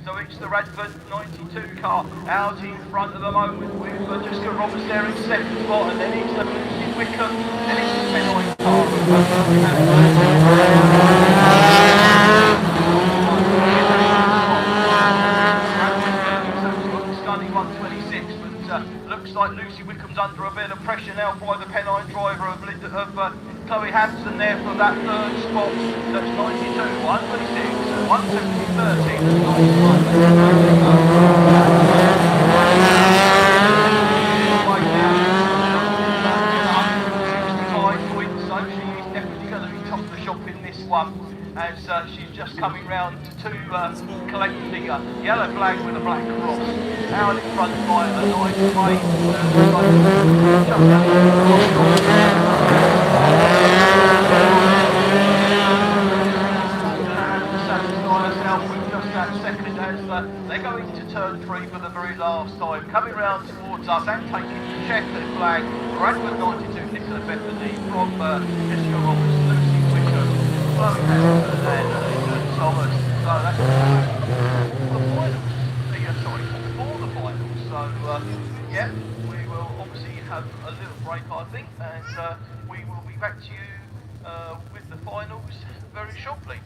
So it's the Radford 92 car out in front at the moment with Jessica Roberts there in second spot, and then it's the Lucy Wickham, then it's the Pennine car. Scunny 126, but looks like Lucy Wickham's under a bit of pressure now by the Pennine driver of Chloe Hampson there for that third spot. That's 92, 126, 170, 30, 91. Points, so she is definitely going to be top of the shop in this one, as she's just coming round to collect the yellow flag with a black cross out in front by a nice plane. Satisfy herself with just that second as they go into turn 3 for the very last time, coming round towards us and taking the checkered flag. Radford 92, Nicola Bethany from Jessica Roberts, Lucy Wickham, Chloe Hampson and Linda Thomas. So that's the finals. For the finals. So yeah, we will obviously have a little break, I think, and we will be back to you with the finals very shortly.